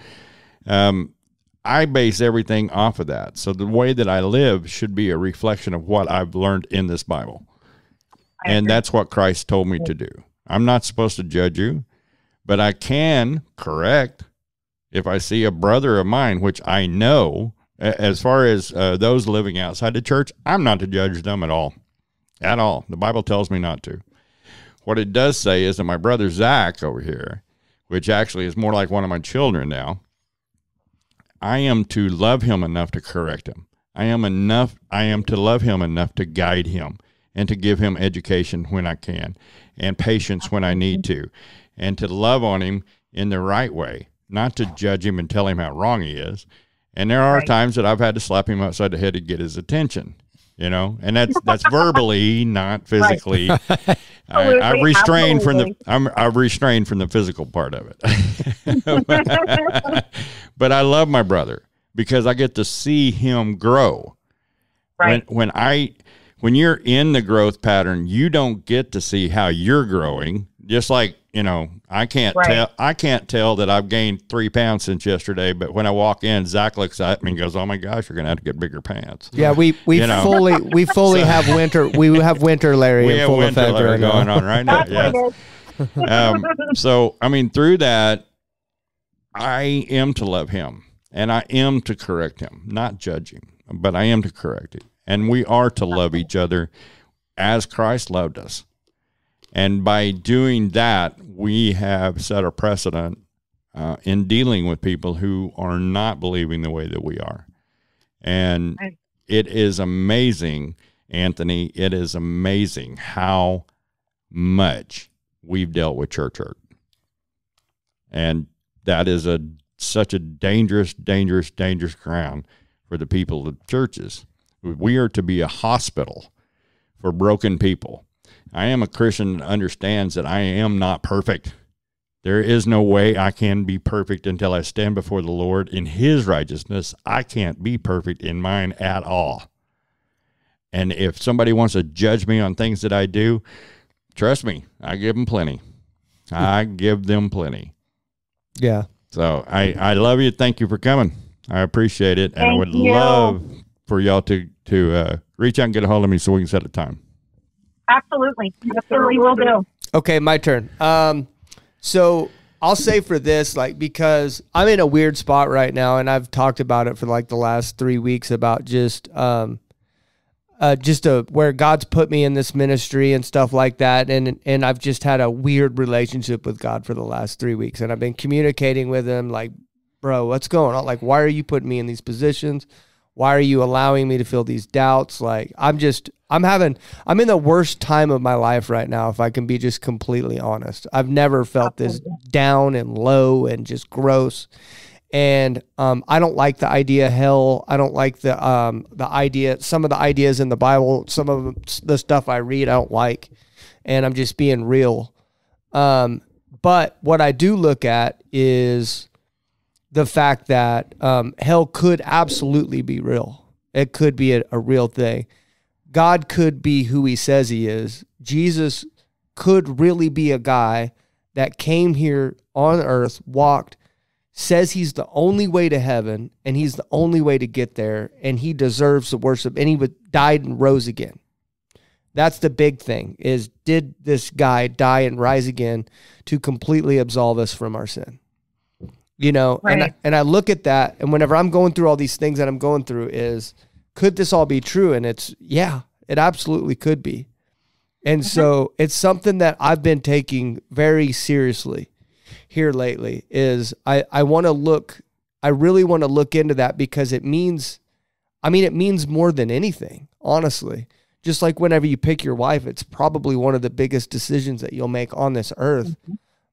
Speaker 2: I base everything off of that. So the way that I live should be a reflection of what I've learned in this Bible. And that's what Christ told me to do. I'm not supposed to judge you, but I can correct if I see a brother of mine, which I know, as far as those living outside the church, I'm not to judge them at all. At all. The Bible tells me not to. What it does say is that my brother Zach over here, which actually is more like one of my children now, I am to love him enough to correct him. I am to love him enough to guide him and to give him education when I can and patience when I need to, and to love on him in the right way, not to judge him and tell him how wrong he is. And there are times that I've had to slap him upside the head to get his attention, and that's verbally, not physically. I've restrained from the physical part of it. But I love my brother because I get to see him grow.
Speaker 6: Right.
Speaker 2: When you're in the growth pattern, you don't get to see how you're growing. Just like, I can't tell that I've gained 3 pounds since yesterday, but when I walk in, Zach looks at me and goes, "Oh my gosh, you're going to have to get bigger pants."
Speaker 1: Yeah, we fully have winter. We have winter, Larry.
Speaker 2: We
Speaker 1: in
Speaker 2: have
Speaker 1: full
Speaker 2: winter
Speaker 1: effect
Speaker 2: Larry
Speaker 1: right now.
Speaker 2: going on right now. Yes. So, I mean, through that, I am to love him, and I am to correct him, not judge him, but I am to correct him. And we are to love each other as Christ loved us. And by doing that, we have set a precedent in dealing with people who are not believing the way that we are. And it is amazing, Anthony, it is amazing how much we've dealt with church hurt. And that is such a dangerous, dangerous, dangerous ground for the people of churches. We are to be a hospital for broken people. I am a Christian that understands that I am not perfect. There is no way I can be perfect until I stand before the Lord in his righteousness. I can't be perfect in mine at all. And if somebody wants to judge me on things that I do, trust me, I give them plenty. I give them plenty.
Speaker 1: Yeah.
Speaker 2: So I love you. Thank you for coming. I appreciate it. And I would love for y'all to reach out and get a hold of me so we can set a time.
Speaker 6: Absolutely will do.
Speaker 1: Okay, my turn. So I'll say for this, because I'm in a weird spot right now, and I've talked about it for the last 3 weeks about just where God's put me in this ministry and stuff like that, and I've just had a weird relationship with God for the last 3 weeks, and I've been communicating with him like, bro, what's going on? Why are you putting me in these positions? Why are you allowing me to feel these doubts? I'm in the worst time of my life right now, if I can be just completely honest. I've never felt this down and low and just gross. And I don't like the idea of hell. I don't like the idea, some of the ideas in the Bible, some of the stuff I read, I don't like. And I'm just being real. But what I do look at is the fact that hell could absolutely be real. It could be a real thing. God could be who he says he is. Jesus could really be a guy that came here on earth, walked, says he's the only way to heaven and he's the only way to get there and he deserves the worship and he died and rose again. That's the big thing is, did this guy die and rise again to completely absolve us from our sin? You know,
Speaker 6: Right.
Speaker 1: and I look at that, and whenever I'm going through all these things that I'm going through is, could this all be true? And it's, yeah, it absolutely could be. And so it's something that I've been taking very seriously here lately is I really want to look into that because it means more than anything, honestly. Just like whenever you pick your wife, it's probably one of the biggest decisions that you'll make on this earth.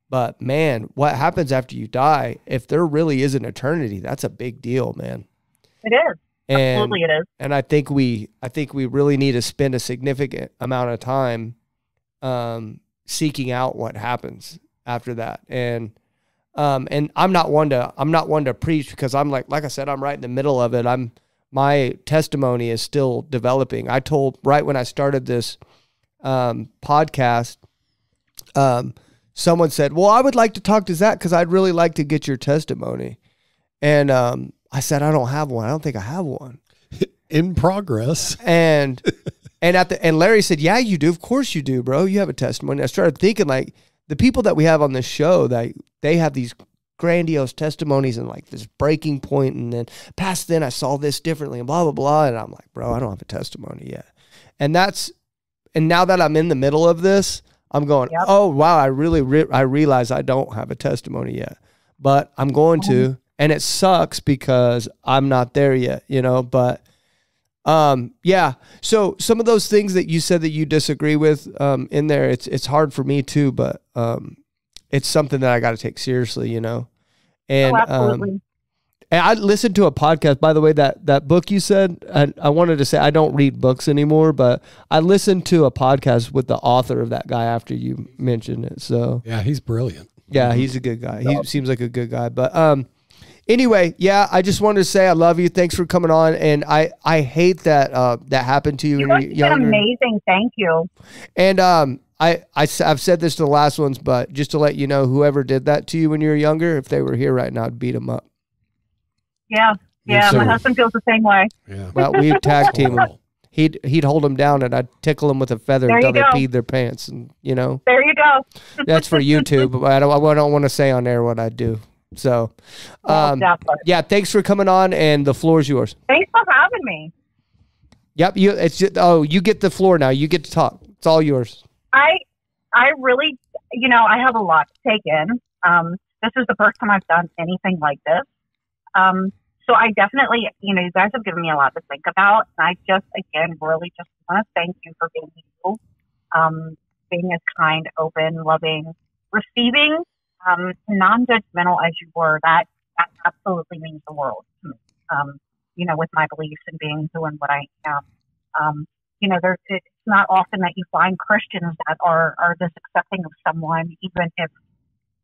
Speaker 1: But man, what happens after you die, if there really is an eternity, that's a big deal, man.
Speaker 6: It is. Absolutely it is.
Speaker 1: And I think we really need to spend a significant amount of time seeking out what happens after that. And I'm not one to preach because I'm like I said, I'm right in the middle of it. My testimony is still developing. I told right when I started this podcast, someone said, well, I would like to talk to Zach because I'd really like to get your testimony. And I said, I don't have one. I don't think I have one.
Speaker 3: In progress.
Speaker 1: And Larry said, yeah, you do. Of course you do, bro. You have a testimony. I started thinking like the people that we have on this show, that they have these grandiose testimonies and like this breaking point, and then past then I saw this differently and blah, blah, blah. And I'm like, bro, I don't have a testimony yet. And now that I'm in the middle of this, I'm going, oh, wow, I realize I don't have a testimony yet, but I'm going to. And it sucks because I'm not there yet, you know, but yeah. So some of those things that you said that you disagree with in there, it's hard for me too, but it's something that I got to take seriously, you know. And
Speaker 6: absolutely.
Speaker 1: And I listened to a podcast, by the way, that book you said, I wanted to say I don't read books anymore, but I listened to a podcast with the author of that guy after you mentioned it. So
Speaker 3: yeah, he's brilliant.
Speaker 1: Yeah, he's a good guy. He seems like a good guy. But anyway, yeah, I just wanted to say I love you. Thanks for coming on. And I hate that that happened to you when you were younger.
Speaker 6: Amazing. Thank you.
Speaker 1: And I've said this to the last ones, but just to let you know, whoever did that to you when you were younger, if they were here right now, I'd beat them up.
Speaker 6: Yeah. Yeah. My husband feels the same way.
Speaker 3: Yeah.
Speaker 1: Well, we tag team him. He'd hold them down and I'd tickle them with a feather until they peed their pants. And, you know,
Speaker 6: there you go.
Speaker 1: That's for YouTube. I don't want to say on air what I do. So, yeah, thanks for coming on, and the floor is yours.
Speaker 6: Thanks for having me.
Speaker 1: Yep, you get the floor now. You get to talk. It's all yours.
Speaker 6: I really, I have a lot to take in. This is the first time I've done anything like this. So I definitely, you guys have given me a lot to think about. And I just, again, really just want to thank you for being you, being as kind, open, loving, receiving, non-judgmental as you were. That absolutely means the world to me. With my beliefs and being who and what I am. It's not often that you find Christians that are this accepting of someone, even if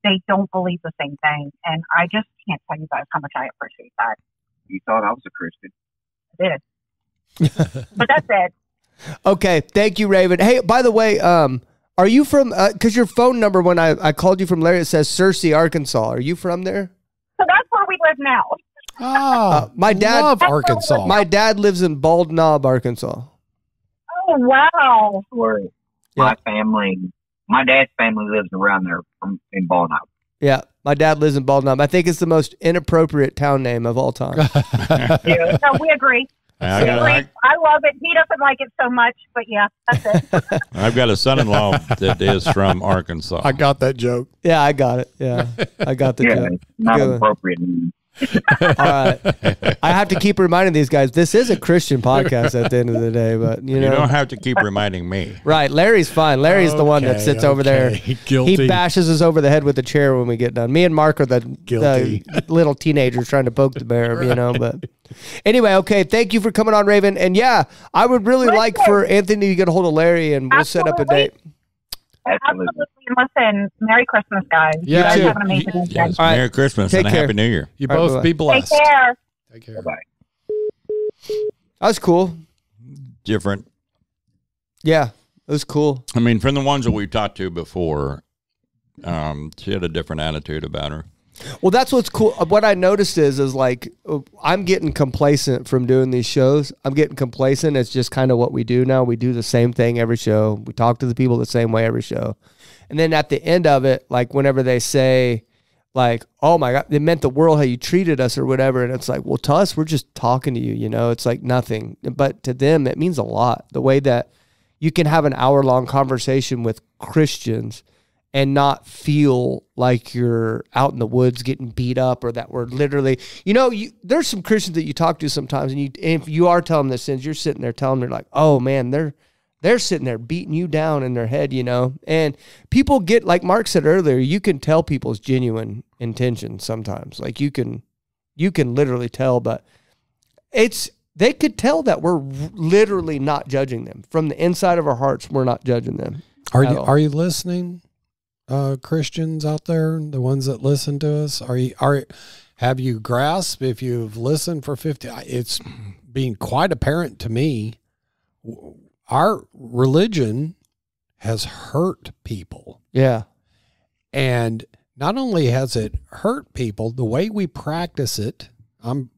Speaker 6: they don't believe the same thing. And I just can't tell you guys how much I appreciate that.
Speaker 7: You thought I was a Christian.
Speaker 6: I did. But that's it.
Speaker 1: Okay. Thank you, Raven. Hey, by the way, are you from, because your phone number, when I called you from Larry, it says Searcy, Arkansas. Are you from there?
Speaker 6: So that's where we live now.
Speaker 3: Oh,
Speaker 1: my dad,
Speaker 3: love Arkansas.
Speaker 1: My dad lives in Bald Knob, Arkansas.
Speaker 6: Oh, wow.
Speaker 7: Where my dad's family lives around there in Bald Knob.
Speaker 1: Yeah, my dad lives in Bald Knob. I think it's the most inappropriate town name of all time.
Speaker 6: Yeah, no, we agree. I love it. He doesn't like it so much, but yeah, that's it.
Speaker 2: I've got a son-in-law that is from Arkansas.
Speaker 3: I got that joke.
Speaker 1: Yeah, I got it. Yeah, I got the joke.
Speaker 7: Not appropriate.
Speaker 1: All right. I have to keep reminding these guys, this is a Christian podcast at the end of the day, but you
Speaker 2: don't have to keep reminding me.
Speaker 1: Right. Larry's fine. Larry's the one that sits over there.
Speaker 3: Guilty.
Speaker 1: He bashes us over the head with the chair when we get done. Me and Mark are the little teenagers trying to poke the bear, but anyway, okay. Thank you for coming on, Raven. And yeah, I would really like for Anthony to get a hold of Larry and we'll set up a date.
Speaker 6: Absolutely. Listen, Merry Christmas, guys.
Speaker 3: Yeah,
Speaker 6: you guys have an amazing weekend.
Speaker 2: Yes, Merry Christmas and a Happy New Year.
Speaker 3: You both be blessed.
Speaker 6: Take care.
Speaker 3: Take care.
Speaker 7: Bye-bye.
Speaker 1: That was cool.
Speaker 2: Different.
Speaker 1: Yeah, it was cool.
Speaker 2: I mean, from the ones that we talked to before, she had a different attitude about her.
Speaker 1: Well, that's what's cool. What I noticed is like I'm getting complacent from doing these shows. I'm getting complacent. It's just kind of what we do now. We do the same thing every show. We talk to the people the same way every show. And then at the end of it, like whenever they say like, oh my God, it meant the world how you treated us or whatever. And it's like, well, to us, we're just talking to you, you know, it's like nothing. But to them, it means a lot. The way that you can have an hour-long conversation with Christians and not feel like you're out in the woods getting beat up, or that we're literally, you know, there's some Christians that you talk to sometimes, and if you are telling them the sins, you're sitting there telling them, they're like, oh man, they're sitting there beating you down in their head, you know? And people get, like Mark said earlier, you can tell people's genuine intentions sometimes. Like you can literally tell, but they could tell that we're literally not judging them. From the inside of our hearts, we're not judging them.
Speaker 3: Are you listening? Christians out there, the ones that listen to us, have you grasped, if you've listened for 50, it's being quite apparent to me, our religion has hurt people.
Speaker 1: Yeah.
Speaker 3: And not only has it hurt people, the way we practice it, I'm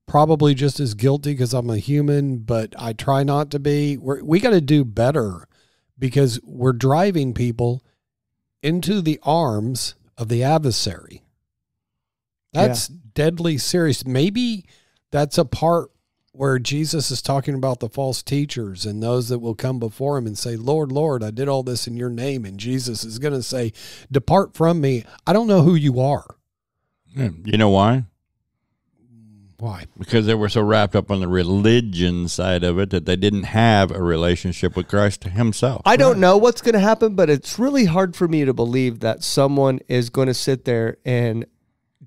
Speaker 3: probably just as guilty because I'm a human, but I try not to be. We got to do better, because we're driving people into the arms of the adversary. That's deadly serious. Maybe that's a part where Jesus is talking about the false teachers and those that will come before him and say, Lord, Lord, I did all this in your name. And Jesus is going to say, depart from me. I don't know who you are.
Speaker 2: You know why?
Speaker 3: Why?
Speaker 2: Because they were so wrapped up on the religion side of it that they didn't have a relationship with Christ himself.
Speaker 1: I don't know what's going to happen, but it's really hard for me to believe that someone is going to sit there and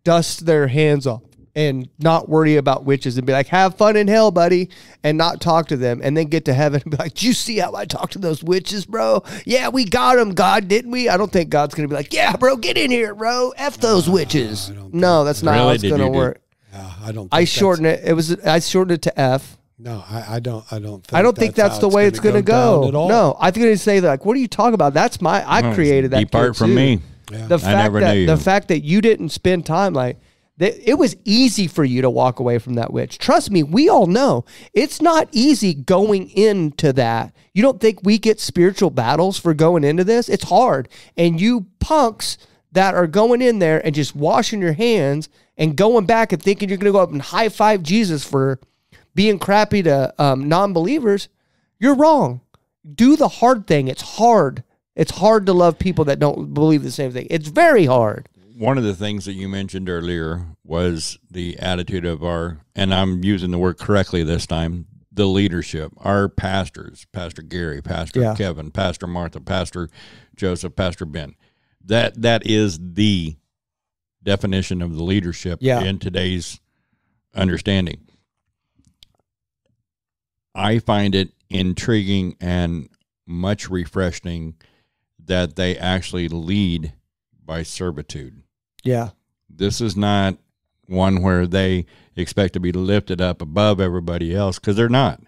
Speaker 1: dust their hands off and not worry about witches and be like, have fun in hell, buddy, and not talk to them, and then get to heaven and be like, did you see how I talked to those witches, bro? Yeah, we got them, God, didn't we? I don't think God's going to be like, yeah, bro, get in here, bro. F those witches. No, that's not how it's going to work.
Speaker 3: I don't.
Speaker 1: I shortened it. I shortened it to F.
Speaker 3: No, I don't. I
Speaker 1: don't think that's the way it's going to go. No, I think they say like, "What are you talking about?" That's I created that.
Speaker 2: Depart from me.
Speaker 3: Yeah.
Speaker 1: The fact that you didn't spend time like that, it was easy for you to walk away from that witch. Trust me, we all know it's not easy going into that. You don't think we get spiritual battles for going into this? It's hard, and you punks that are going in there and just washing your hands and going back and thinking you're going to go up and high five Jesus for being crappy to non-believers, you're wrong. Do the hard thing. It's hard. It's hard to love people that don't believe the same thing. It's very hard.
Speaker 2: One of the things that you mentioned earlier was the attitude of our, and I'm using the word correctly this time, the leadership, our pastors, Pastor Gary, Pastor Kevin, Pastor Martha, Pastor Joseph, Pastor Ben. That is the definition of the leadership in today's understanding. I find it intriguing and much refreshing that they actually lead by servitude.
Speaker 1: Yeah.
Speaker 2: This is not one where they expect to be lifted up above everybody else, because they're not.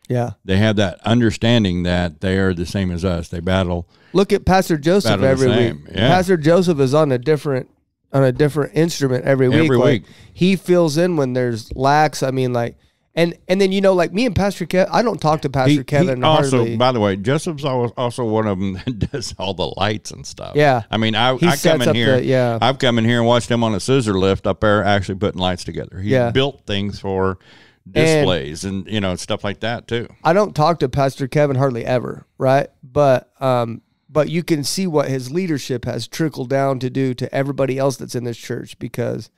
Speaker 1: Yeah.
Speaker 2: They have that understanding that they are the same as us. They battle.
Speaker 1: Look at Pastor Joseph every week. Yeah. Pastor Joseph is on a different instrument every week.
Speaker 2: Every week.
Speaker 1: He fills in when there's lacks. I mean, like, and then, you know, like me and Pastor Kevin, I don't talk to Pastor Kevin
Speaker 2: also,
Speaker 1: hardly.
Speaker 2: by the way, Joseph's also one of them that does all the lights and stuff.
Speaker 1: Yeah.
Speaker 2: I mean, I come in here. I've come in here and watched him on a scissor lift up there actually putting lights together. He built things for displays and you know, stuff like that too.
Speaker 1: I don't talk to Pastor Kevin hardly ever, right? But you can see what his leadership has trickled down to do to everybody else that's in this church, because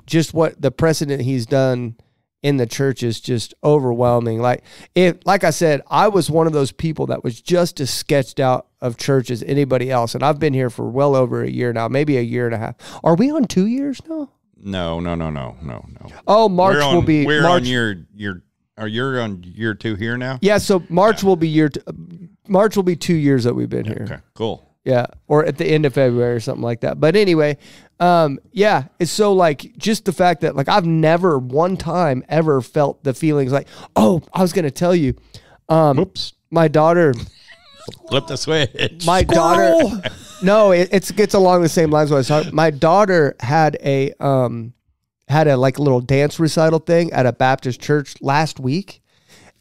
Speaker 1: just what the precedent he's done in the church is just overwhelming. Like I said, I was one of those people that was just as sketched out of church as anybody else, and I've been here for well over a year now, maybe a year and a half. Are we on 2 years now?
Speaker 2: No.
Speaker 1: Oh, March will be.
Speaker 2: We're
Speaker 1: March,
Speaker 2: on you're on year 2 here now?
Speaker 1: Yeah, so March will be March will be 2 years that we've been here.
Speaker 2: Okay, cool.
Speaker 1: Yeah, or at the end of February or something like that. But anyway, it's so like just the fact that like I've never one time ever felt the feelings like, oh, I was going to tell you,
Speaker 2: Oops.
Speaker 1: my daughter,
Speaker 2: Flip the switch.
Speaker 1: My daughter. No, it's along the same lines. What I was talking. My daughter had a like little dance recital thing at a Baptist church last week,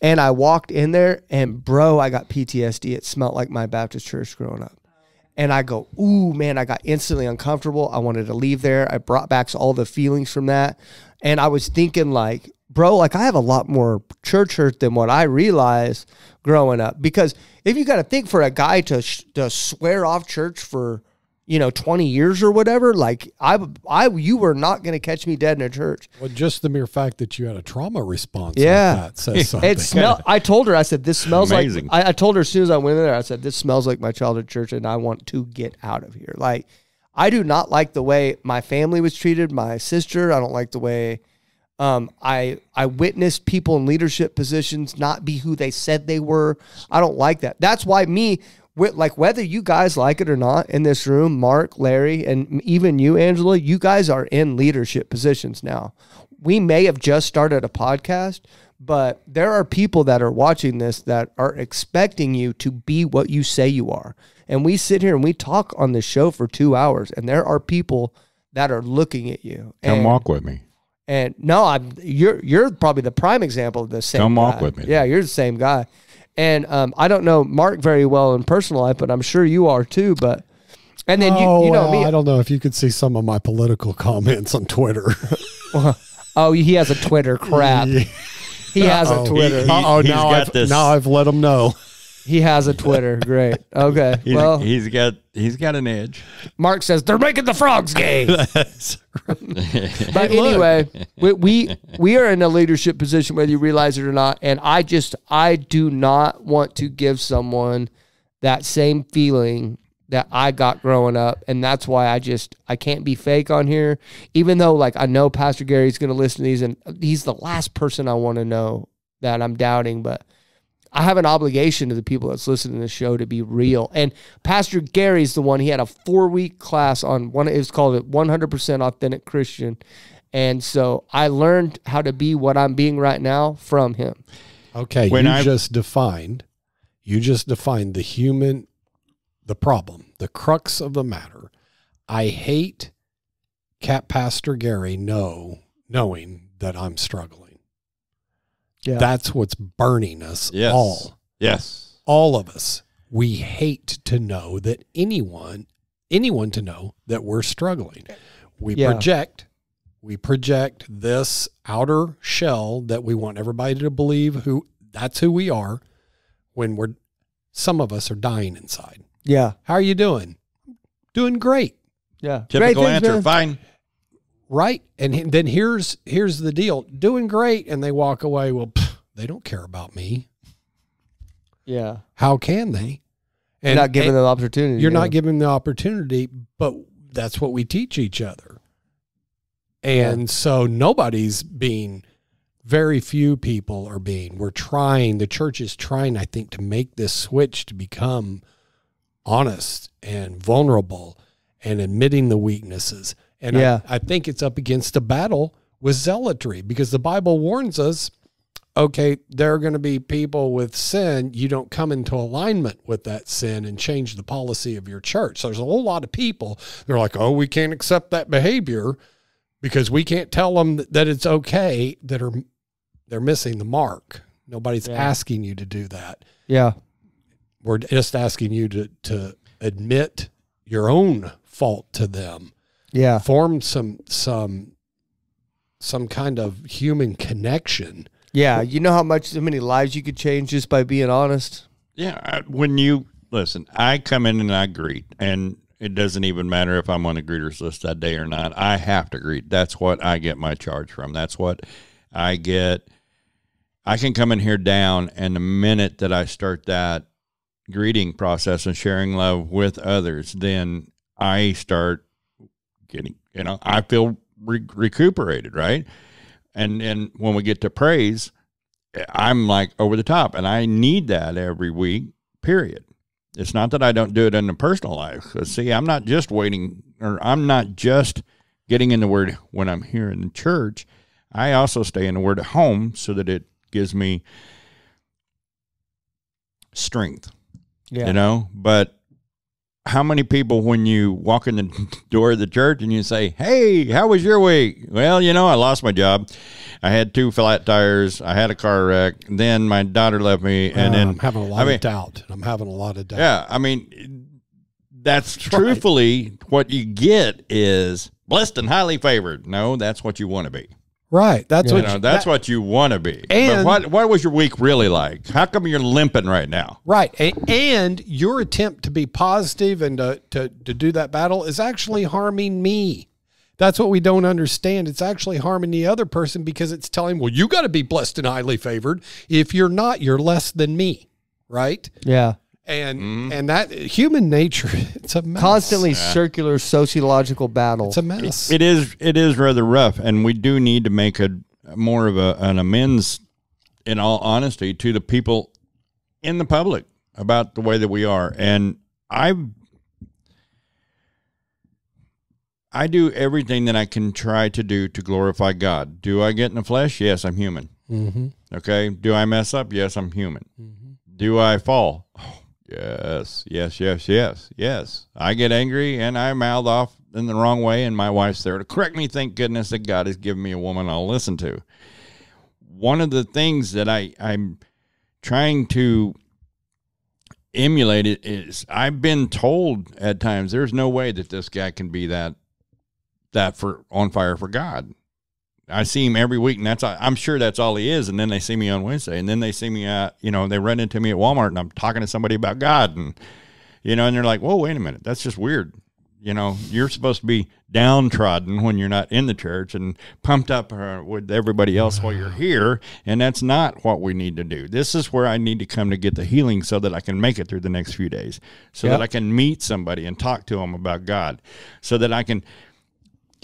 Speaker 1: and I walked in there, and bro, I got PTSD. It smelled like my Baptist church growing up. And I go, ooh, man, I got instantly uncomfortable. I wanted to leave there. I brought back all the feelings from that. And I was thinking like, bro, like I have a lot more church hurt than what I realized growing up. Because if you got to think for a guy to swear off church for, 20 years or whatever, like you were not going to catch me dead in a church.
Speaker 3: Well, just the mere fact that you had a trauma response
Speaker 1: yeah.
Speaker 3: like that says something.
Speaker 1: It smelled. I told her, I said, this smells
Speaker 2: Amazing.
Speaker 1: like, I told her as soon as I went in there, I said, this smells like my childhood church and I want to get out of here. Like, I do not like the way my family was treated, my sister. I don't like the way I witnessed people in leadership positions not be who they said they were. I don't like that. That's why like whether you guys like it or not in this room, Mark, Larry, and even you, Angela, you guys are in leadership positions now. We may have just started a podcast, but there are people that are watching this that are expecting you to be what you say you are. And we sit here and we talk on this show for 2 hours, and there are people that are looking at you.
Speaker 2: Come walk with me.
Speaker 1: And no, you're probably the prime example of the same
Speaker 2: Come
Speaker 1: guy.
Speaker 2: walk with me.
Speaker 1: Yeah, you're the same guy. And I don't know Mark very well in personal life, but I'm sure you are too. But and then you know me.
Speaker 3: I don't know if you could see some of my political comments on Twitter.
Speaker 1: Oh, he has a Twitter. Crap.
Speaker 3: Yeah.
Speaker 1: He has a Twitter.
Speaker 3: Now I've let him know.
Speaker 1: He has a Twitter. Great. Okay.
Speaker 2: He's got an edge.
Speaker 1: Mark says they're making the frogs gay. But anyway, we are in a leadership position whether you realize it or not, and I do not want to give someone that same feeling that I got growing up, and that's why I can't be fake on here. Even though like I know Pastor Gary's going to listen to these, and he's the last person I want to know that I'm doubting, but I have an obligation to the people that's listening to the show to be real. And Pastor Gary's the one, he had a 4-week class on it was called 100% Authentic Christian. And so I learned how to be what I'm being right now from him.
Speaker 3: Okay. You just defined the problem, the crux of the matter. I hate Pastor Gary knowing that I'm struggling. Yeah. That's what's burning us all.
Speaker 2: Yes.
Speaker 3: All of us. We hate to know that anyone to know that we're struggling. We project this outer shell that we want everybody to believe that's who we are when some of us are dying inside.
Speaker 1: Yeah.
Speaker 3: How are you doing? Doing great.
Speaker 1: Yeah.
Speaker 2: Typical answer. Man. Fine.
Speaker 3: Right. And then here's the deal. Doing great. And they walk away. Well, they don't care about me. Yeah. How can they?
Speaker 1: And not giving them the opportunity.
Speaker 3: You're not giving them the opportunity, but that's what we teach each other. And so very few people are the church is trying, I think, to make this switch to become honest and vulnerable and admitting the weaknesses. And I think it's up against a battle with zealotry, because the Bible warns us, okay, there are going to be people with sin. You don't come into alignment with that sin and change the policy of your church. So there's a whole lot of people, they're like, oh, we can't accept that behavior because we can't tell them that it's okay, they're missing the mark. Nobody's asking you to do that.
Speaker 1: Yeah.
Speaker 3: We're just asking you to admit your own fault to them.
Speaker 1: Yeah.
Speaker 3: Form some kind of human connection.
Speaker 1: Yeah. You know how many lives you could change just by being honest?
Speaker 2: Yeah. When you listen, I come in and I greet, and it doesn't even matter if I'm on the greeters list that day or not. I have to greet. That's what I get my charge from. That's what I get. I can come in here down, and the minute that I start that greeting process and sharing love with others, then I start getting, I feel recuperated, right? And when we get to praise, I'm like over the top, and I need that every week, period. It's not that I don't do it in the personal life. Because see, I'm not just getting in the Word when I'm here in church. I also stay in the Word at home so that it gives me strength.
Speaker 1: Yeah.
Speaker 2: You know, but how many people, when you walk in the door of the church and you say, hey, how was your week? Well, you know, I lost my job. I had 2 flat tires. I had a car wreck. Then my daughter left me. And then
Speaker 3: I'm having a lot of doubt. I'm having a lot of doubt.
Speaker 2: Yeah. I mean, that's truthfully what you get is blessed and highly favored. No, that's what you want to be.
Speaker 3: Right. That's
Speaker 2: You
Speaker 3: what
Speaker 2: know, that's what you want to be.
Speaker 3: And-
Speaker 2: but what was your week really like? How come you're limping right now?
Speaker 3: Right. And your attempt to be positive and to do that battle is actually harming me. That's what we don't understand. It's actually harming the other person because it's telling, well, you got to be blessed and highly favored. If you're not, you're less than me. Right.
Speaker 1: Yeah.
Speaker 3: And that human nature, it's a mess.
Speaker 1: Constantly circular sociological battle.
Speaker 3: It's a mess.
Speaker 2: It is rather rough, and we do need to make more of an amends, in all honesty, to the people in the public about the way that we are. And I do everything that I can try to do to glorify God. Do I get in the flesh? Yes, I'm human.
Speaker 3: Mm-hmm.
Speaker 2: Okay. Do I mess up? Yes, I'm human.
Speaker 3: Mm-hmm.
Speaker 2: Do I fall? Oh, yes. I get angry and I mouth off in the wrong way, and my wife's there to correct me. Thank goodness that God has given me a woman I'll listen to. One of the things that I'm trying to emulate it is I've been told at times there's no way that this guy can be that for on fire for God. I see him every week, and I'm sure that's all he is. And then they see me on Wednesday, and then they see me they run into me at Walmart, and I'm talking to somebody about God, and and they're like, "Whoa, wait a minute, that's just weird." You're supposed to be downtrodden when you're not in the church and pumped up with everybody else while you're here, and that's not what we need to do. This is where I need to come to get the healing so that I can make it through the next few days, so that I can meet somebody and talk to them about God, so that I can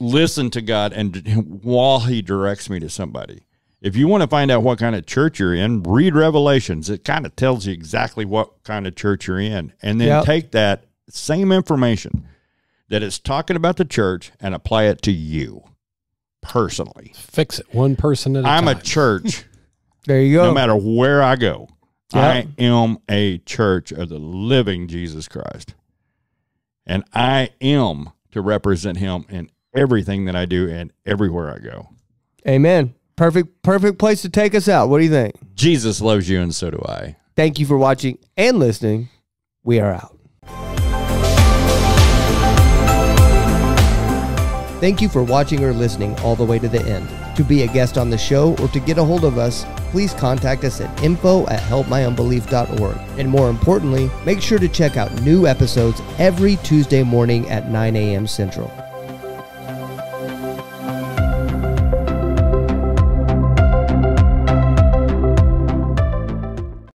Speaker 2: listen to God and while he directs me to somebody. If you want to find out what kind of church you're in, read Revelations. It kind of tells you exactly what kind of church you're in, and then take that same information that is talking about the church and apply it to you personally.
Speaker 3: Fix it one person at a time.
Speaker 2: I'm a church.
Speaker 1: There you go.
Speaker 2: No matter where I go, I am a church of the living Jesus Christ, and I am to represent him in everything that I do and everywhere I go.
Speaker 1: Amen. Perfect place to take us out. What do you think?
Speaker 2: Jesus loves you, and so do I.
Speaker 1: Thank you for watching and listening. We are out. Thank you for watching or listening all the way to the end. To be a guest on the show or to get a hold of us, please contact us at info@helpmyunbelief.org. And more importantly, make sure to check out new episodes every Tuesday morning at 9 a.m. Central.